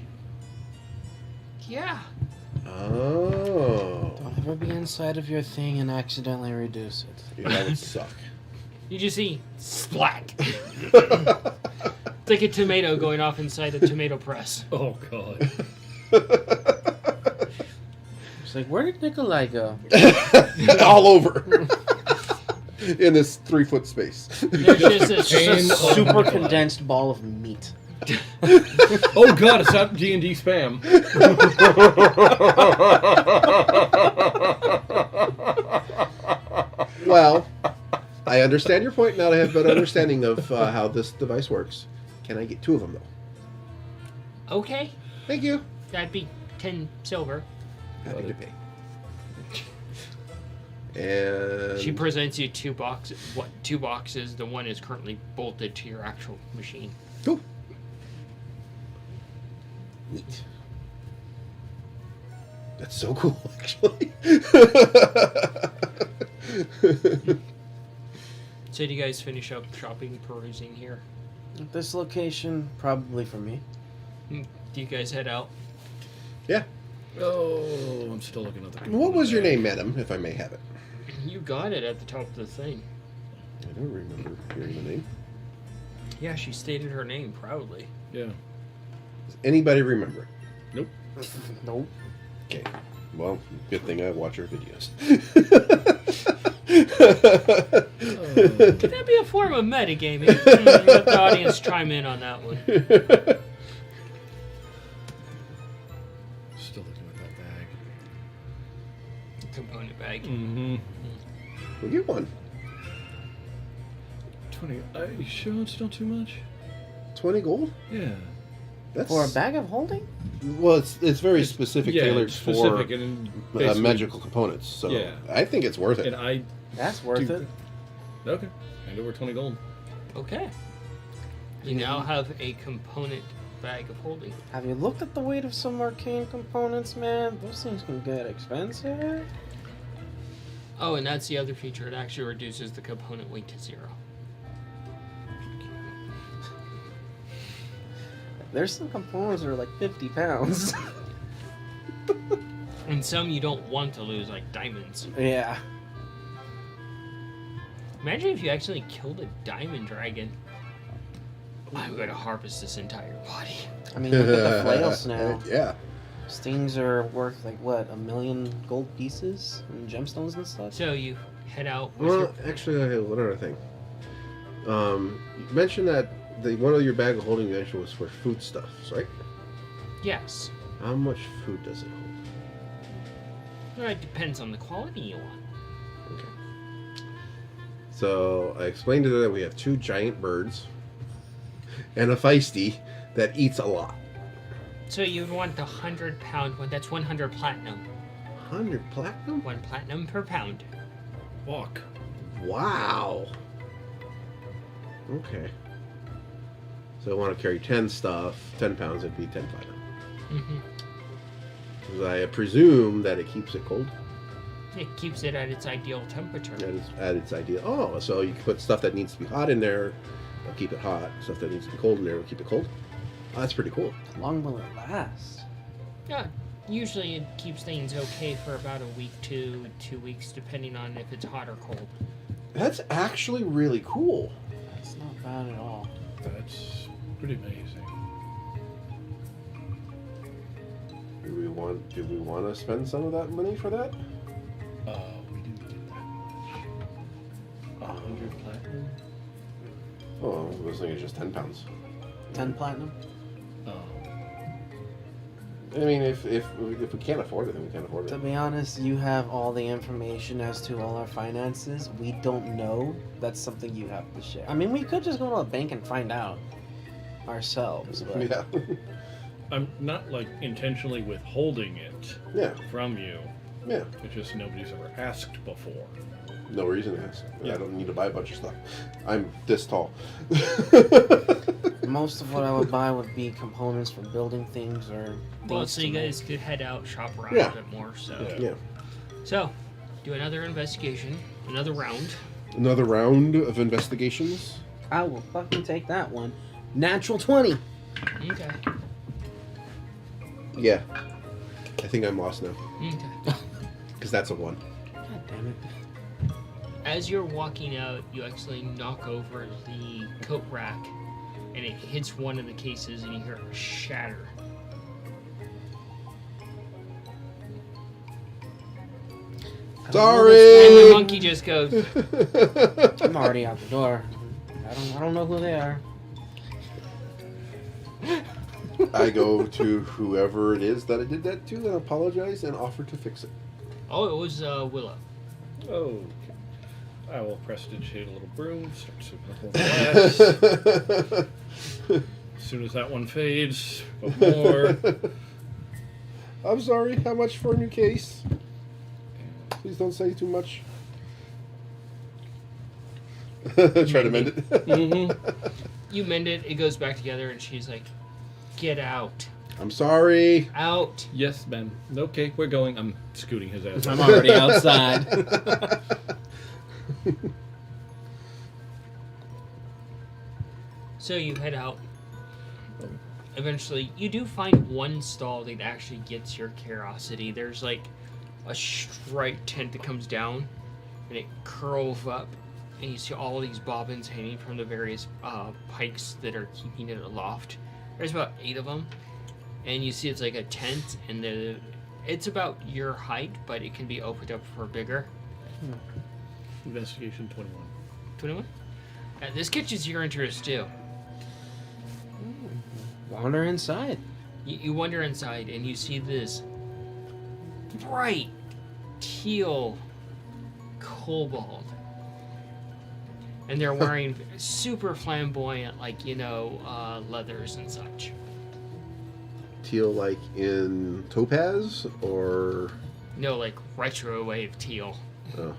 yeah. Oh, Don't ever be inside of your thing and accidentally reduce it. yeah, that would suck. You just see splat. It's like a tomato going off inside a tomato press. Oh god. It's like, where did Nikolai go? All over. In this 3-foot space. There's just a It's a And- super condensed ball of meat. Oh god, it's not D&D spam. Well, I understand your point now. I have a better understanding of how this device works. Can I get 2 of them, though? Okay, Thank you. that'd be 10 silver. Happy to pay. And She presents you 2 boxes. What? 2 boxes. The one is currently bolted to your actual machine. cool. Neat. That's so cool, actually. So do you guys finish up shopping, perusing here? At this location, probably for me. Do you guys head out? Yeah. Oh, I'm still looking at the What was your name, madam, if I may have it? You got it at the top of the thing. I don't remember hearing the name. Yeah, she stated her name proudly. Yeah. Does anybody remember it? Nope. Nope. Okay. Well, good thing I watch her videos. Could that be a form of metagaming? Let the audience chime in on that one. Still looking at that bag. Component bag. Mm-hmm. We'll get one. 20. Are you sure it's not too much? 20 gold? Yeah. That's For a bag of holding? Well, it's very specific, Yeah, tailored it's specific for and basically- magical components. So Yeah. I think it's worth it. And I That's worth do- it. Okay. Hand over 20 gold. Okay. You now have a component bag of holding. Have you looked at the weight of some arcane components, man? Those things can get expensive. Oh, and that's the other feature. It actually reduces the component weight to 0. There's some components that are like 50 pounds. And some you don't want to lose, like diamonds. Yeah. Imagine if you actually killed a diamond dragon. I'm going to harvest this entire body. I mean, look at the flails now. Yeah. These things are worth like what, 1,000,000 gold pieces and gemstones and stuff. So you head out with Well, your... actually, I have one other thing. You mentioned that one of your bag of holding mentioned was for foodstuffs, right? Yes. How much food does it hold? Well, it depends on the quality you want. Okay. So I explained to them that we have 2 giant birds and a feisty that eats a lot. So you'd want the 100-pound one. That's 100 platinum. 100 platinum? 1 platinum per pound. Walk. Wow. Okay. So I want to carry 10 stuff, 10 pounds, it'd be 10 platinum. Mm-hmm. Because I presume that it keeps it cold. It keeps it at its ideal temperature. At its ideal. Oh, so you can put stuff that needs to be hot in there, it'll keep it hot. Stuff that needs to be cold in there will keep it cold. Oh, that's pretty cool. How long will it last? Yeah, usually it keeps things okay for about a week to 2 weeks, depending on if it's hot or cold. That's actually really cool. It's not bad at all. That's pretty amazing. Do we want to spend some of that money for that? We didn't get that much. 100 platinum? Oh, I was thinking just 10 pounds. 10 platinum? Oh. I mean, if we can't afford it, then we can't afford To it. be honest, you have all the information as to all our finances. We don't know. That's something you have to share. I mean, we could just go to a bank and find out ourselves. But Yeah. I'm not like intentionally withholding it Yeah. from you. Yeah. It's just nobody's ever asked before. No reason to ask. Yeah. I don't need to buy a bunch of stuff. I'm this tall. most of what I would buy would be components for building things or. Well, things so to you make. guys could head out, shop around Yeah. a bit more. So, Yeah. Yeah. so do another investigation, another round. Another round of investigations. I will fucking take that one. Natural 20. Okay. Yeah. I think I'm lost now. Okay. Because that's a 1. God damn it. As you're walking out, you actually knock over the coat rack, and it hits one of the cases, and you hear it shatter. Sorry! And the monkey just goes, I'm already out the door. I don't know who they are. I go to whoever it is that I did that to and apologize and offer to fix it. oh, it was Willow. Oh. I will prestidigitate a little broom, start sweeping the whole glass. As soon as that one fades, but more. I'm sorry. How much for a new case? Please don't say too much. Try to mend it. Mm-hmm. You mend it, it goes back together, and she's like, get out. I'm sorry. Out. Yes, Ben. Okay, we're going. I'm scooting his ass. I'm already outside. So you head out. Eventually, you do find one stall that actually gets your curiosity. There's like a striped tent that comes down, and it curls up, and you see all these bobbins hanging from the various pikes that are keeping it aloft. There's about 8 of them, and you see it's like a tent, and it's about your height, but it can be opened up for bigger. Investigation 21. 21? This catches your interest too. Wander inside. You wander inside and you see this bright teal kobold. And they're wearing super flamboyant, like, leathers and such. Teal like in topaz or... No, like retro wave teal. Oh.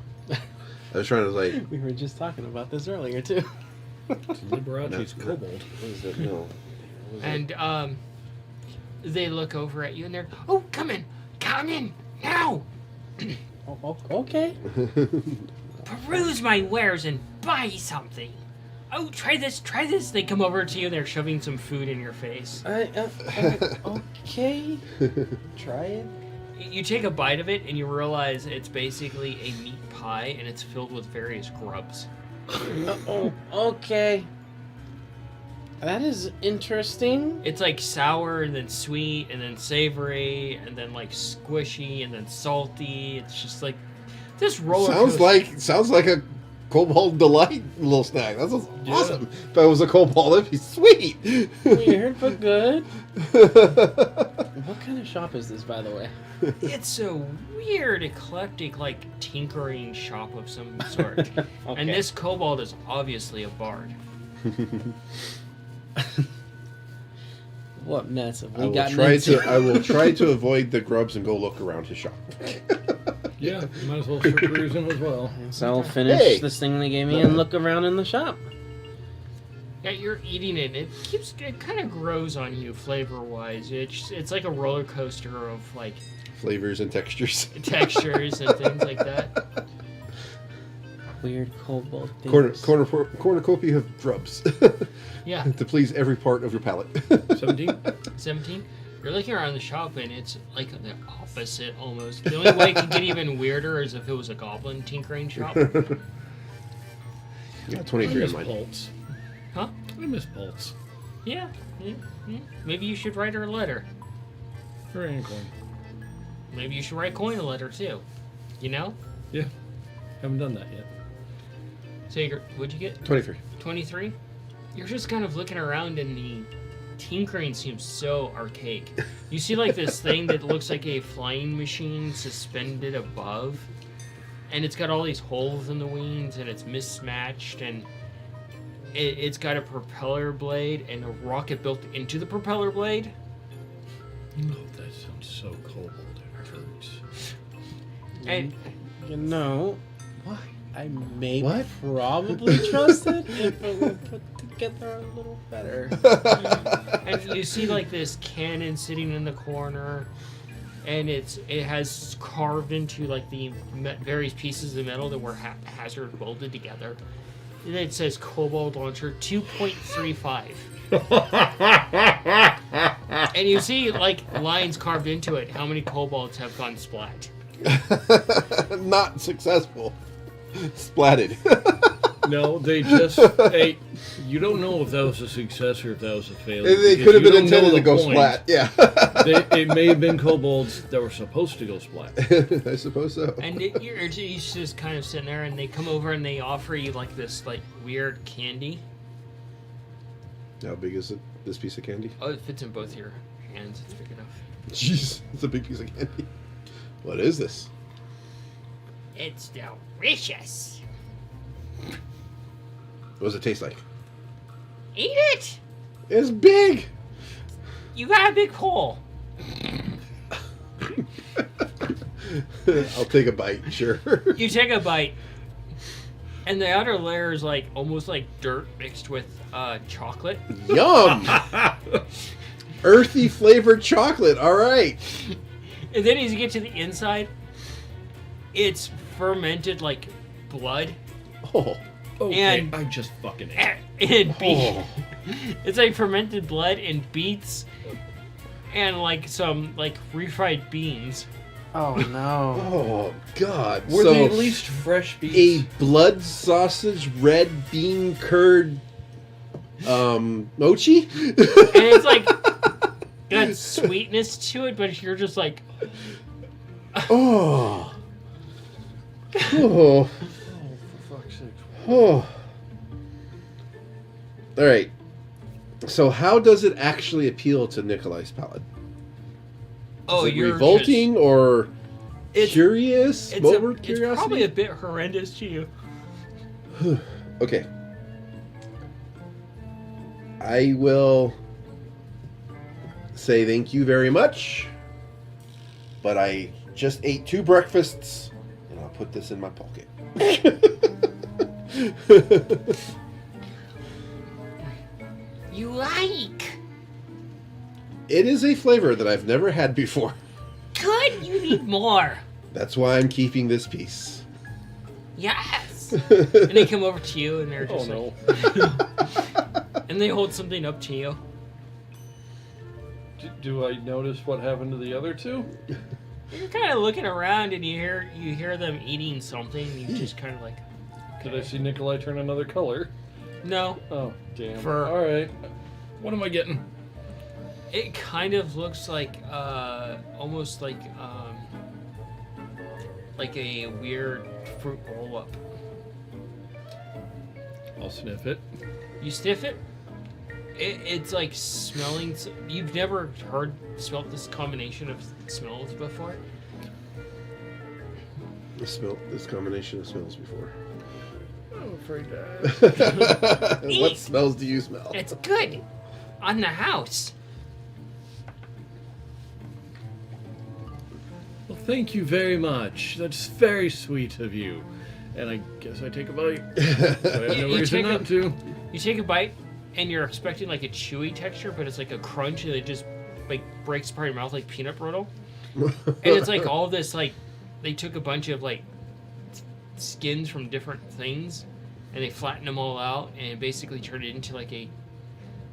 I was trying to like... We were just talking about this earlier too. Liberace's kobold. What is that? No. What is And they look over at you and they're, oh, come in, now! Okay. that? Peruse my wares and buy something. Oh, try this. They come over to you and they're shoving some food in your face. Okay. Try it. You take a bite of it and you realize it's basically a meat pie and it's filled with various grubs. Okay. That is interesting. It's like sour and then sweet and then savory and then like squishy and then salty. It's just like this roller coaster. Sounds like a Cobalt Delight little snack. That sounds awesome. If I was a Cobalt, that'd be sweet. Weird but good. What kind of shop is this, by the way? It's a weird, eclectic, like tinkering shop of some sort. And this kobold is obviously a bard. What mess have I we will gotten try into? to. I will try to avoid the grubs and go look around his shop. Yeah, might as well start cruising as well. So I'll finish Hey. this thing they gave me and look around in the shop. Yeah, you're eating it. It kind of grows on you flavor-wise. It's like a roller coaster of like Flavors and textures. textures and things like that. Weird cobalt things. Cornucopia of grubs Yeah, to please every part of your palate. 17? 17. You're looking around the shop and it's like the opposite almost. The only way it could get even weirder is if it was a goblin tinkering shop. Yeah, I 23 miss on mine. Pulse. Huh? I miss Pulse. Yeah. Maybe you should write her a letter. Or Acorn. Maybe you should write Coin a letter too. You know? Yeah, haven't done that yet. So what'd you get? 23. 23? You're just kind of looking around in tinkering seems so archaic. You see like this thing that looks like a flying machine suspended above, and it's got all these holes in the wings, and it's mismatched, and it's got a propeller blade and a rocket built into the propeller blade. Oh, that sounds so cold. It hurts. And You know, Why? I may What? probably trust it if it were put together a little better. and you see like this cannon sitting in the corner, and it has carved into like the various pieces of metal that were haphazard welded together. And it says Cobalt Launcher 2.35. And you see like lines carved into it. How many cobalts have gone splat? Not successful. Splatted. No, they just... you don't know if that was a success or if that was a failure. They because could have you been don't know intended to the go point. splat. Yeah. It may have been kobolds that were supposed to go splat. I suppose so. And you're just kind of sitting there, and they come over and they offer you like this like weird candy. How big is it? This piece of candy? Oh, it fits in both your hands. It's big enough. Jeez, it's a big piece of candy. What is this? It's delicious. What does it taste like? Eat it. It's big. You got a big hole. I'll take a bite, sure. You take a bite, and the outer layer is like almost like dirt mixed with chocolate. Yum! Earthy flavored chocolate. All right. And then as you get to the inside, it's fermented like blood Oh. Okay, And- I just fucking ate. and beet. Oh. It's like fermented blood and beets, and like some like refried beans. Oh no. Oh God. Were so they at least fresh a beets? blood sausage, red bean curd, mochi. And it's like got sweetness to it, but you're just like, Oh. Oh. Oh, for fuck's sake. Oh. All right. So how does it actually appeal to Nikolai's palate? oh, Is it you're revolting or It's- curious? It's, Morbid it's curiosity? probably a bit horrendous to you. Okay. I will say thank you very much, but I just ate 2 breakfasts, and I'll put this in my pocket. You like? It is a flavor that I've never had before. Good. You need more. That's why I'm keeping this piece. Yes. And they come over to you, and they're Oh just no. like, and they hold something up to you. Do I notice what happened to the other two? You're kind of looking around, and you hear them eating something. And you just kind of like, Did I see Nikolai turn another color? no. Oh, damn. For- Alright. What am I getting? It kind of looks like almost like a weird fruit roll up. I'll sniff it. You sniff it. It's like smelling. You've never smelled this combination of smells before. I smelled this combination of smells before. I'm afraid to. What smells do you smell? It's good on the house. Well, thank you very much. That's very sweet of you. And I guess I take a bite. I have no You reason take not to. You take a bite, and you're expecting like a chewy texture, but it's like a crunch, and it just like breaks apart your mouth like peanut brittle. And it's like all this like they took a bunch of like skins from different things, and they flattened them all out, and basically turned it into like a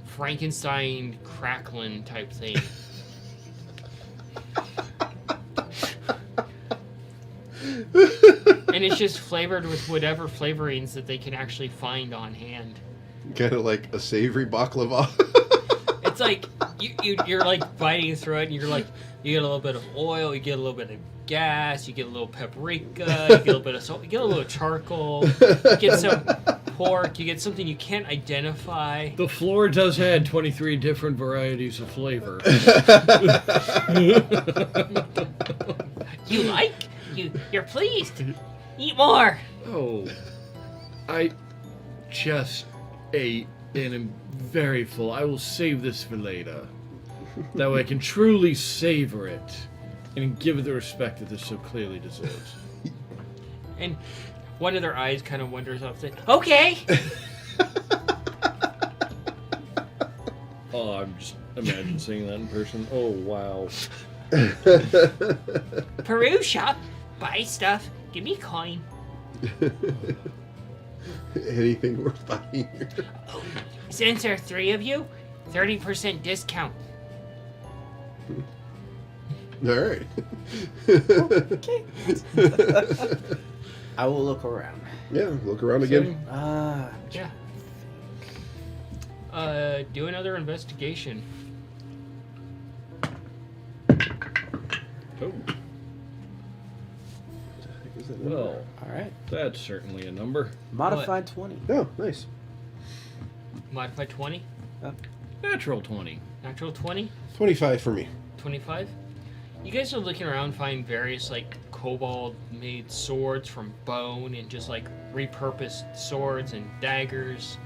Frankenstein crackling type thing. And it's just flavored with whatever flavorings that they can actually find on hand. Kind of like a savory baklava. It's like you're like biting through it, and you're like you get a little bit of oil, you get a little bit of gas, you get a little paprika, you get a little bit of salt, you get a little charcoal, you get some pork. You get something you can't identify. The floor does have 23 different varieties of flavor. You like? You're pleased. Eat more. Oh, I just ate and am very full. I will save this for later. That way I can truly savor it and give it the respect that this so clearly deserves. And one of their eyes kind of wanders off. Saying, okay. Oh, I'm just imagine seeing that in person. Oh, wow. Peru shop. Buy stuff. Give me a coin. Anything worth buying here? Since there are 3 of you, 30% discount. All right. Okay. I will look around. Yeah, look around again. Yeah. Do another investigation. Oh, well, All right. that's certainly a number. Modified 20. Oh, nice. Modified 20. Natural 20. Natural 20. 25 for me. 25. You guys are looking around, find various like kobold-made swords from bone and just like repurposed swords and daggers.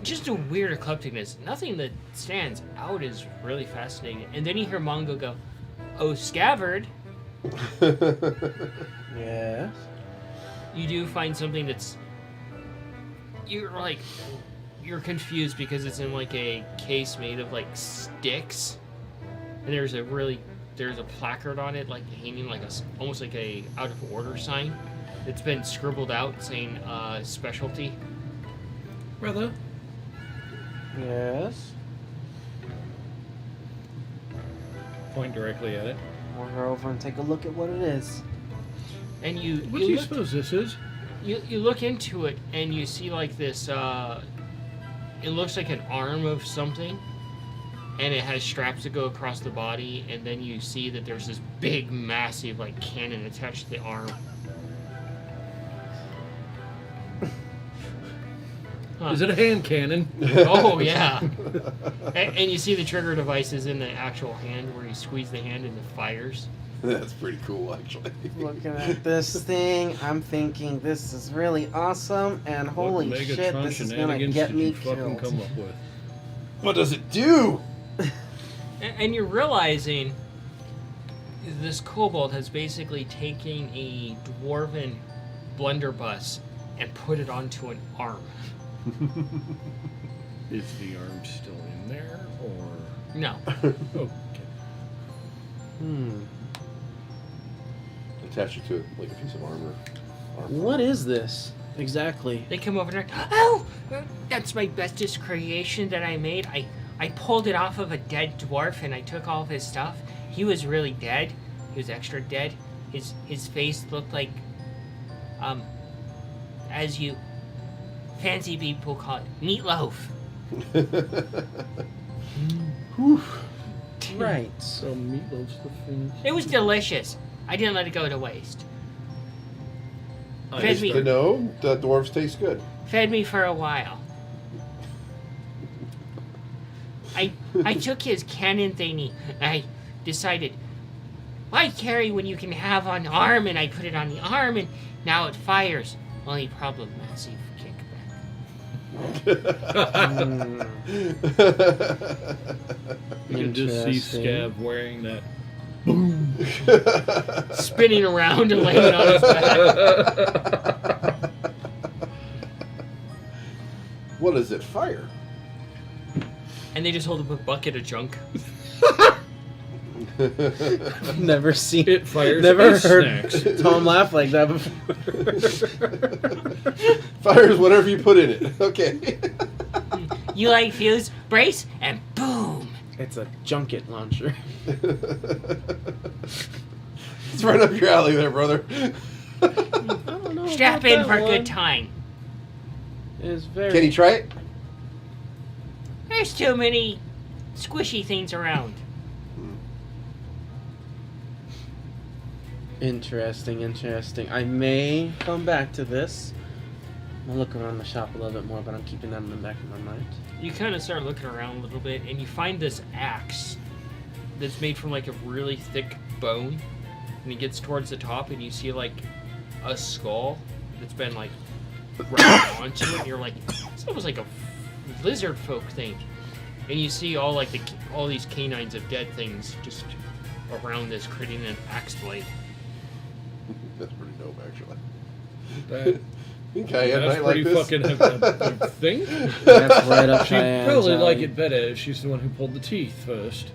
Just a weird eclecticness. Nothing that stands out is really fascinating. And then you hear Mongo go, "Oh, scabbard." Yes. You do find something that's you're confused because it's in like a case made of like sticks, and there's a placard on it like hanging like almost like a out of order sign. It's been scribbled out saying specialty. Brother? Yes. Point directly at it. We'll go over and take a look at what it is. And you What do you suppose this is? you look into it and you see like this it looks like an arm of something, and it has straps that go across the body, and then you see that there's this big massive like cannon attached to the arm. Huh. Is it a hand cannon? Oh yeah. And you see the trigger devices in the actual hand where you squeeze the hand and it fires. That's pretty cool, actually. Looking at this thing, I'm thinking this is really awesome, and holy What shit, Megatron this is gonna shenanigans get did me you fucking killed. come up with? What does it do? And you're realizing this kobold has basically taken a dwarven blunderbuss and put it onto an arm. Is the arm still in there, or...? No. Okay. Attach it to it like a piece of armor. What is this exactly? They come over and they're, "Oh, that's my bestest creation that I made. I pulled it off of a dead dwarf and I took all of his stuff. He was really dead. He was extra dead. His face looked like, as you fancy people call it, meatloaf." Right. So meatloaf's the thing. It was delicious. I didn't let it go to waste. Fed me, To know that dwarves taste good. fed me for a while. I took his cannon thingy. I decided, why carry when you can have an arm? And I put it on the arm, and now it fires. Only problem, massive kickback. You can just see Interesting. Scav wearing that. Spinning around and laying on his back. What does it fire? And they just hold up a bucket of junk. I've never seen It fires never ice heard snacks. Tom laugh like that before. Fires whatever you put in it. Okay. You like fuse, brace, and boom. It's a junket launcher. It's right up your alley there, brother. I don't know. Strap about in that for a one. good time. It's very. Can you try it? There's too many squishy things around. Interesting. I may come back to this. I'll look around the shop a little bit more, but I'm keeping that in the back of my mind. You kind of start looking around a little bit, and you find this axe that's made from like a really thick bone. And it gets towards the top, and you see like a skull that's been like wrapped onto it. And you're like, it's almost like a lizard folk thing. And you see all like all these canines of dead things just around this, creating an axe blade. That's pretty dope, actually. That, Okay, that's I pretty like this. fucking a thing. That's right up She'd Cheyenne's probably like alley. it better if she's the one who pulled the teeth first.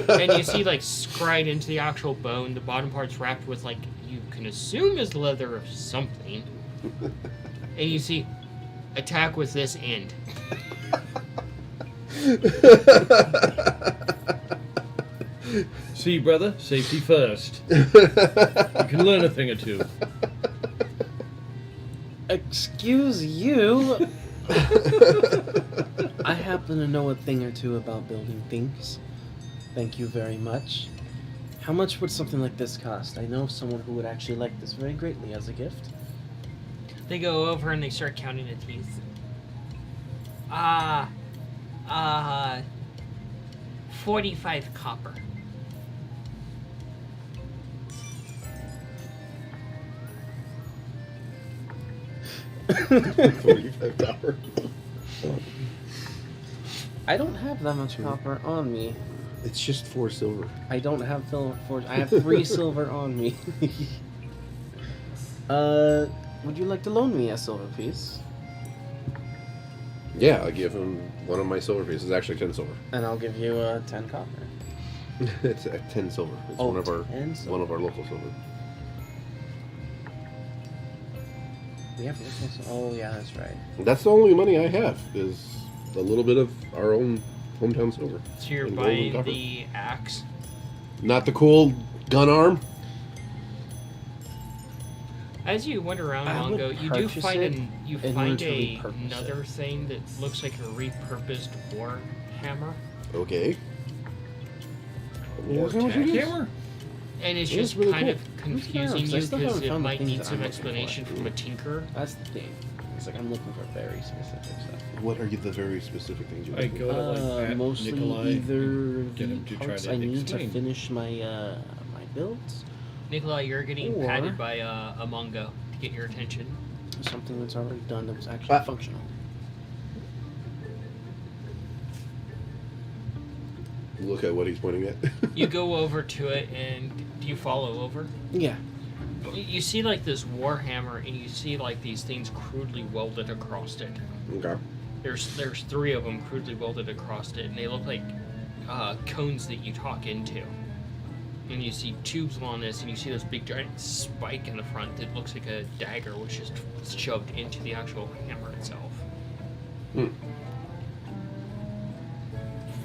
And you see like scried into the actual bone. The bottom part's wrapped with like you can assume is leather of something. And you see attack with this end. See, brother, safety first. You can learn a thing or two. Excuse you. I happen to know a thing or two about building things. Thank you very much. How much would something like this cost? I know someone who would actually like this very greatly as a gift. They go over and they start counting the teeth. 45 copper. $45. I don't have that much copper on me. It's just 4 silver. I don't have silver. I have 3 silver on me. Would you like to loan me a silver piece? Yeah, I'll give him one of my silver pieces. Actually, 10 silver. And I'll give you 10 copper. It's 10 silver. It's Oh, one of our 10 silver. one of our local silver. We have oh yeah, that's right. That's the only money I have is a little bit of our own hometown silver. So you're And gold and buying copper. the axe. Not the cool gun arm. As you went around I would Mongo, you do purchase find it you in find order to repurpose another thing that looks like a repurposed war hammer, Okay. Or jackhammer? and it's It just is really kind cool. of confusing because I you still because haven't it found the might things need that some I'm looking for. explanation from a tinker. That's the thing. It's like I'm looking for very specific stuff. What are the very specific things you I like? go to like Pat, Mostly Nikolai, either get him the to try parts to I need explain. to finish my my builds, Nikolai, you're getting Or- patted by a Mongo to get your attention. or something that's already done that was actually functional. Look at what he's pointing at. You go over to it, and do you follow over? Yeah. You see like this war hammer, and you see like these things crudely welded across it. Okay. There's 3 of them crudely welded across it, and they look like cones that you talk into. And you see tubes along this, and you see this big giant spike in the front that looks like a dagger, which is shoved into the actual hammer itself.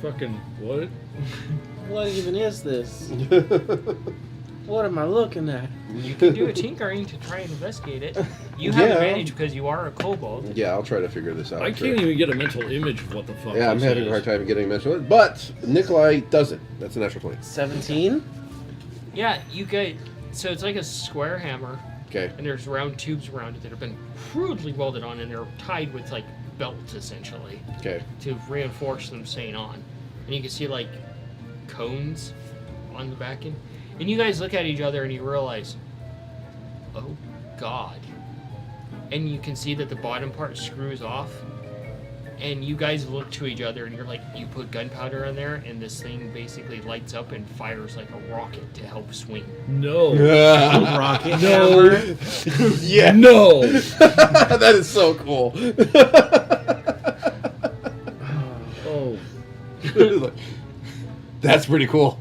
Fucking what? What even is this? What am I looking at? You can do a tinkering to try and investigate it. You have Yeah. advantage because you are a kobold. Yeah, I'll try to figure this out. I can't even get a mental image of what the fuck. Yeah, I'm this having a is. hard time getting mentioned, but Nikolai does it. That's a natural 20. 17. Yeah, you get. So it's like a square hammer, Okay. and there's round tubes around it that have been crudely welded on, and they're tied with like belts essentially Okay. to reinforce them staying on. And you can see like cones on the back end. And you guys look at each other and you realize, oh God. And you can see that the bottom part screws off. And you guys look to each other and you're like, you put gunpowder in there, and this thing basically lights up and fires like a rocket to help swing. No. Rocket No. hammer. Yeah. No. That is so cool. Oh. That's pretty cool.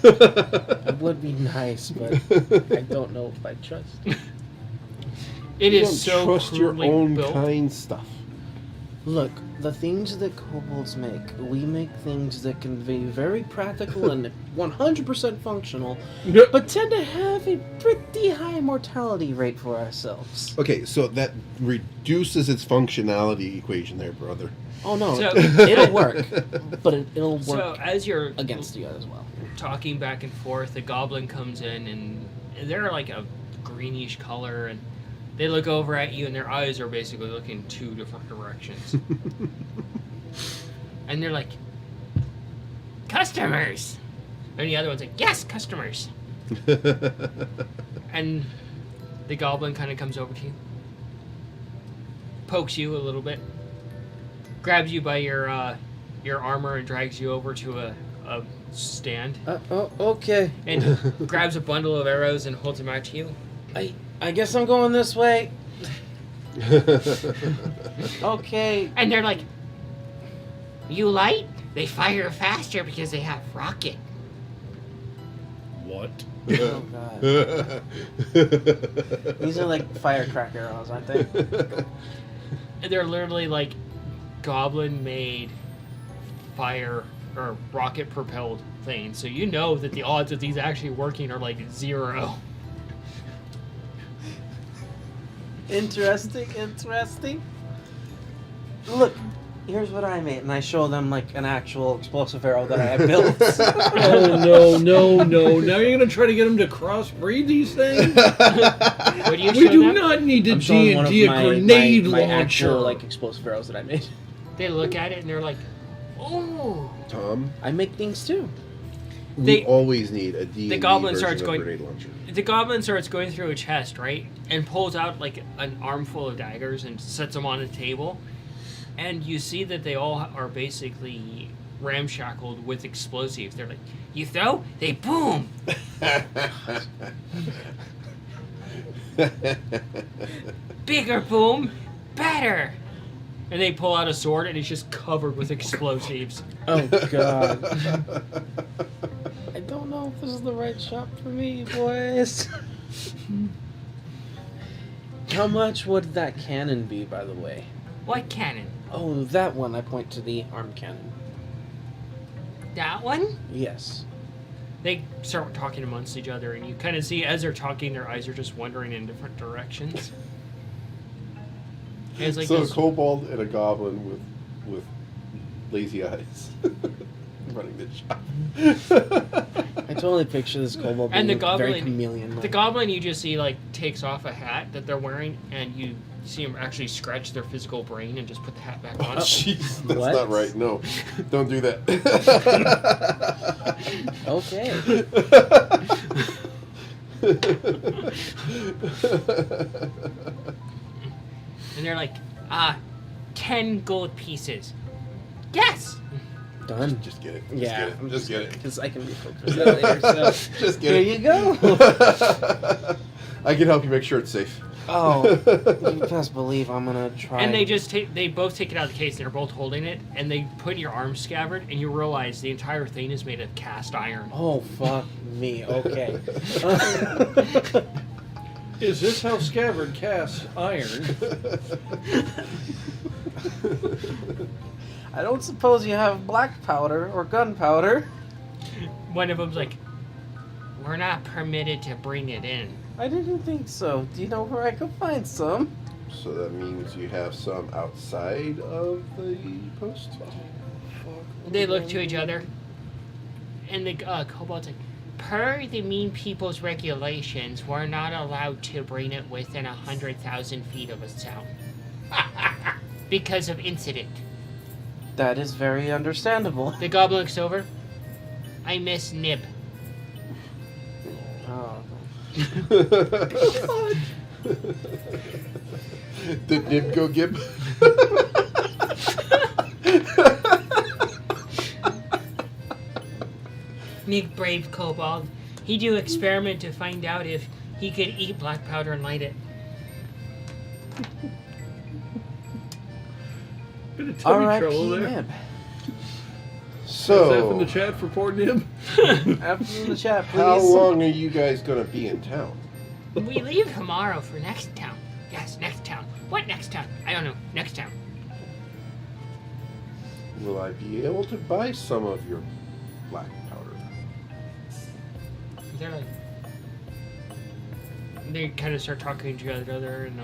It would be nice, but I don't know if I trust. It You is don't so trust your crudely own built. kind stuff. Look, the things that kobolds make, we make things that can be very practical and 100% functional, but tend to have a pretty high mortality rate for ourselves. Okay, so that reduces its functionality equation there, brother. Oh no, So- it'll work, but it'll work So as you're against you as well. talking back and forth, the goblin comes in, and they're like a greenish color, and They look over at you, and their eyes are basically looking two different directions. And they're like, customers! And the other one's like, yes, customers! And the goblin kind of comes over to you, pokes you a little bit, grabs you by your armor and drags you over to a stand, Okay. and grabs a bundle of arrows and holds them out to you. I guess I'm going this way. Okay. And they're like, you light? They fire faster because they have rocket. What? Oh god. These are like firecracker arrows, aren't they? And they're literally like goblin-made fire or rocket-propelled things. So you know that the odds of these actually working are like 0. Interesting. Look, here's what I made, and I show them like an actual explosive arrow that I have built. Oh no! Now you're gonna try to get them to crossbreed these things? What do you We show do them? not need to I'm showing one of D&D a grenade my launcher. actual like explosive arrows that I made. They look at it and they're like, oh. Tom, I make things too. we always need a D&D goblin version starts of going- grenade launcher. The goblin starts going through a chest, right? And pulls out like an armful of daggers and sets them on a table. And you see that they all are basically ramshackled with explosives. They're like, you throw, they boom. Bigger boom, better. And they pull out a sword and it's just covered with explosives. Oh god. I don't know if this is the right shop for me, boys. How much would that cannon be, by the way? What cannon? Oh, that one. I point to the arm cannon. That one? Yes. They start talking amongst each other, and you kind of see as they're talking, their eyes are just wandering in different directions. And it's like So a this, kobold and a goblin with lazy eyes running the shop. I totally picture this kobold being And the very goblin- chameleon. the goblin you just see like takes off a hat that they're wearing, and you see him actually scratch their physical brain and just put the hat back on. Jeez, that's What? not right. No, don't do that. Okay. And they're like, 10 gold pieces. Yes! Done. Just get it. Yeah, Just get it. Just get it. Because I can refocus that later. So Just get here it. you go. I can help you make sure it's safe. Oh, you best believe I'm gonna try. And they just they both take it out of the case, and they're both holding it, and they put in your arm scabbard, and you realize the entire thing is made of cast iron. Oh fuck me. Okay. Is this how Scabbard casts iron? I don't suppose you have black powder or gunpowder. One of them's like, we're not permitted to bring it in. I didn't think so. Do you know where I could find some? So that means you have some outside of the post? They look to each other, and the kobold's like, per the mean people's regulations, we're not allowed to bring it within 100,000 feet of a town. Because of incident. That is very understandable. The goblin looks over. I miss Nib. Oh. Did Nib go Gib? Nib brave kobold. He do experiment to find out if he could eat black powder and light it. Bit of tummy R.I.P. trouble there. Nib. Is that from the So, chat for poor Nib? After in the chat, please. how long are you guys going to be in town? We leave tomorrow for next town. Yes, next town. What next town? I don't know. Next town. Will I be able to buy some of your black powder? They're like, they kind of start talking to each other, and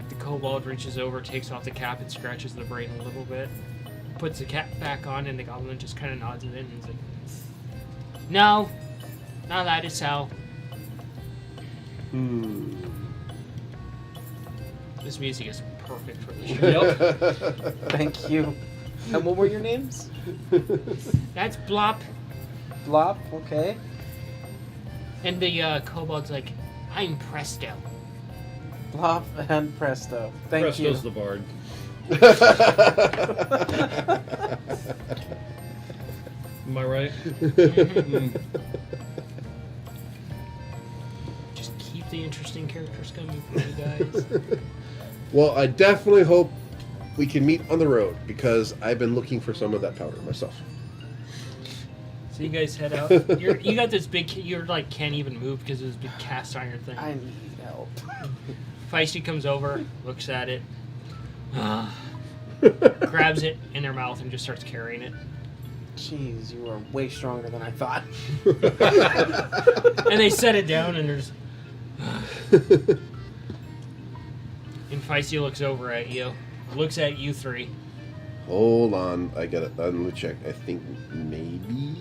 the kobold reaches over, takes off the cap, and scratches the brain a little bit. Puts the cap back on, and the goblin just kind of nods it in, and he's like, "No, not allowed to sell." This music is perfect for the show. Yep. Thank you. And what were your names? That's Blop. Blop, okay. And the kobold's like, I'm Presto. Blop and Presto. Thank Presto's you. the bard. Am I right? Mm. Just keep the interesting characters coming for you guys. Well, I definitely hope we can meet on the road because I've been looking for some of that powder myself. So you guys head out. You got this big. You're like can't even move because of this big cast iron thing. I need help. Feisty comes over, looks at it, grabs it in their mouth, and just starts carrying it. Jeez, you are way stronger than I thought. And they set it down, and there's. And Feisty looks over at you, looks at you three. Hold on, I got it. Let me check. I think maybe.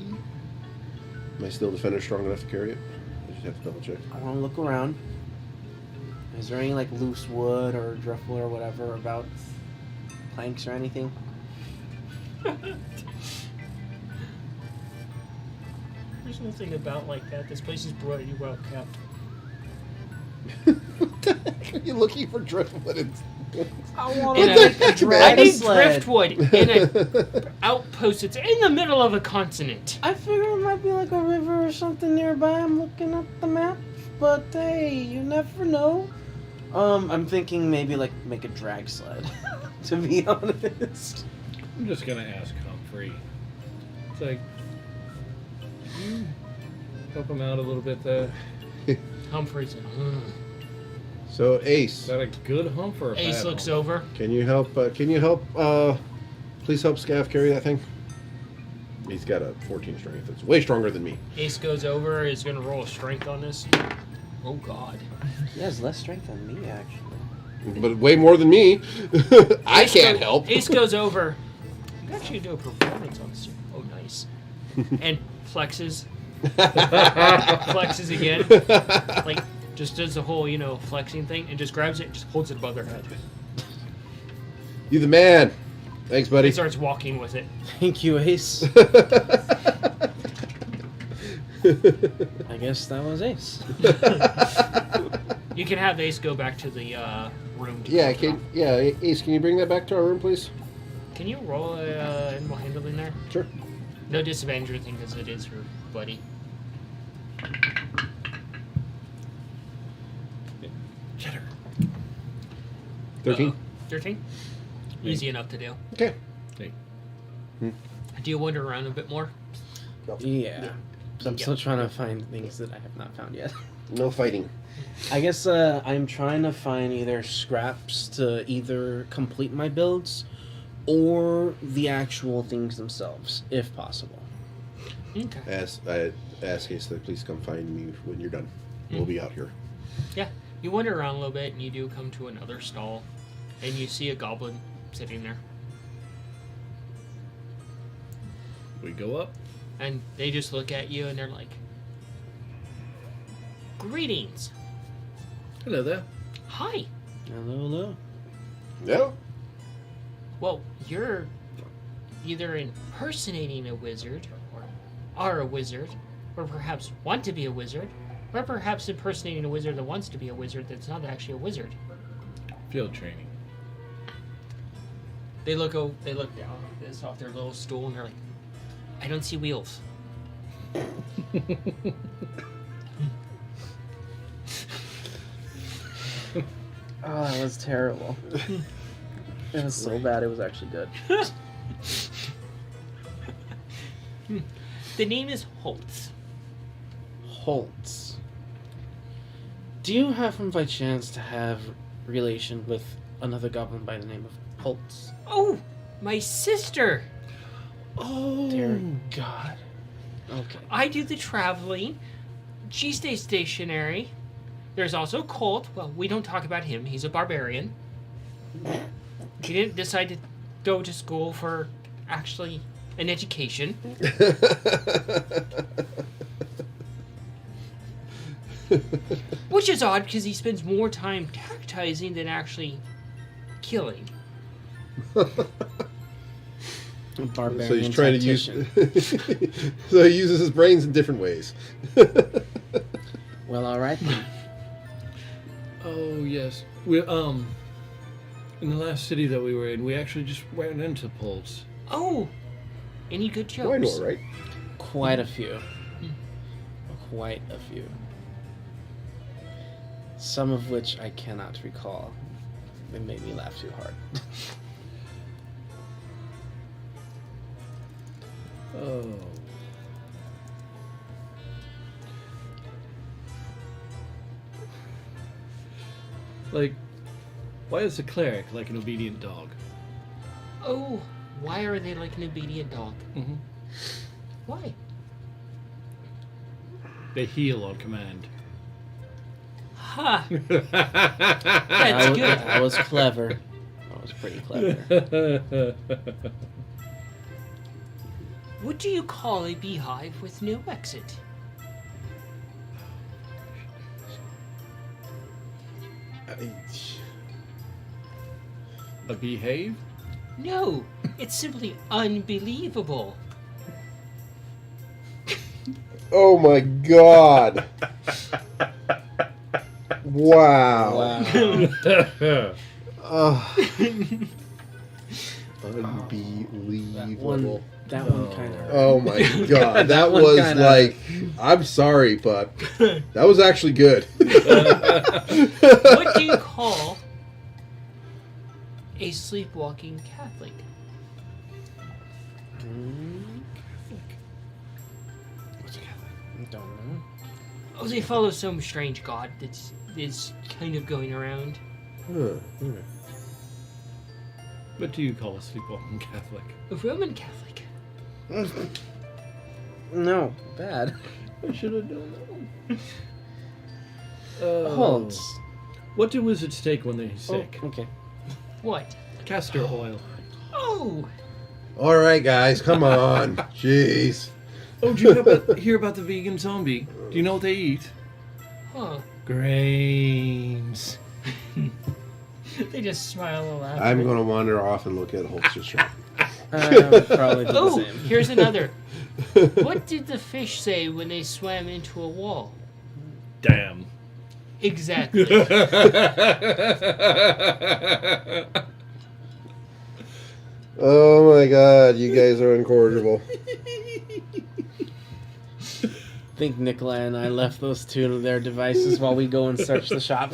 Am I still defender strong enough to carry it? I just have to double check. I want to look around. Is there any like loose wood or driftwood or whatever about planks or anything? There's nothing about like that. This place is pretty well kept. Are you looking for driftwood? I want In to a- make a I drag need sled. driftwood in an outpost. It's in the middle of a continent. I figure it might be like a river or something nearby. I'm looking at the map, but hey, you never know. I'm thinking maybe like make a drag sled. To be honest. I'm just gonna ask Humphrey. It's like, can you help him out a little bit there? Humphrey's like, So Is Ace, that a good hump or a Ace bad looks hump? over. can you help? Please help Scav carry that thing. He's got a 14 strength. It's way stronger than me. Ace goes over. Is going to roll a strength on this. Oh God. He has less strength than me, actually. But way more than me. I Ace can't go- help. Ace goes over. You actually do a performance on this. Oh, nice. And flexes. Flexes again. Like, just does the whole, flexing thing and just grabs it and just holds it above their head. You the man. Thanks, buddy. He starts walking with it. Thank you, Ace. I guess that was Ace. You can have Ace go back to the room. Ace, can you bring that back to our room, please? Can you roll a animal handling there? Sure. No disadvantage or anything because it is your buddy. Cheddar. 13. 13? Easy enough to do. Okay. Hey. Do you wander around a bit more? Yeah. So I'm Yeah. still trying to find things that I have not found yet. No fighting. I guess I'm trying to find either scraps to either complete my builds or the actual things themselves, if possible. Okay. Ask Ace to please come find me when you're done. We'll be out here. Yeah. You wander around a little bit and you do come to another stall and you see a goblin sitting there. We go up. And they just look at you and they're like, greetings. Hello there. Hi. Hello. Yeah. Well, you're either impersonating a wizard, or are a wizard, or perhaps want to be a wizard, or perhaps impersonating a wizard that wants to be a wizard that's not actually a wizard. Field training. They look down like this off their little stool and they're like, I don't see wheels. Oh, that was terrible. It was so bad, it was actually good. The name is Holtz. Holtz. Do you happen by chance to have relation with another goblin by the name of Holtz? Oh, my sister. Oh. Dear God. Okay. I do the traveling. She stays stationary. There's also Colt. Well, we don't talk about him. He's a barbarian. He didn't decide to go to school for actually an education. Which is odd because he spends more time tactizing than actually killing. Barbarian So he's trying tactician. to use. So he uses his brains in different ways. Well, all right then. Oh yes, we in the last city that we were in, we actually just ran into Pulse. Oh, any good jokes? Why not, right? Quite a few. Quite a few. Some of which I cannot recall. They made me laugh too hard. Oh. Like, why is the cleric like an obedient dog? Oh, why are they like an obedient dog? Mm-hmm. Why? They heal on command. Ha! That's I good. was clever. I was pretty clever. What do you call a beehive with no exit? A behave? No, it's simply unbelievable. Oh my god! Wow. Wow. Unbelievable. That one kind of hurt. Oh my god, that one was kinda- like, I'm sorry, but that was actually good. What do you call a sleepwalking Catholic? Don't know. Oh, they follow some strange god that is kind of going around. What do you call a sleepwalking Catholic? A Roman Catholic. No, bad. I should have known that. Hold. What do wizards take when they're sick? Oh, okay. What? Castor oil. Oh, Alright, guys, come on. Jeez. Oh, did you hear about the vegan zombie? Do you know what they eat? huh. Grains. They just smile and laugh. I'm going to wander off and look at Holtz's shop. I would probably do the Oh, same. here's another. What did the fish say when they swam into a wall? Damn. Exactly. Oh my god, you guys are incorrigible. I think Nikolai and I left those two to their devices while we go and search the shop.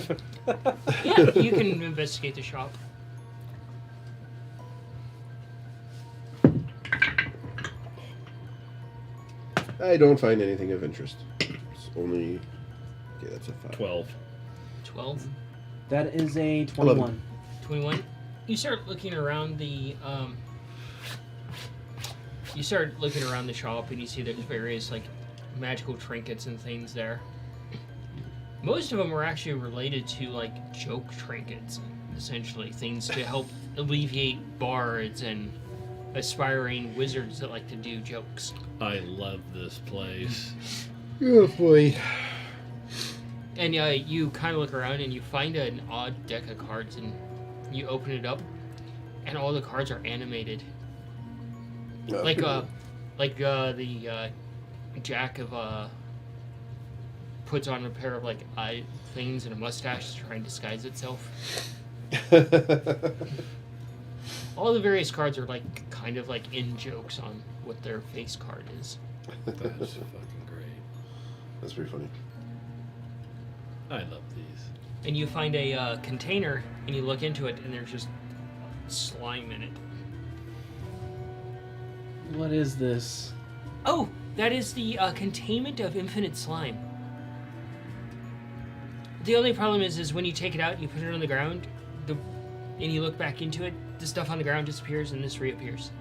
Yeah, you can investigate the shop. I don't find anything of interest. It's only... Okay, that's a 5. 12. 12, That is a 21. 21. You start looking around the shop and you see there's various like magical trinkets and things there. Most of them are actually related to like joke trinkets, essentially things to help alleviate bards and aspiring wizards that like to do jokes. I love this place. Oh boy. And you kind of look around and you find an odd deck of cards and you open it up and all the cards are animated. Like the Jack of puts on a pair of like eye things and a mustache to try and disguise itself. All the various cards are like kind of like in jokes on what their face card is. That's fucking great. That's pretty funny. I love these. And you find a container and you look into it and there's just slime in it. What is this? Oh, that is the containment of infinite slime. The only problem is when you take it out and you put it on the ground, and you look back into it, the stuff on the ground disappears and this reappears.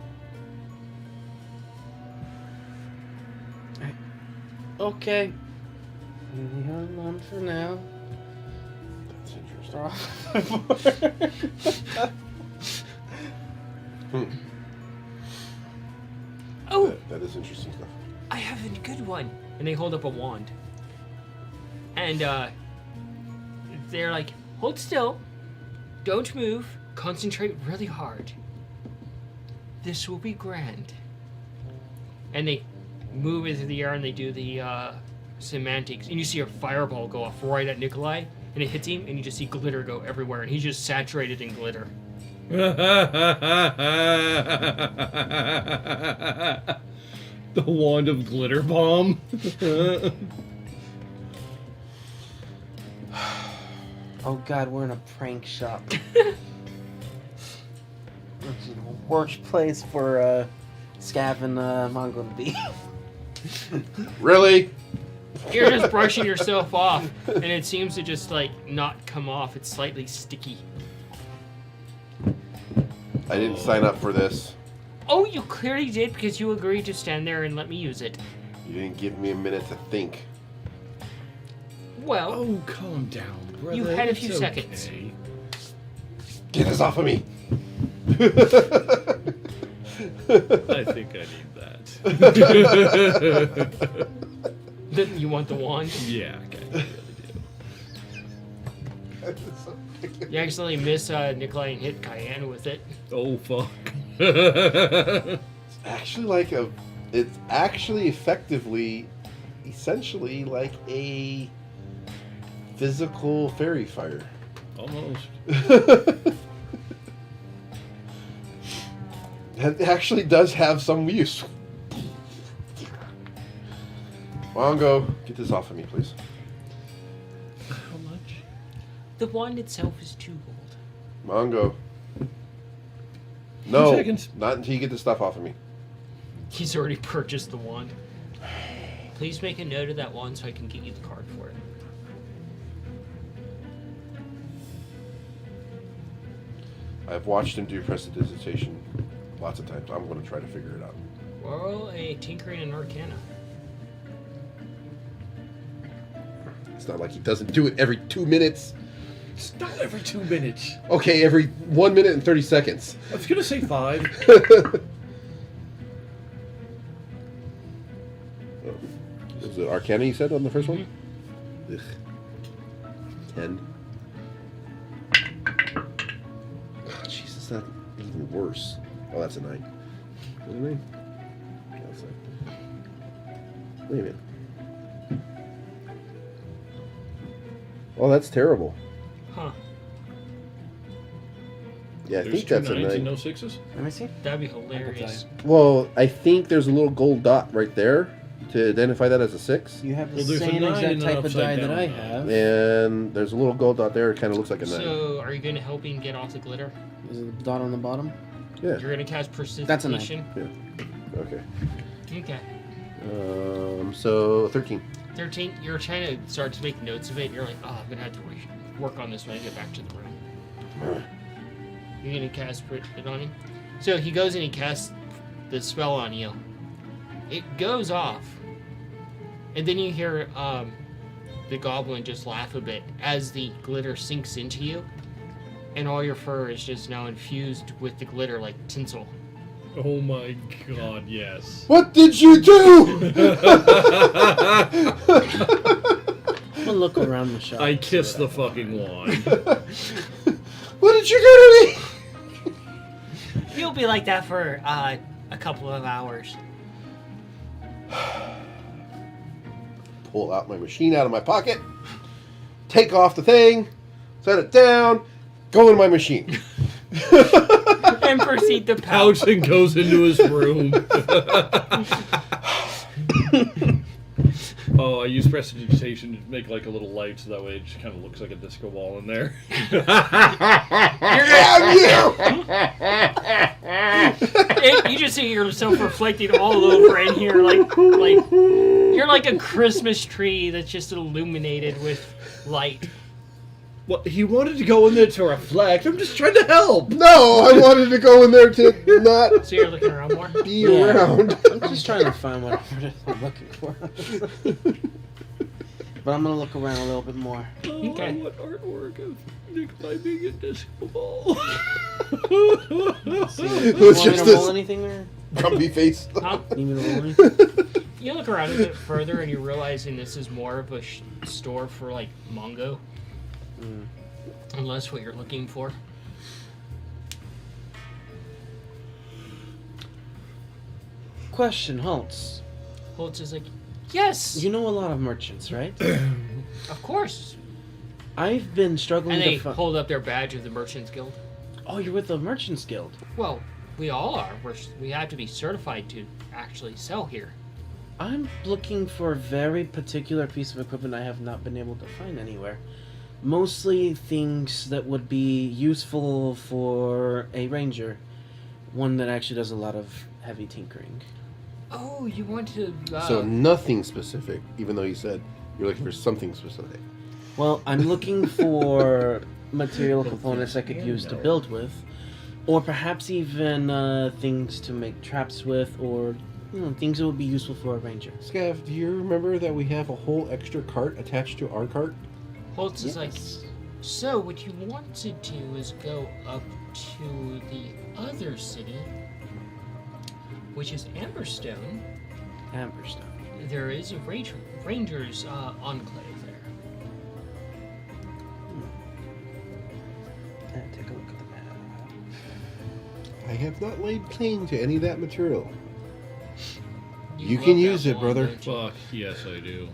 Okay. Hold on for now. That's interesting. Oh, That is interesting stuff. I have a good one. And they hold up a wand. And they're like, hold still, don't move, concentrate really hard. This will be grand. And they move into the air and they do the semantics. And you see a fireball go off right at Nikolai, and it hits him, and you just see glitter go everywhere, and he's just saturated in glitter. The wand of glitter bomb. Oh god, we're in a prank shop. Which is the worst place for Scav and Mongo to be. Really? You're just brushing yourself off, and it seems to just, like, not come off. It's slightly sticky. I didn't sign up for this. Oh, you clearly did, because you agreed to stand there and let me use it. You didn't give me a minute to think. Well, Oh, calm down, brother. You had a It's few seconds. okay. Get this off of me. I think I need that. you want the wand? Yeah, okay. I really do. You accidentally miss Nikolai and hit Cayenne with it. Oh, fuck. Actually, like a. It's actually essentially like a physical fairy fire. Almost. It actually does have some use. Mongo, get this off of me, please. How much? The wand itself is 2 gold. Mongo. No, 2 seconds. not until you get this stuff off of me. He's already purchased the wand. Please make a note of that wand so I can get you the card for it. I've watched him do prestidigitation lots of times. I'm going to try to figure it out. Roll a tinkering and arcana. It's not like he doesn't do it every 2 minutes. It's not every 2 minutes. Okay, every 1 minute and 30 seconds. I was gonna say 5. Was it Arcana you said on the first one? Ugh. 10. Oh, jeez, it's not even worse. Oh, that's a 9. What do you mean? Wait a minute. Oh, that's terrible. Huh. Yeah, I There's think 2 that's a 9s and 9. no 6s? Let me see. That'd be hilarious. Well, I think there's a little gold dot right there to identify that as a 6. You have the Well, there's a same 9 exact and an type of die upside that down I die. have. And there's a little gold dot there. It kind of looks like a 9. So, are you going to help him get off the glitter? Is it the dot on the bottom? Yeah. You're going to cast That's a 9. Precipitation? Yeah. Okay. Okay. So 13. 13, you're trying to start to make notes of it, and you're like, oh, I'm going to have to work on this when I get back to the room. You're going to cast it on him? So he goes and he casts the spell on you. It goes off. And then you hear the goblin just laugh a bit as the glitter sinks into you. And all your fur is just now infused with the glitter like tinsel. Oh my god, yes. What did you do? I'm gonna look around the shop. I kissed the fucking wand. What did you do to me? You'll be like that for a couple of hours. Pull out my machine out of my pocket, take off the thing, set it down, go in my machine. And proceed to pout. Pouch and goes into his room. Oh, I use prestidigitation to make like a little light so that way it just kind of looks like a disco ball in there. You just see yourself reflected all over in here, like you're like a Christmas tree that's just illuminated with light. Well, he wanted to go in there to reflect. I'm just trying to help. No, I wanted to go in there to not So you're looking around more. be around. I'm just trying to find what I'm looking for. But I'm gonna look around a little bit more. Oh, Okay. I want artwork of Nikolai being a disco ball. It You was want me just to roll this anything there? grumpy face. Huh? Need me to roll anything? You look around a bit further and you're realizing this is more of a store for like Mongo. Unless what you're looking for. Question, Holtz. Holtz is like, yes! You know a lot of merchants, right? Of course. I've been struggling And they to hold up their badge of the Merchants Guild. Oh, you're with the Merchants Guild. Well, we all are. We have to be certified to actually sell here. I'm looking for a very particular piece of equipment I have not been able to find anywhere. Mostly things that would be useful for a ranger. One that actually does a lot of heavy tinkering. Oh, you want to... So nothing specific, even though you said you're looking for something specific. Well, I'm looking for material components I could use to build with. Or perhaps even things to make traps with, or things that would be useful for a ranger. Scav, do you remember that we have a whole extra cart attached to our cart? Holtz is like, so what you want to do is go up to the other city, which is Amberstone. Amberstone. There is a Rangers enclave there. Take a look at the map. I have not laid claim to any of that material. You love can that use it, wall, brother. don't you? Fuck, yes I do.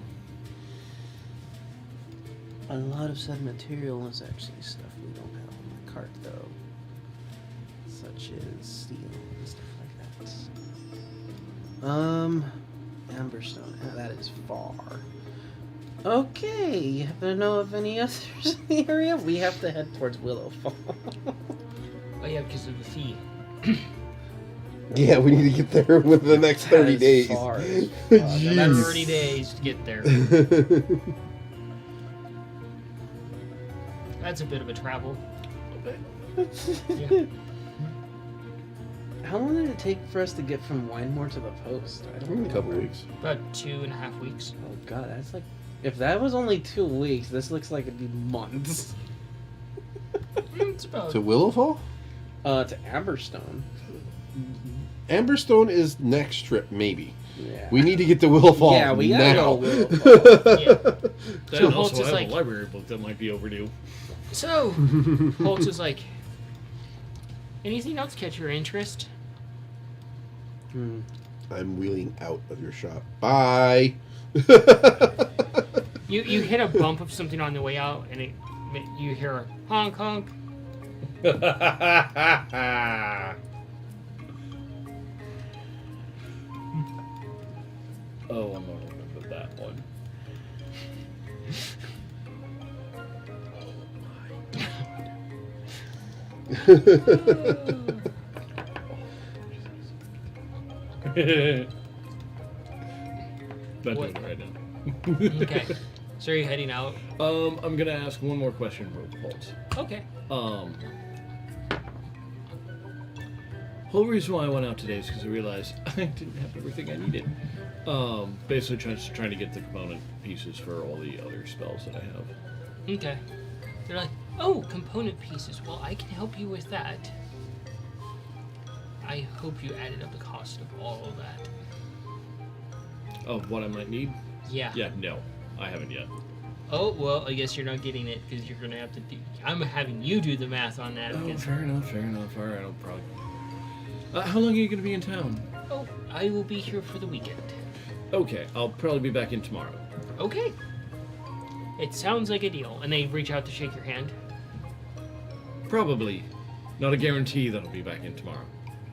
A lot of said material is actually stuff we don't have on the cart, though. Such as steel and stuff like that. Amberstone. That is far. Okay, you happen to know of any others in the area? We have to head towards Willowfall. Oh yeah, because of the fee. Yeah, we need to get there within the next 30 days. Far as fuck. Jeez. About 30 days to get there. That's a bit of a travel. Yeah. How long did it take for us to get from Winemore to the post? I don't A couple remember. weeks. About 2.5 weeks. Oh god, that's like... If that was only 2 weeks, this looks like it'd be months. It's about... To Willowfall? To Amberstone. Amberstone is next trip, maybe. Yeah. We need to get to Willowfall Yeah, we gotta now. go Willowfall. Yeah. Then So Holtz also is have like- a library book that might be overdue. So, Holtz is like, anything else catch your interest? Hmm. I'm wheeling out of your shop. Bye. You hit a bump of something on the way out, and you hear a honk honk. Oh, I'm gonna remember that one. Not What? doing it right now. Okay. So are you heading out? I'm gonna ask one more question, Holt. Okay. Whole reason why I went out today is because I realized I didn't have everything I needed. Basically trying to get the component pieces for all the other spells that I have. Okay. They're like, oh, component pieces. Well, I can help you with that. I hope you added up the cost of all of that. Of what I might need? Yeah. Yeah, no, I haven't yet. Oh, well, I guess you're not getting it because you're going to have to do... I'm having you do the math on that. Oh, because, fair enough. All right, I'll probably... how long are you going to be in town? oh, I will be here for the weekend. Okay, I'll probably be back in tomorrow. Okay. It sounds like a deal. And they reach out to shake your hand. Probably. Not a guarantee that I'll be back in tomorrow.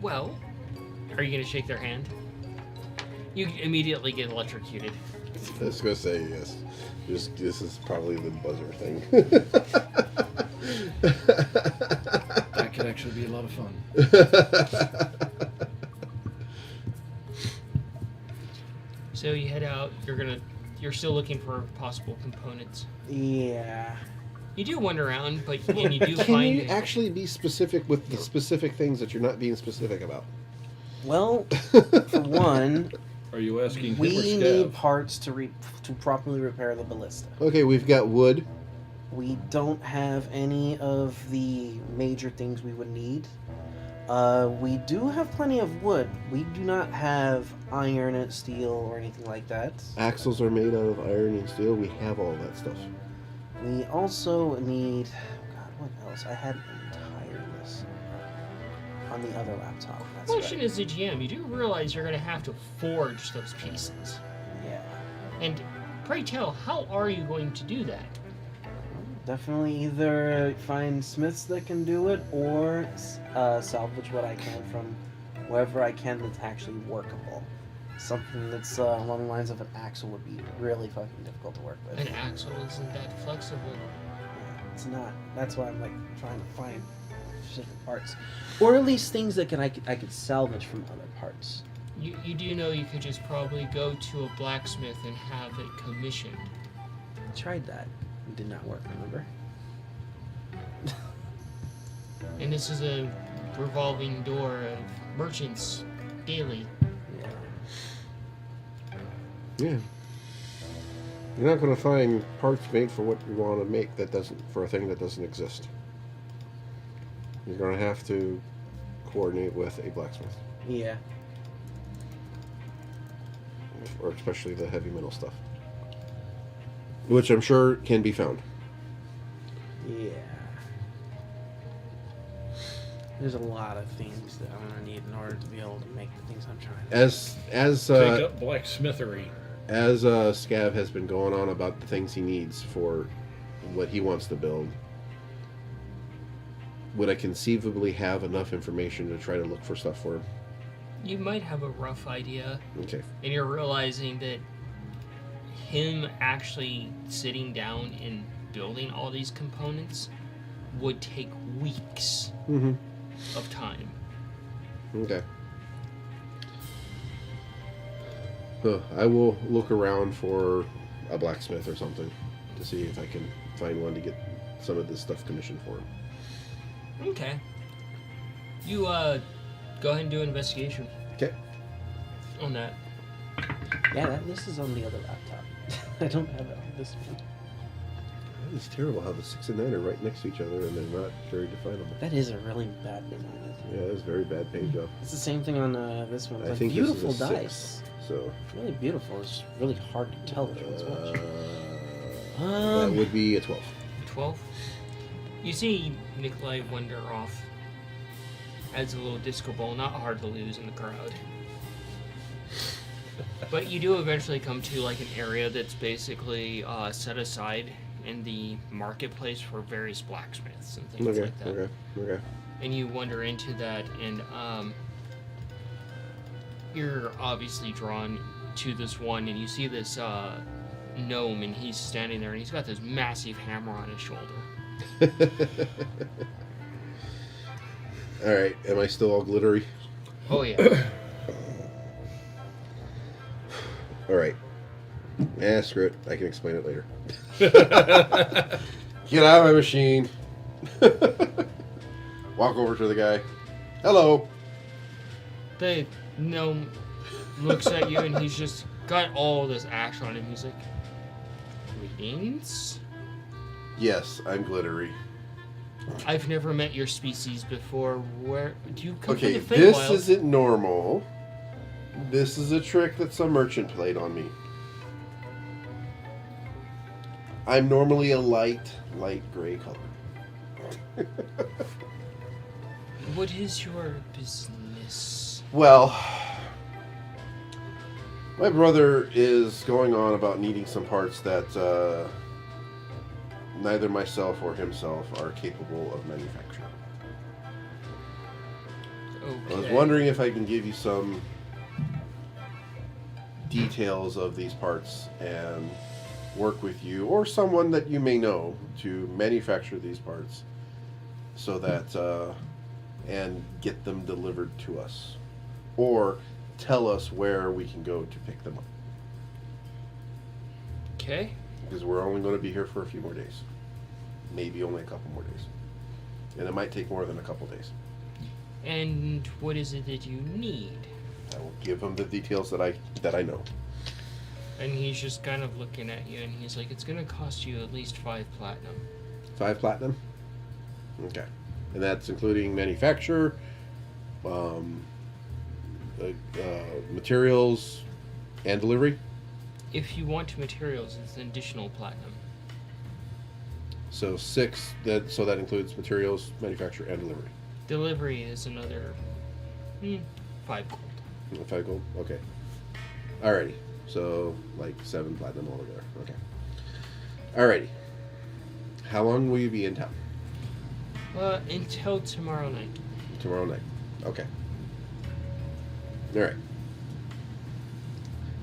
Well, are you going to shake their hand? You immediately get electrocuted. I was going to say yes. This is probably the buzzer thing. That could actually be a lot of fun. So you head out. You're still looking for possible components. Yeah. You do wander around, and you do Can find... you actually be specific with the specific things that you're not being specific about? Well, for one, Are you asking we him or need Scav? parts to properly repair the ballista. Okay, we've got wood. We don't have any of the major things we would need. We do have plenty of wood. We do not have iron and steel or anything like that. Axles are made out of iron and steel. We have all that stuff. We also need... God, what else? I had an entire list on the other laptop. That's Question right. is, the GM, you do realize you're going to have to forge those pieces. Yeah. And pray tell, how are you going to do that? Definitely either find smiths that can do it or salvage what I can from wherever I can that's actually workable. Something that's along the lines of an axle would be really fucking difficult to work with. An axle isn't that flexible. Yeah, it's not. That's why I'm like trying to find specific parts, or at least things that I could salvage from other parts. You do know you could just probably go to a blacksmith and have it commissioned. I tried that. It did not work. Remember? And this is a revolving door of merchants daily. Yeah. Yeah. You're not going to find parts made for what you want to make for a thing that doesn't exist. You're going to have to coordinate with a blacksmith, Yeah. or especially the heavy metal stuff, which I'm sure can be found. Yeah. There's a lot of things that I'm gonna need in order to be able to make the things I'm trying to. As Take up blacksmithery. as Scav has been going on about the things he needs for what he wants to build, would I conceivably have enough information to try to look for stuff for him? You might have a rough idea, Okay. and you're realizing that him actually sitting down and building all these components would take weeks Mm-hmm. of time. Okay. I will look around for a blacksmith or something to see if I can find one to get some of this stuff commissioned for him. Okay. You go ahead and do an investigation Okay. on that. Yeah, that list is on the other laptop. I don't have it on this one. It's terrible how the 6 and 9 are right next to each other and they're not very definable. That is a really bad design. Isn't it? Yeah, that's a very bad page job. It's the same thing on this one. It's I like think beautiful this is a dice. 6, so Really beautiful. It's really hard to tell which one's which. that would be a 12. 12. You see Nikolai wander off as a little disco ball, not hard to lose in the crowd. But you do eventually come to like an area that's basically set aside in the marketplace for various blacksmiths and things Okay, like that. okay. And you wander into that, and you're obviously drawn to this one, and you see this gnome, and he's standing there, and he's got this massive hammer on his shoulder. Alright, am I still all glittery? Oh yeah. Alright. Screw it. I can explain it later. Get out of my machine. Walk over to the guy. Hello. The gnome looks at you, and he's just got all this ash on him. He's like, "Greetings. Yes, I'm glittery. I've never met your species before. Where do you come Okay, from? The this Feywild?" isn't normal. This is a trick that some merchant played on me. I'm normally a light gray color. What is your business? Well, my brother is going on about needing some parts that neither myself or himself are capable of manufacturing. Okay. I was wondering if I can give you some details of these parts and work with you or someone that you may know to manufacture these parts so that and get them delivered to us, or tell us where we can go to pick them up, Okay. because we're only going to be here for a few more days, maybe only a couple more days, and it might take more than a couple days. And what is it that you need? I will give him the details that I know. And he's just kind of looking at you, and he's like, "It's gonna cost you at least 5 platinum." 5 platinum. Okay, and that's including manufacture, materials and delivery. If you want materials, it's an additional platinum. So 6. That includes materials, manufacture, and delivery. Delivery is another 5 gold. 5 gold. Okay. Alrighty. So like 7 platinum altogether. Okay. Alrighty. How long will you be in town? Until tomorrow night. Tomorrow night. Okay. Alright.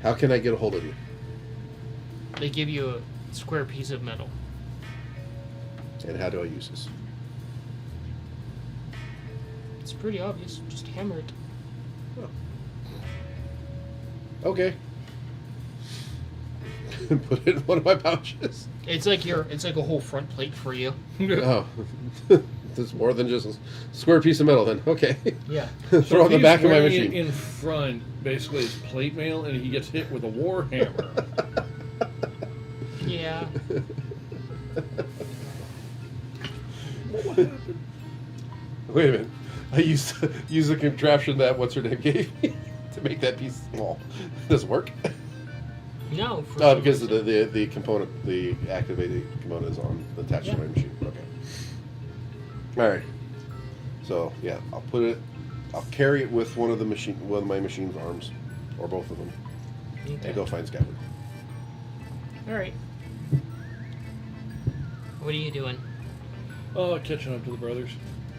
How can I get a hold of you? They give you a square piece of metal. And how do I use this? It's pretty obvious. Just hammer it. Okay. Put it in one of my pouches. It's like a whole front plate for you. Oh. It's more than just a square piece of metal then. Okay. Yeah. Throw it on the he's back of my wearing it machine. in front, basically, it's plate mail, and he gets hit with a war hammer. Yeah. Wait a minute. I use a contraption that what's her name gave me to make that piece small. Does it work? No. Oh, because the component, the activated component is attached to my machine. Okay. All right. So yeah, I'll carry it with one of my machine's arms, or both of them, Okay. and go find Scabbard. All right. What are you doing? Oh, catching up to the brothers.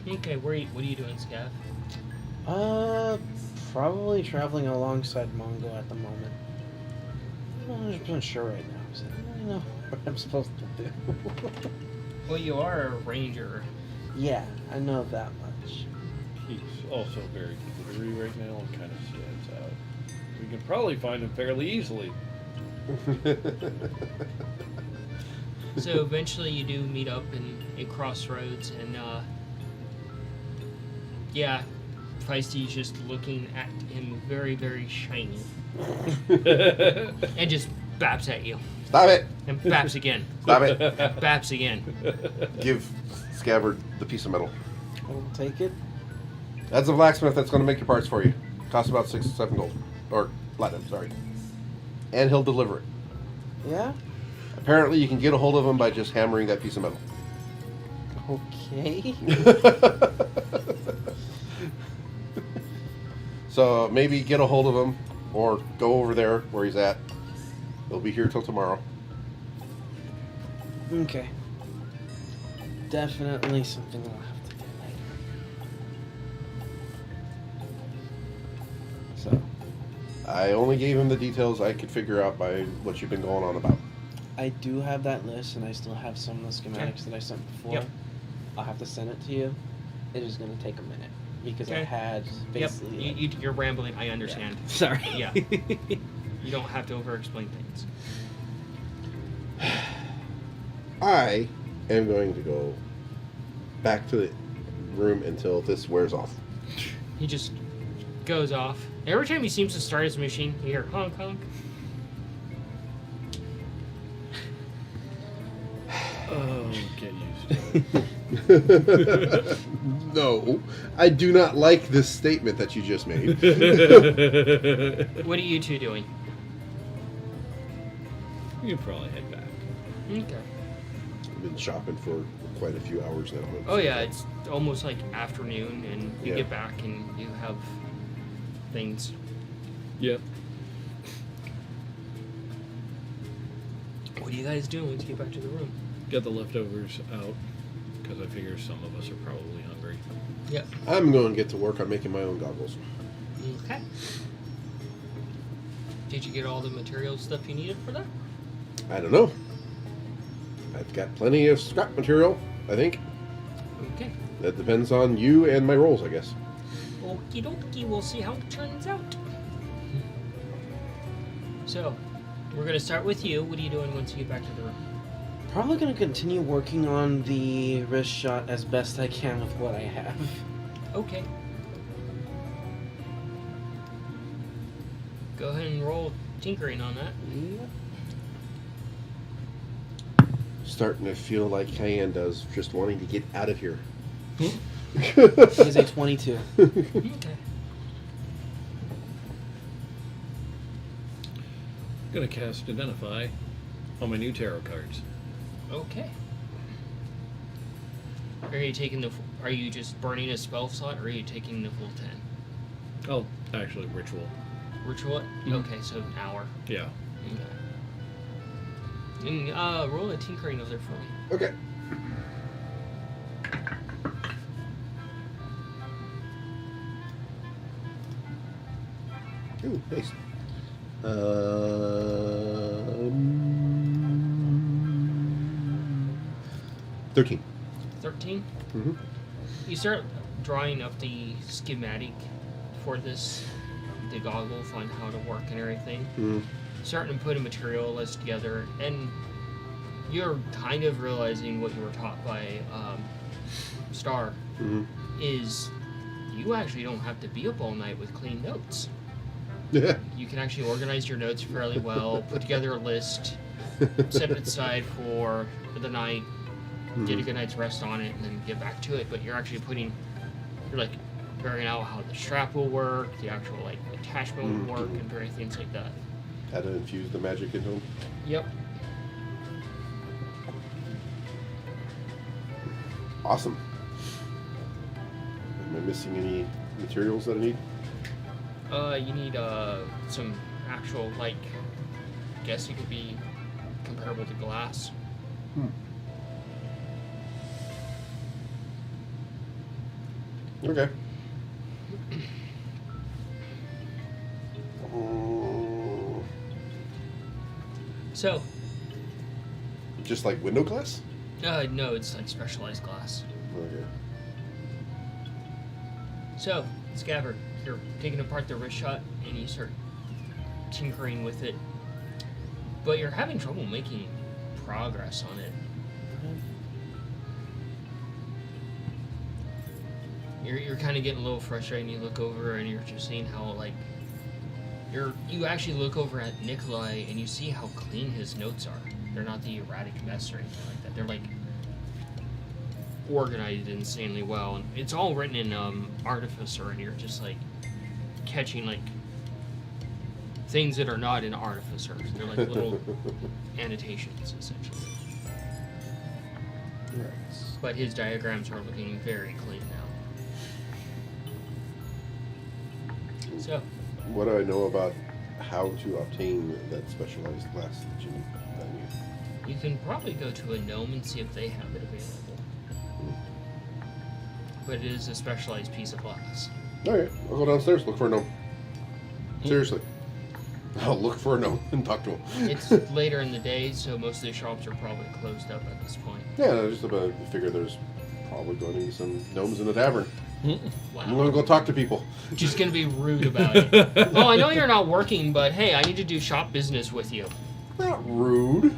Okay. What are you doing, Scav? Probably traveling alongside Mongo at the moment. I'm not 100% sure right now, so I don't really know what I'm supposed to do. Well, you are a ranger. Yeah, I know that much. He's also very glittery right now and kind of stands out. We can probably find him fairly easily. So eventually you do meet up in Crossroads, and yeah, Feisty's just looking at him very, very shiny. And just baps at you. Stop it! And baps again. Stop it! And baps again. Give Scabbard the piece of metal. I'll take it. That's a blacksmith that's going to make your parts for you. Costs about 6 or 7 gold. Or platinum, sorry. And he'll deliver it. Yeah? Apparently you can get a hold of him by just hammering that piece of metal. Okay. So maybe get a hold of him, or go over there where he's at. He'll be here till tomorrow. Okay. Definitely something I'll have to do later. So, I only gave him the details I could figure out by what you've been going on about. I do have that list, and I still have some of the schematics that I sent before. Yep. I'll have to send it to you. It is going to take a minute because I Okay. had basically. Yep, you're rambling. I understand. Sorry. Yeah. You don't have to over-explain things. I am going to go back to the room until this wears off. He just goes off. Every time he seems to start his machine, you hear honk honk. Oh, get used to it. No, I do not like this statement that you just made. What are you two doing? You can probably head back. Okay. I've been shopping for quite a few hours now. Oh yeah, it's almost like afternoon, and you Yeah. get back and you have things. Yep. What are you guys doing once you get back to the room? Got the leftovers out, because I figure some of us are probably hungry. Yep. I'm going to get to work on making my own goggles. Okay. Did you get all the material stuff you needed for that? I don't know. I've got plenty of scrap material, I think. Okay. That depends on you and my rolls, I guess. Okie dokie, we'll see how it turns out. So, we're gonna start with you. What are you doing once you get back to the room? Probably going to continue working on the wrist shot as best I can with what I have. Okay. Go ahead and roll tinkering on that. Yep. Starting to feel like Cayenne does, just wanting to get out of here. He's a 22. Okay. Gonna cast Identify on my new tarot cards. Okay. Are you taking the? Are you just burning a spell slot, or are you taking the full 10? Oh, actually, ritual. Ritual it? Mhm. Okay, so an hour. Yeah. Okay. And roll a tinkering over there for me. Okay. Ooh, nice. 13. 13. Mm-hmm. You start drawing up the schematic for this, the goggles on how to work and everything. Mm-hmm. Starting to put a material list together, and you're kind of realizing what you were taught by Star Mm-hmm. is you actually don't have to be up all night with clean notes. Yeah. You can actually organize your notes fairly well, put together a list, set it aside for the night, get a good night's rest on it, and then get back to it. But you're actually you're like figuring out how the strap will work, the actual like attachment will work, and various things like that. How to infuse the magic into them. Yep. Awesome. Am I missing any materials that I need? You need some actual like, guess it could be comparable to glass. Okay. So, Just like window glass? no, it's like specialized glass. Okay. So, Scabbard, you're taking apart the wrist shot and you start tinkering with it, but you're having trouble making progress on it. You're kind of getting a little frustrated, and you look over and you're just seeing how like you actually look over at Nikolai and you see how clean his notes are. They're not the erratic mess or anything like that. They're like organized insanely well, and it's all written in Artificer, and you're just like catching like things that are not in Artificer. They're like little annotations essentially. Nice. But his diagrams are looking very clean now. So, What do I know about how to obtain that specialized glass that you need? you can probably go to a gnome and see if they have it available. But it is a specialized piece of glass. Okay, I'll go downstairs, look for a gnome. Seriously. I'll look for a gnome and talk to him. It's later in the day, so most of the shops are probably closed up at this point. Yeah, I just figure there's probably going to be some gnomes in the tavern. I'm Wow. going to go talk to people. Just gonna be rude about it. Oh, I know you're not working, but hey, I need to do shop business with you. Not rude.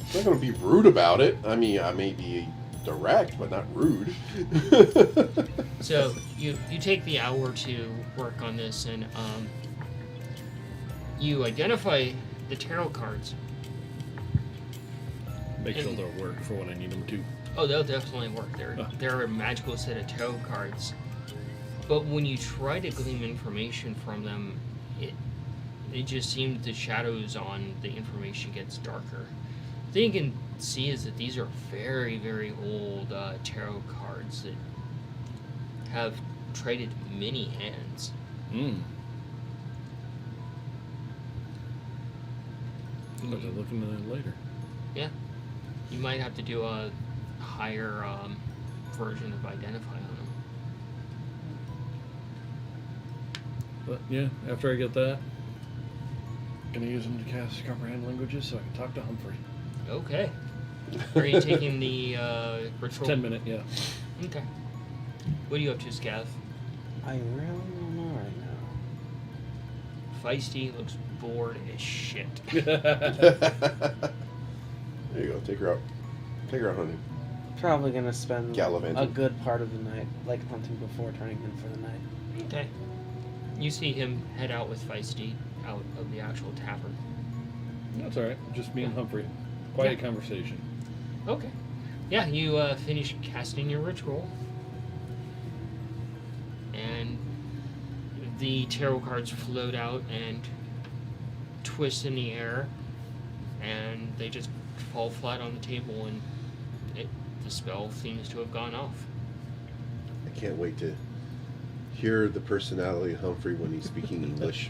I'm not going to be rude about it. I mean, I may be direct, but not rude. So you take the hour to work on this, and you identify the tarot cards. Make sure they'll work for when I need them to. Oh, they'll definitely work. They're a magical set of tarot cards. But when you try to glean information from them, it just seems the shadows on the information gets darker. The thing you can see is that these are very, very old tarot cards that have traded many hands. I'll have to look into that later. Yeah. You might have to do a higher version of Identify on them. But yeah, after I get that, gonna use them to cast comprehend languages so I can talk to Humphrey. Okay. Are you taking the ritual? 10 minute, yeah. Okay. What are you up to, Scav? I really don't know right now. Feisty looks bored as shit. There you go. Take her out. Take her out hunting. Probably gonna spend Gallivanting. a good part of the night, like hunting before turning in for the night. Okay. You see him head out with Feisty out of the actual tavern. That's alright. Just me and Humphrey. Quiet Yeah. conversation. Okay. Yeah, you finish casting your ritual. And the tarot cards float out and twist in the air. And they just fall flat on the table, and the spell seems to have gone off. I can't wait to hear the personality of Humphrey when he's speaking English.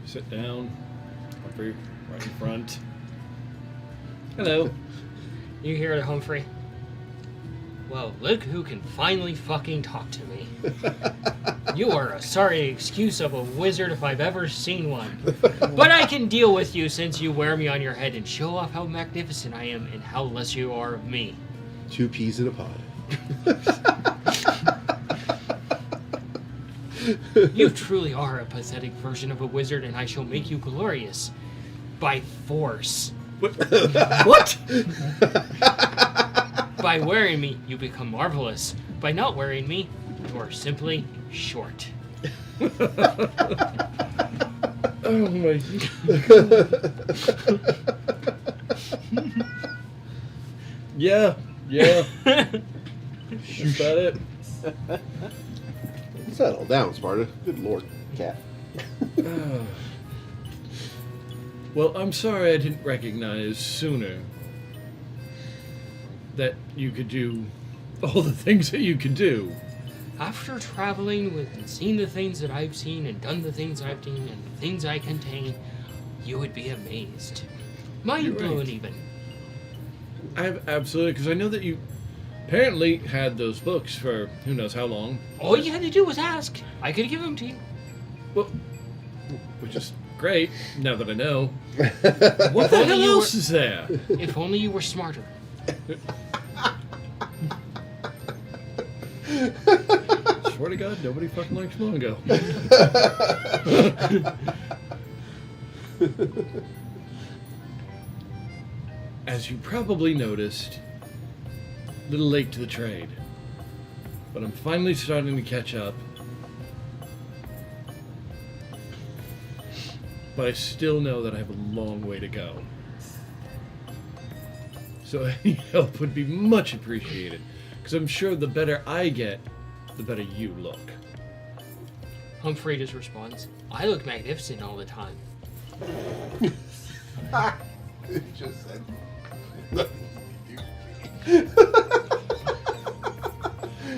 Sit down. Humphrey, right in front. Hello. You hear it, Humphrey? Well, look who can finally fucking talk to me. You are a sorry excuse of a wizard if I've ever seen one. But I can deal with you since you wear me on your head and show off how magnificent I am and how less you are of me. 2 peas in a pod. You truly are a pathetic version of a wizard, and I shall make you glorious. By force. What? By wearing me, you become marvelous. By not wearing me, you are simply short. Oh my. Yeah. That's about it. Settle down, Sparta. Good lord, cat. Well, I'm sorry I didn't recognize sooner that you could do all the things that you can do. After traveling with and seeing the things that I've seen and done the things I've done and the things I contain, you would be amazed. Mind blown, right. even. Absolutely, because I know that you apparently had those books for who knows how long. All you had to do was ask. I could give them to you. Well, which is great, now that I know. What What the hell else is there? If only you were smarter. Swear to God, nobody fucking likes Mongo. As you probably noticed, a little late to the trade, but I'm finally starting to catch up. But I still know that I have a long way to go. So any help would be much appreciated, because I'm sure the better I get, the better you look. Humphrey just responds, I look magnificent all the time. It just said. Well,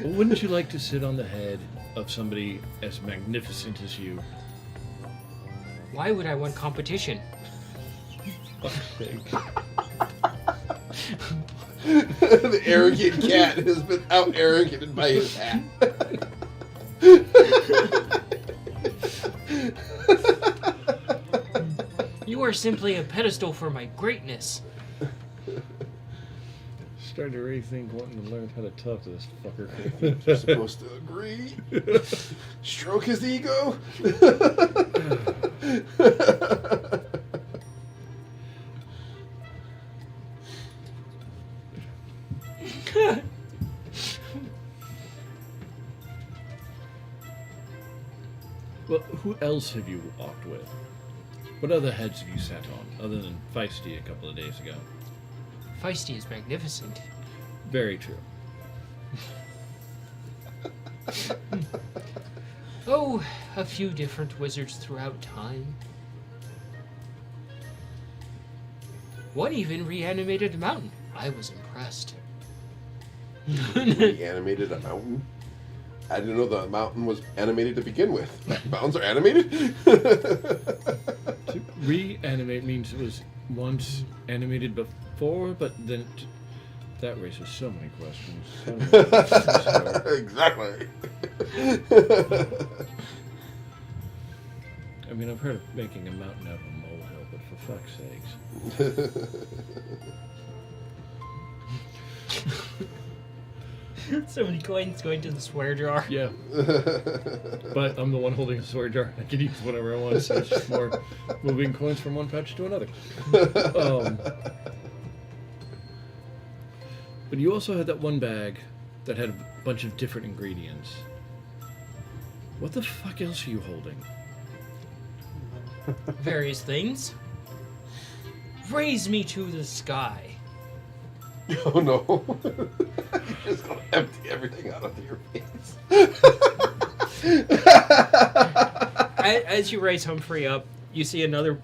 wouldn't you like to sit on the head of somebody as magnificent as you? Why would I want competition? The arrogant cat has been out arroganted by his hat. You are simply a pedestal for my greatness. Starting to rethink wanting to learn how to talk to this fucker. You're supposed to agree. Stroke his ego. Well, who else have you walked with? What other heads have you sat on, other than Feisty a couple of days ago? Feisty is magnificent. Very true. Oh, a few different wizards throughout time. One even reanimated a mountain. I was impressed. He animated a mountain. I didn't know the mountain was animated to begin with. Mountains are animated? To reanimate means it was once animated before, but then that raises so many questions. Exactly. I mean, I've heard of making a mountain out of a molehill, but for fuck's sakes. So many coins going to the swear jar. Yeah. But I'm the one holding the swear jar. I can use whatever I want, so it's just more moving coins from one pouch to another. But you also had that one bag that had a bunch of different ingredients. What the fuck else are you holding? various things. Raise me to the sky. Oh no. You're just gonna empty everything out of your face. As you raise Humphrey up, you see another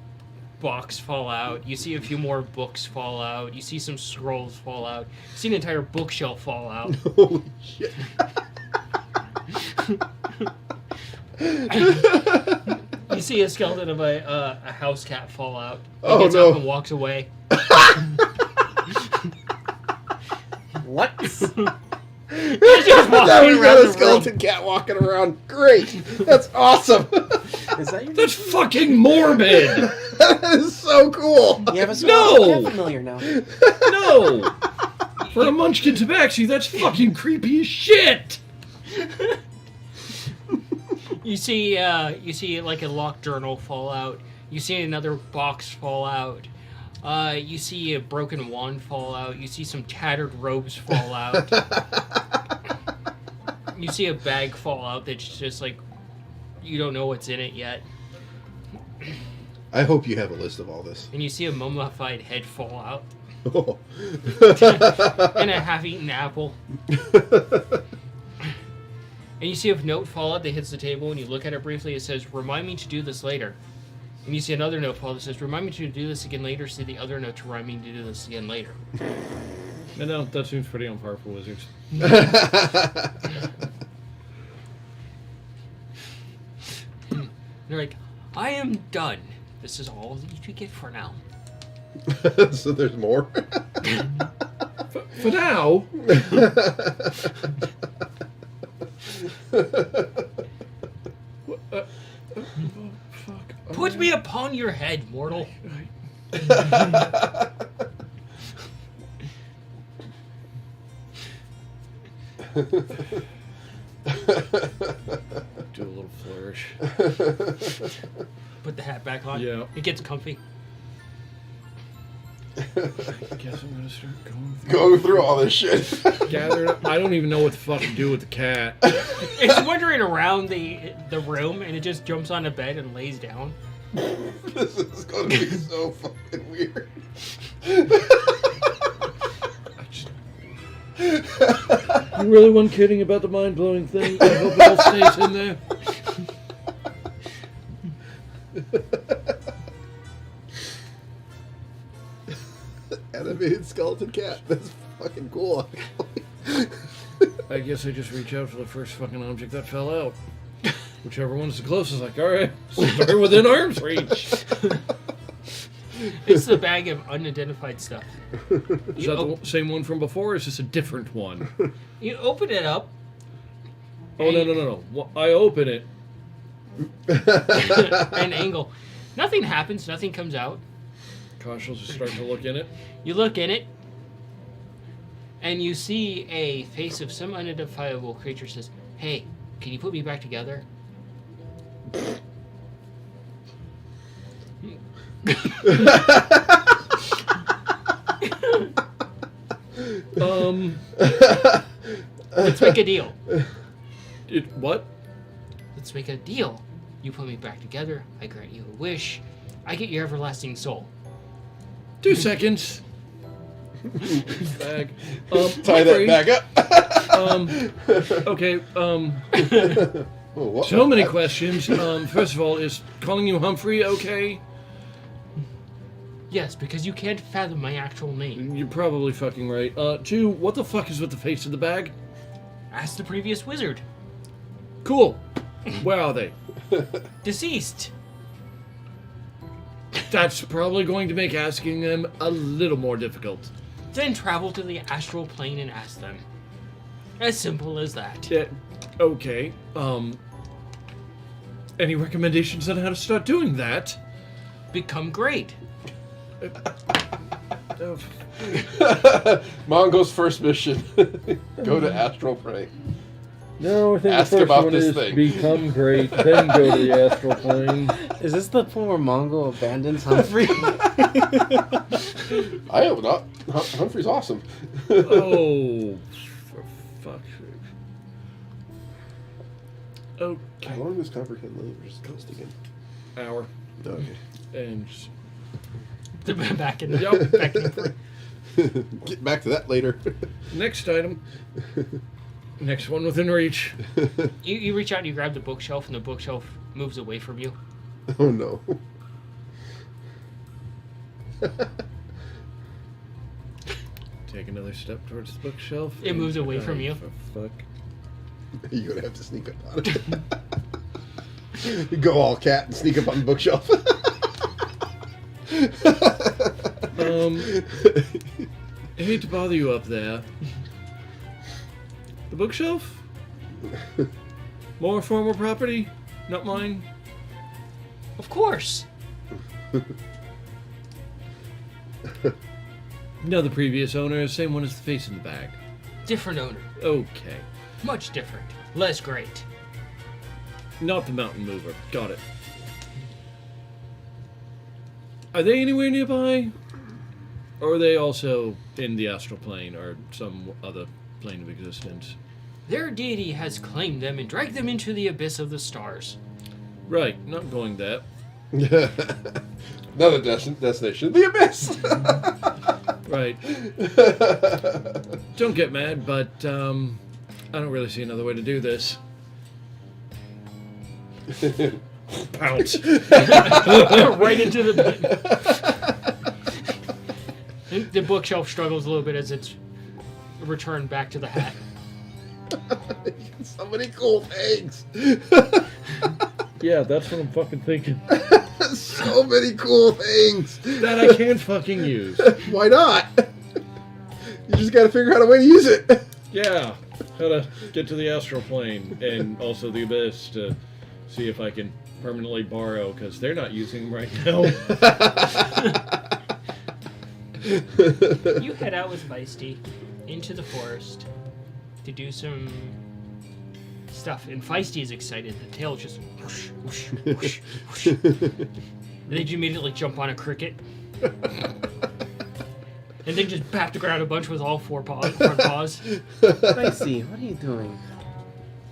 box fall out. You see a few more books fall out. You see some scrolls fall out. You see an entire bookshelf fall out. Holy shit. You see a skeleton of a house cat fall out. He Oh, gets no. up and walks away. What? He's just Now walking we around got a the skeleton cat walking around. Great. That's awesome. Is that your That's fucking morbid! That is so cool. You have a No! skeleton cat familiar now. No! For a munchkin tabaxi, that's fucking creepy as shit! You see like a locked journal fall out. You see another box fall out. You see a broken wand fall out. You see some tattered robes fall out. You see a bag fall out that's just like you don't know what's in it yet. I hope you have a list of all this. And you see a mummified head fall out Oh. and a half-eaten apple. And you see a note fall out that hits the table, and you look at it briefly. It says, "Remind me to do this later." And you see another note fall that says, "Remind me to do this again later." See the other note to remind me to do this again later. No, that seems pretty on par for wizards. They're like, "I am done. This is all that you could get for now." So there's more. For now, fuck. Put me upon your head, mortal. Do a little flourish. Put the hat back on. Yeah. It gets comfy. I guess I'm gonna start going through. Go through all this shit. Gathering up. I don't even know what the fuck to do with the cat. It's wandering around the room, and it just jumps on a bed and lays down. This is gonna be so fucking weird. You really weren't kidding about the mind-blowing thing? I hope it all stays in there. Animated skeleton cat. That's fucking cool. I guess I just reach out for the first fucking object that fell out. Whichever one's the closest, like, alright, start within arm's reach. It's the bag of unidentified stuff. Is that the same one from before, or is this a different one? You open it up. Oh, no. Well, I open it. An angle. Nothing happens. Nothing comes out. Cautiously start to look in it. You look in it, and you see a face of some unidentifiable creature. Says, "Hey, can you put me back together?" Let's make a deal. What? Let's make a deal. You put me back together. I grant you a wish. I get your everlasting soul. 2 seconds. Bag. Tie that back up. Okay, Oh, what? so many questions. First of all, is calling you Humphrey okay? Yes, because you can't fathom my actual name. You're probably fucking right. 2, what the fuck is with the face of the bag? Ask the previous wizard. Cool. Where are they? Deceased. That's probably going to make asking them a little more difficult. Then travel to the astral plane and ask them. As simple as that. Okay. Any recommendations on how to start doing that? Become great. Mongo's first mission. Go to astral plane. No, I think Ask the first about one this is thing. become great, then go to the astral plane. Is this the point where Mongo abandons Humphrey? I hope not. Humphrey's awesome. Oh, for fuck's sake. How Okay. long does Copperhead live? Or just ghost again? Hour. Okay. And just, back in the Yep. back in the Get back to that later. next item. Next one within reach. you reach out and you grab the bookshelf, and the bookshelf moves away from you. Oh no. Take another step towards the bookshelf. It moves away from you. Fuck. You're gonna have to sneak up on it. You go all cat and sneak up on the bookshelf. I hate to bother you up there. The bookshelf? More former property? Not mine? Of course. No, the previous owner, same one as the face in the bag. Different owner. Okay. Much different. Less great. Not the mountain mover. Got it. Are they anywhere nearby? Or are they also in the astral plane or some other plane of existence? Their deity has claimed them and dragged them into the abyss of the stars. Right, not going there. Another destination. The abyss. Right. Don't get mad, but I don't really see another way to do this. Pounce. Right into the bookshelf struggles a little bit as it's returned back to the hat. So many cool things. Yeah, that's what I'm fucking thinking. So many cool things. That I can't fucking use. Why not? You just gotta figure out a way to use it. Yeah, how to get to the astral plane and also the abyss to see if I can permanently borrow, because they're not using them right now. You head out with Feisty into the forest to do some stuff, and Feisty is excited. The tail just whoosh, whoosh, whoosh, whoosh. And then you immediately jump on a cricket. And then just bat the ground a bunch with all front paws. Feisty, what are you doing?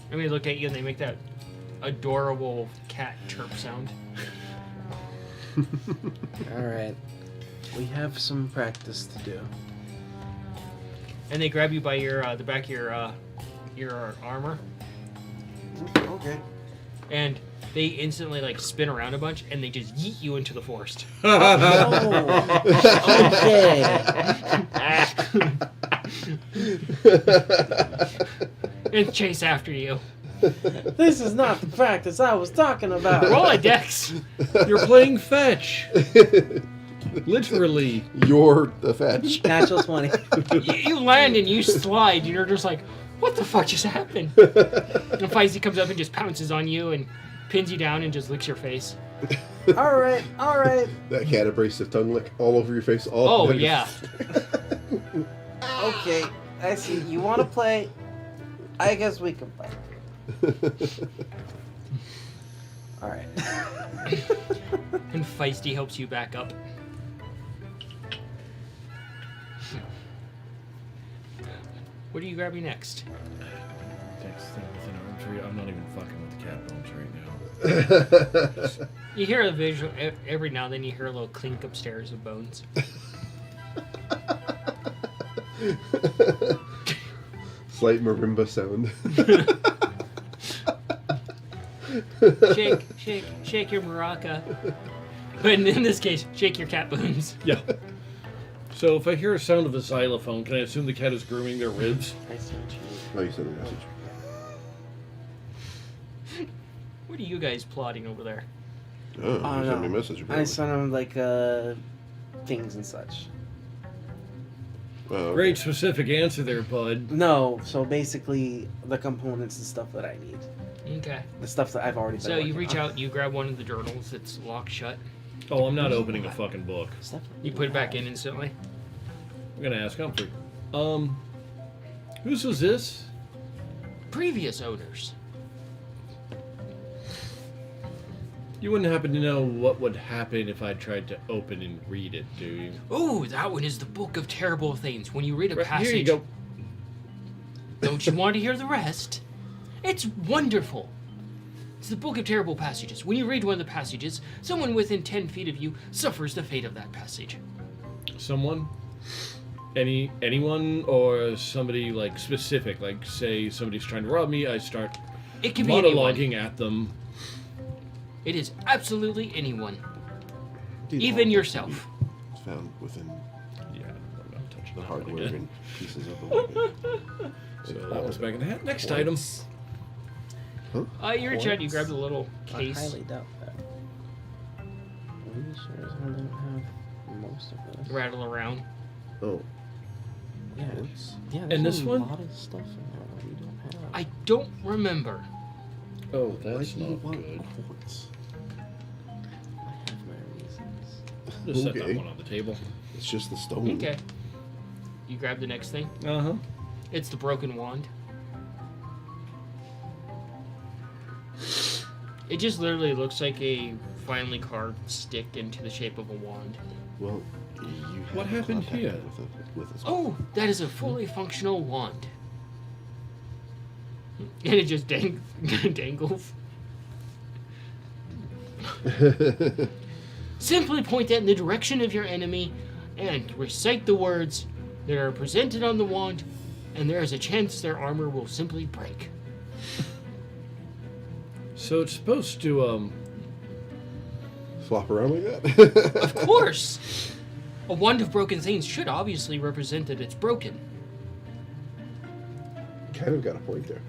And they look at you and they make that adorable cat chirp sound. Alright. We have some practice to do. And they grab you by your the back of your armor, Okay. and they instantly like spin around a bunch, and they just yeet you into the forest. And chase after you. This is not the practice I was talking about. Roll a dex. You're playing fetch. Literally. You're the fetch. Natural 20. You land and you slide, and you're just like, what the fuck just happened? And Feisty comes up and just pounces on you and pins you down and just licks your face. Alright. That cat abrasive tongue lick all over your face. All Oh, over. yeah. Okay, I see. You want to play? I guess we can play. Alright. And Feisty helps you back up. What are you grabbing next? Next thing within arm's reach. I'm not even fucking with the cat bones right now. You hear a visual every now and then. You hear a little clink upstairs of bones. Slight marimba sound. Shake your maraca. But in this case, shake your cat bones. Yeah. So if I hear a sound of a xylophone, can I assume the cat is grooming their ribs? I see what you mean. Oh, you sent a message. What are you guys plotting over there? Oh, you sent me a no. message. I apparently. sent him like things and such. Oh, okay. Great specific answer there, bud. No, so basically the components and stuff that I need. Okay. The stuff that I've already been So you working reach on. out, you grab one of the journals that's locked shut. Oh, I'm not opening a fucking book. Stuff- You put it back in instantly. I'm gonna ask Humphrey. Whose was this? Previous owners. You wouldn't happen to know what would happen if I tried to open and read it, do you? Oh, that one is the Book of Terrible Things. When you read a Right, passage, here you go. don't you want to hear the rest? It's wonderful. It's the Book of Terrible Passages. When you read one of the passages, someone within 10 feet of you suffers the fate of that passage. Someone? Anyone, or somebody like specific? Like, say somebody's trying to rob me, I start It can be anyone. monologuing at them. It is absolutely anyone. Dude, Even all yourself. It's found within Yeah, I'm not touching the that hardware again. and pieces of the weapon. So that was back in the hat. Next item. Huh? You're Chad, you grabbed a little I case. highly doubt that. I'm sure as hell don't have most of this. Rattle around. Oh, Yeah, Quartz. yeah. And There's this a one? lot of stuff in there that we don't have. I don't remember. Oh, why that's do you not want good. quartz? I have my reasons. Just set Okay. that one on the table. It's just the stone. Okay. You grab the next thing. Uh-huh. It's the broken wand. It just literally looks like a finely carved stick into the shape of a wand. Well, you have What happened contact here? With us. Oh, that is a fully functional wand. And it just dangles. Simply point that in the direction of your enemy and recite the words that are presented on the wand, and there is a chance their armor will simply break. So it's supposed to, Flop around like that? Of course! A wand of broken things should obviously represent that it's broken. Kind of got a point there.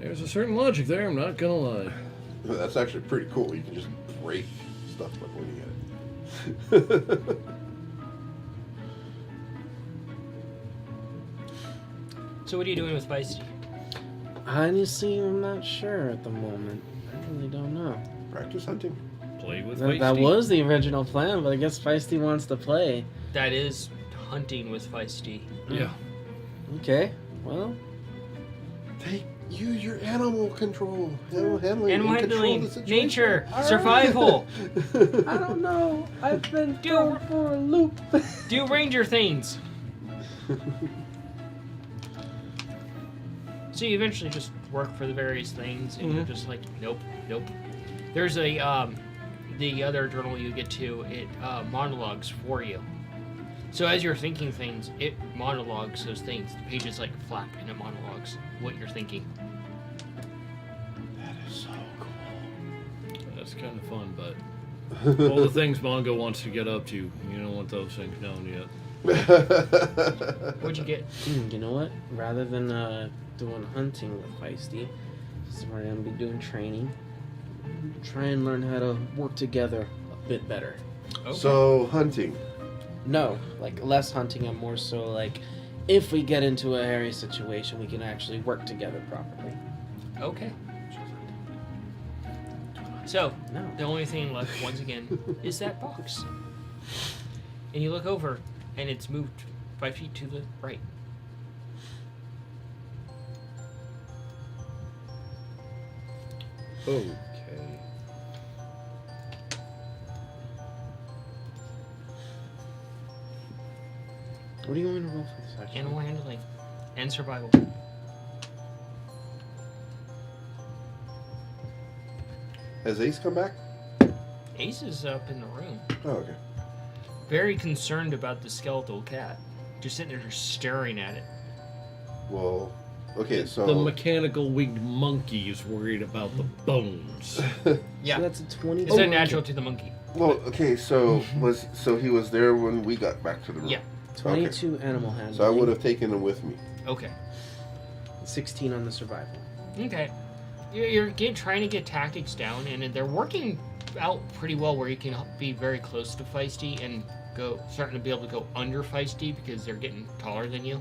there's a certain logic there, I'm not gonna lie. That's actually pretty cool. You can just break stuff by pointing at it. So what are you doing with Feisty? Honestly, I'm not sure at the moment. I really don't know. Practice hunting. Play with That Feisty. was the original plan, but I guess Feisty wants to play. That is hunting with Feisty. Yeah. Okay, well, Use your animal control. Animal handling. Animal and control handling, the situation. nature, All right. survival. I don't know. I've been Dude. thrown for a loop. Do ranger things. So you eventually just work for the various things, and you're just like, nope. There's a the other journal you get to, it monologues for you. So as you're thinking things, it monologues those things. The pages like flap and it monologues what you're thinking. That is so cool. That's kind of fun, but all the things Mongo wants to get up to, you don't want those things known yet. What'd you get? You know what? Rather than doing hunting with Feisty, this is where I'm gonna be doing training. Try and learn how to work together a bit better. Okay. So, hunting. No, like less hunting and more so like if we get into a hairy situation, we can actually work together properly. Okay. So No. the only thing left, once again, is that box. And you look over, and it's moved 5 feet to the right. Okay. What do you want me to roll for this actually? Animal handling and survival. Has Ace come back? Ace is up in the room, Oh, okay. very concerned about the skeletal cat. Just sitting there just staring at it. Well, okay, so. The mechanical winged monkey is worried about the bones. Yeah, So that's a 20. it's unnatural to the monkey. Well, okay, so he was there when we got back to the room. Yeah. 22 animal handling. So I would have taken him with me. Okay. 16 on the survival. Okay. You're trying to get tactics down, and they're working out pretty well where you can be very close to Feisty and starting to be able to go under Feisty because they're getting taller than you.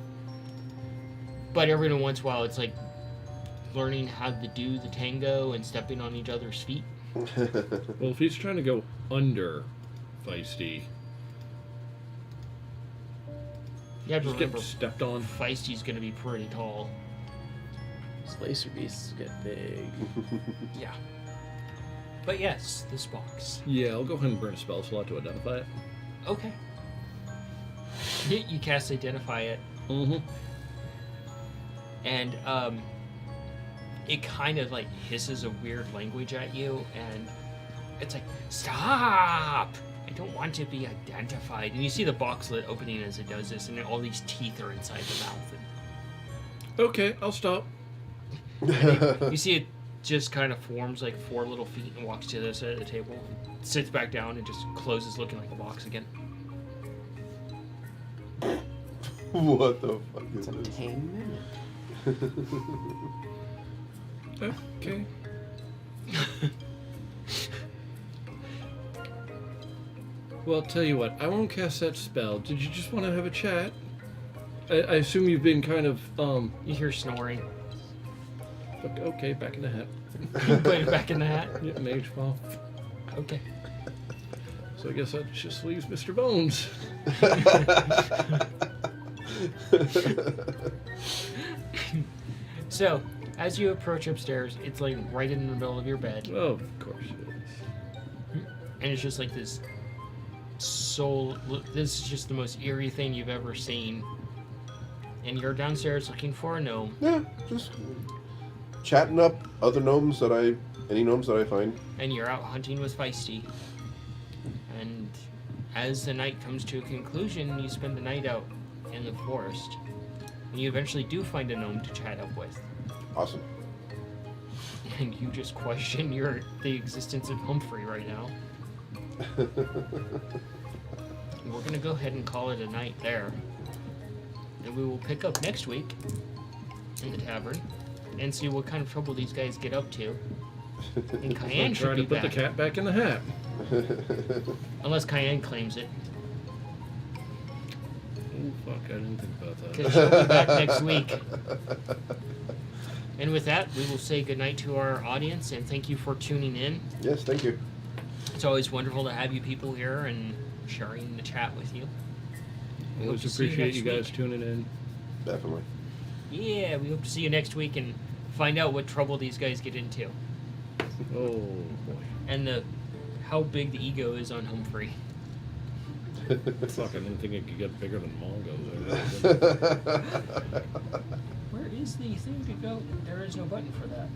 But every once in a while, it's like learning how to do the tango and stepping on each other's feet. Well, if he's trying to go under Feisty, You have to just get remember, stepped on. Feisty's going to be pretty tall. Spacer beasts get big. Yeah. But yes, this box. Yeah, I'll go ahead and burn a spell slot to identify it. Okay. You cast Identify it, Mm-hmm. and it kind of like hisses a weird language at you, and it's like, stop! I don't want to be identified. And you see the box lid opening as it does this, and all these teeth are inside the mouth. Okay, I'll stop. You see it just kind of forms like 4 little feet and walks to the other side of the table, sits back down, and just closes looking like a box again. What the fuck is It's a this? tame minute. Okay. Well, I'll tell you what. I won't cast that spell. Did you just want to have a chat? I assume you've been kind of You hear snoring. Okay, back in the hat. You put it back in the hat. Yeah, mage fall. Okay. So I guess that just leaves Mr. Bones. So, as you approach upstairs, it's like right in the middle of your bed, Oh, of course it is. and it's just like this soul. This is just the most eerie thing you've ever seen. And you're downstairs looking for a gnome, Yeah, just chatting up other gnomes that any gnomes that I find. and you're out hunting with Feisty. And as the night comes to a conclusion, you spend the night out in the forest, and you eventually do find a gnome to chat up with. Awesome. And you just question the existence of Humphrey right now. We're gonna go ahead and call it a night there. And we will pick up next week in the tavern and see what kind of trouble these guys get up to. And Cayenne I'm should trying be to put back. the cat back in the hat. Unless Cayenne claims it. Oh, fuck, I didn't think about that. Because she'll be back next week. And with that, we will say goodnight to our audience and thank you for tuning in. Yes, thank you. It's always wonderful to have you people here and sharing the chat with you. We hope Always to see appreciate next you guys week. tuning in. Definitely. Yeah, we hope to see you next week and find out what trouble these guys get into. Oh, boy. And how big the ego is on Humphrey. Fuck, I didn't think it could get bigger than Mongo. Where is the thing to go? There is no button for that.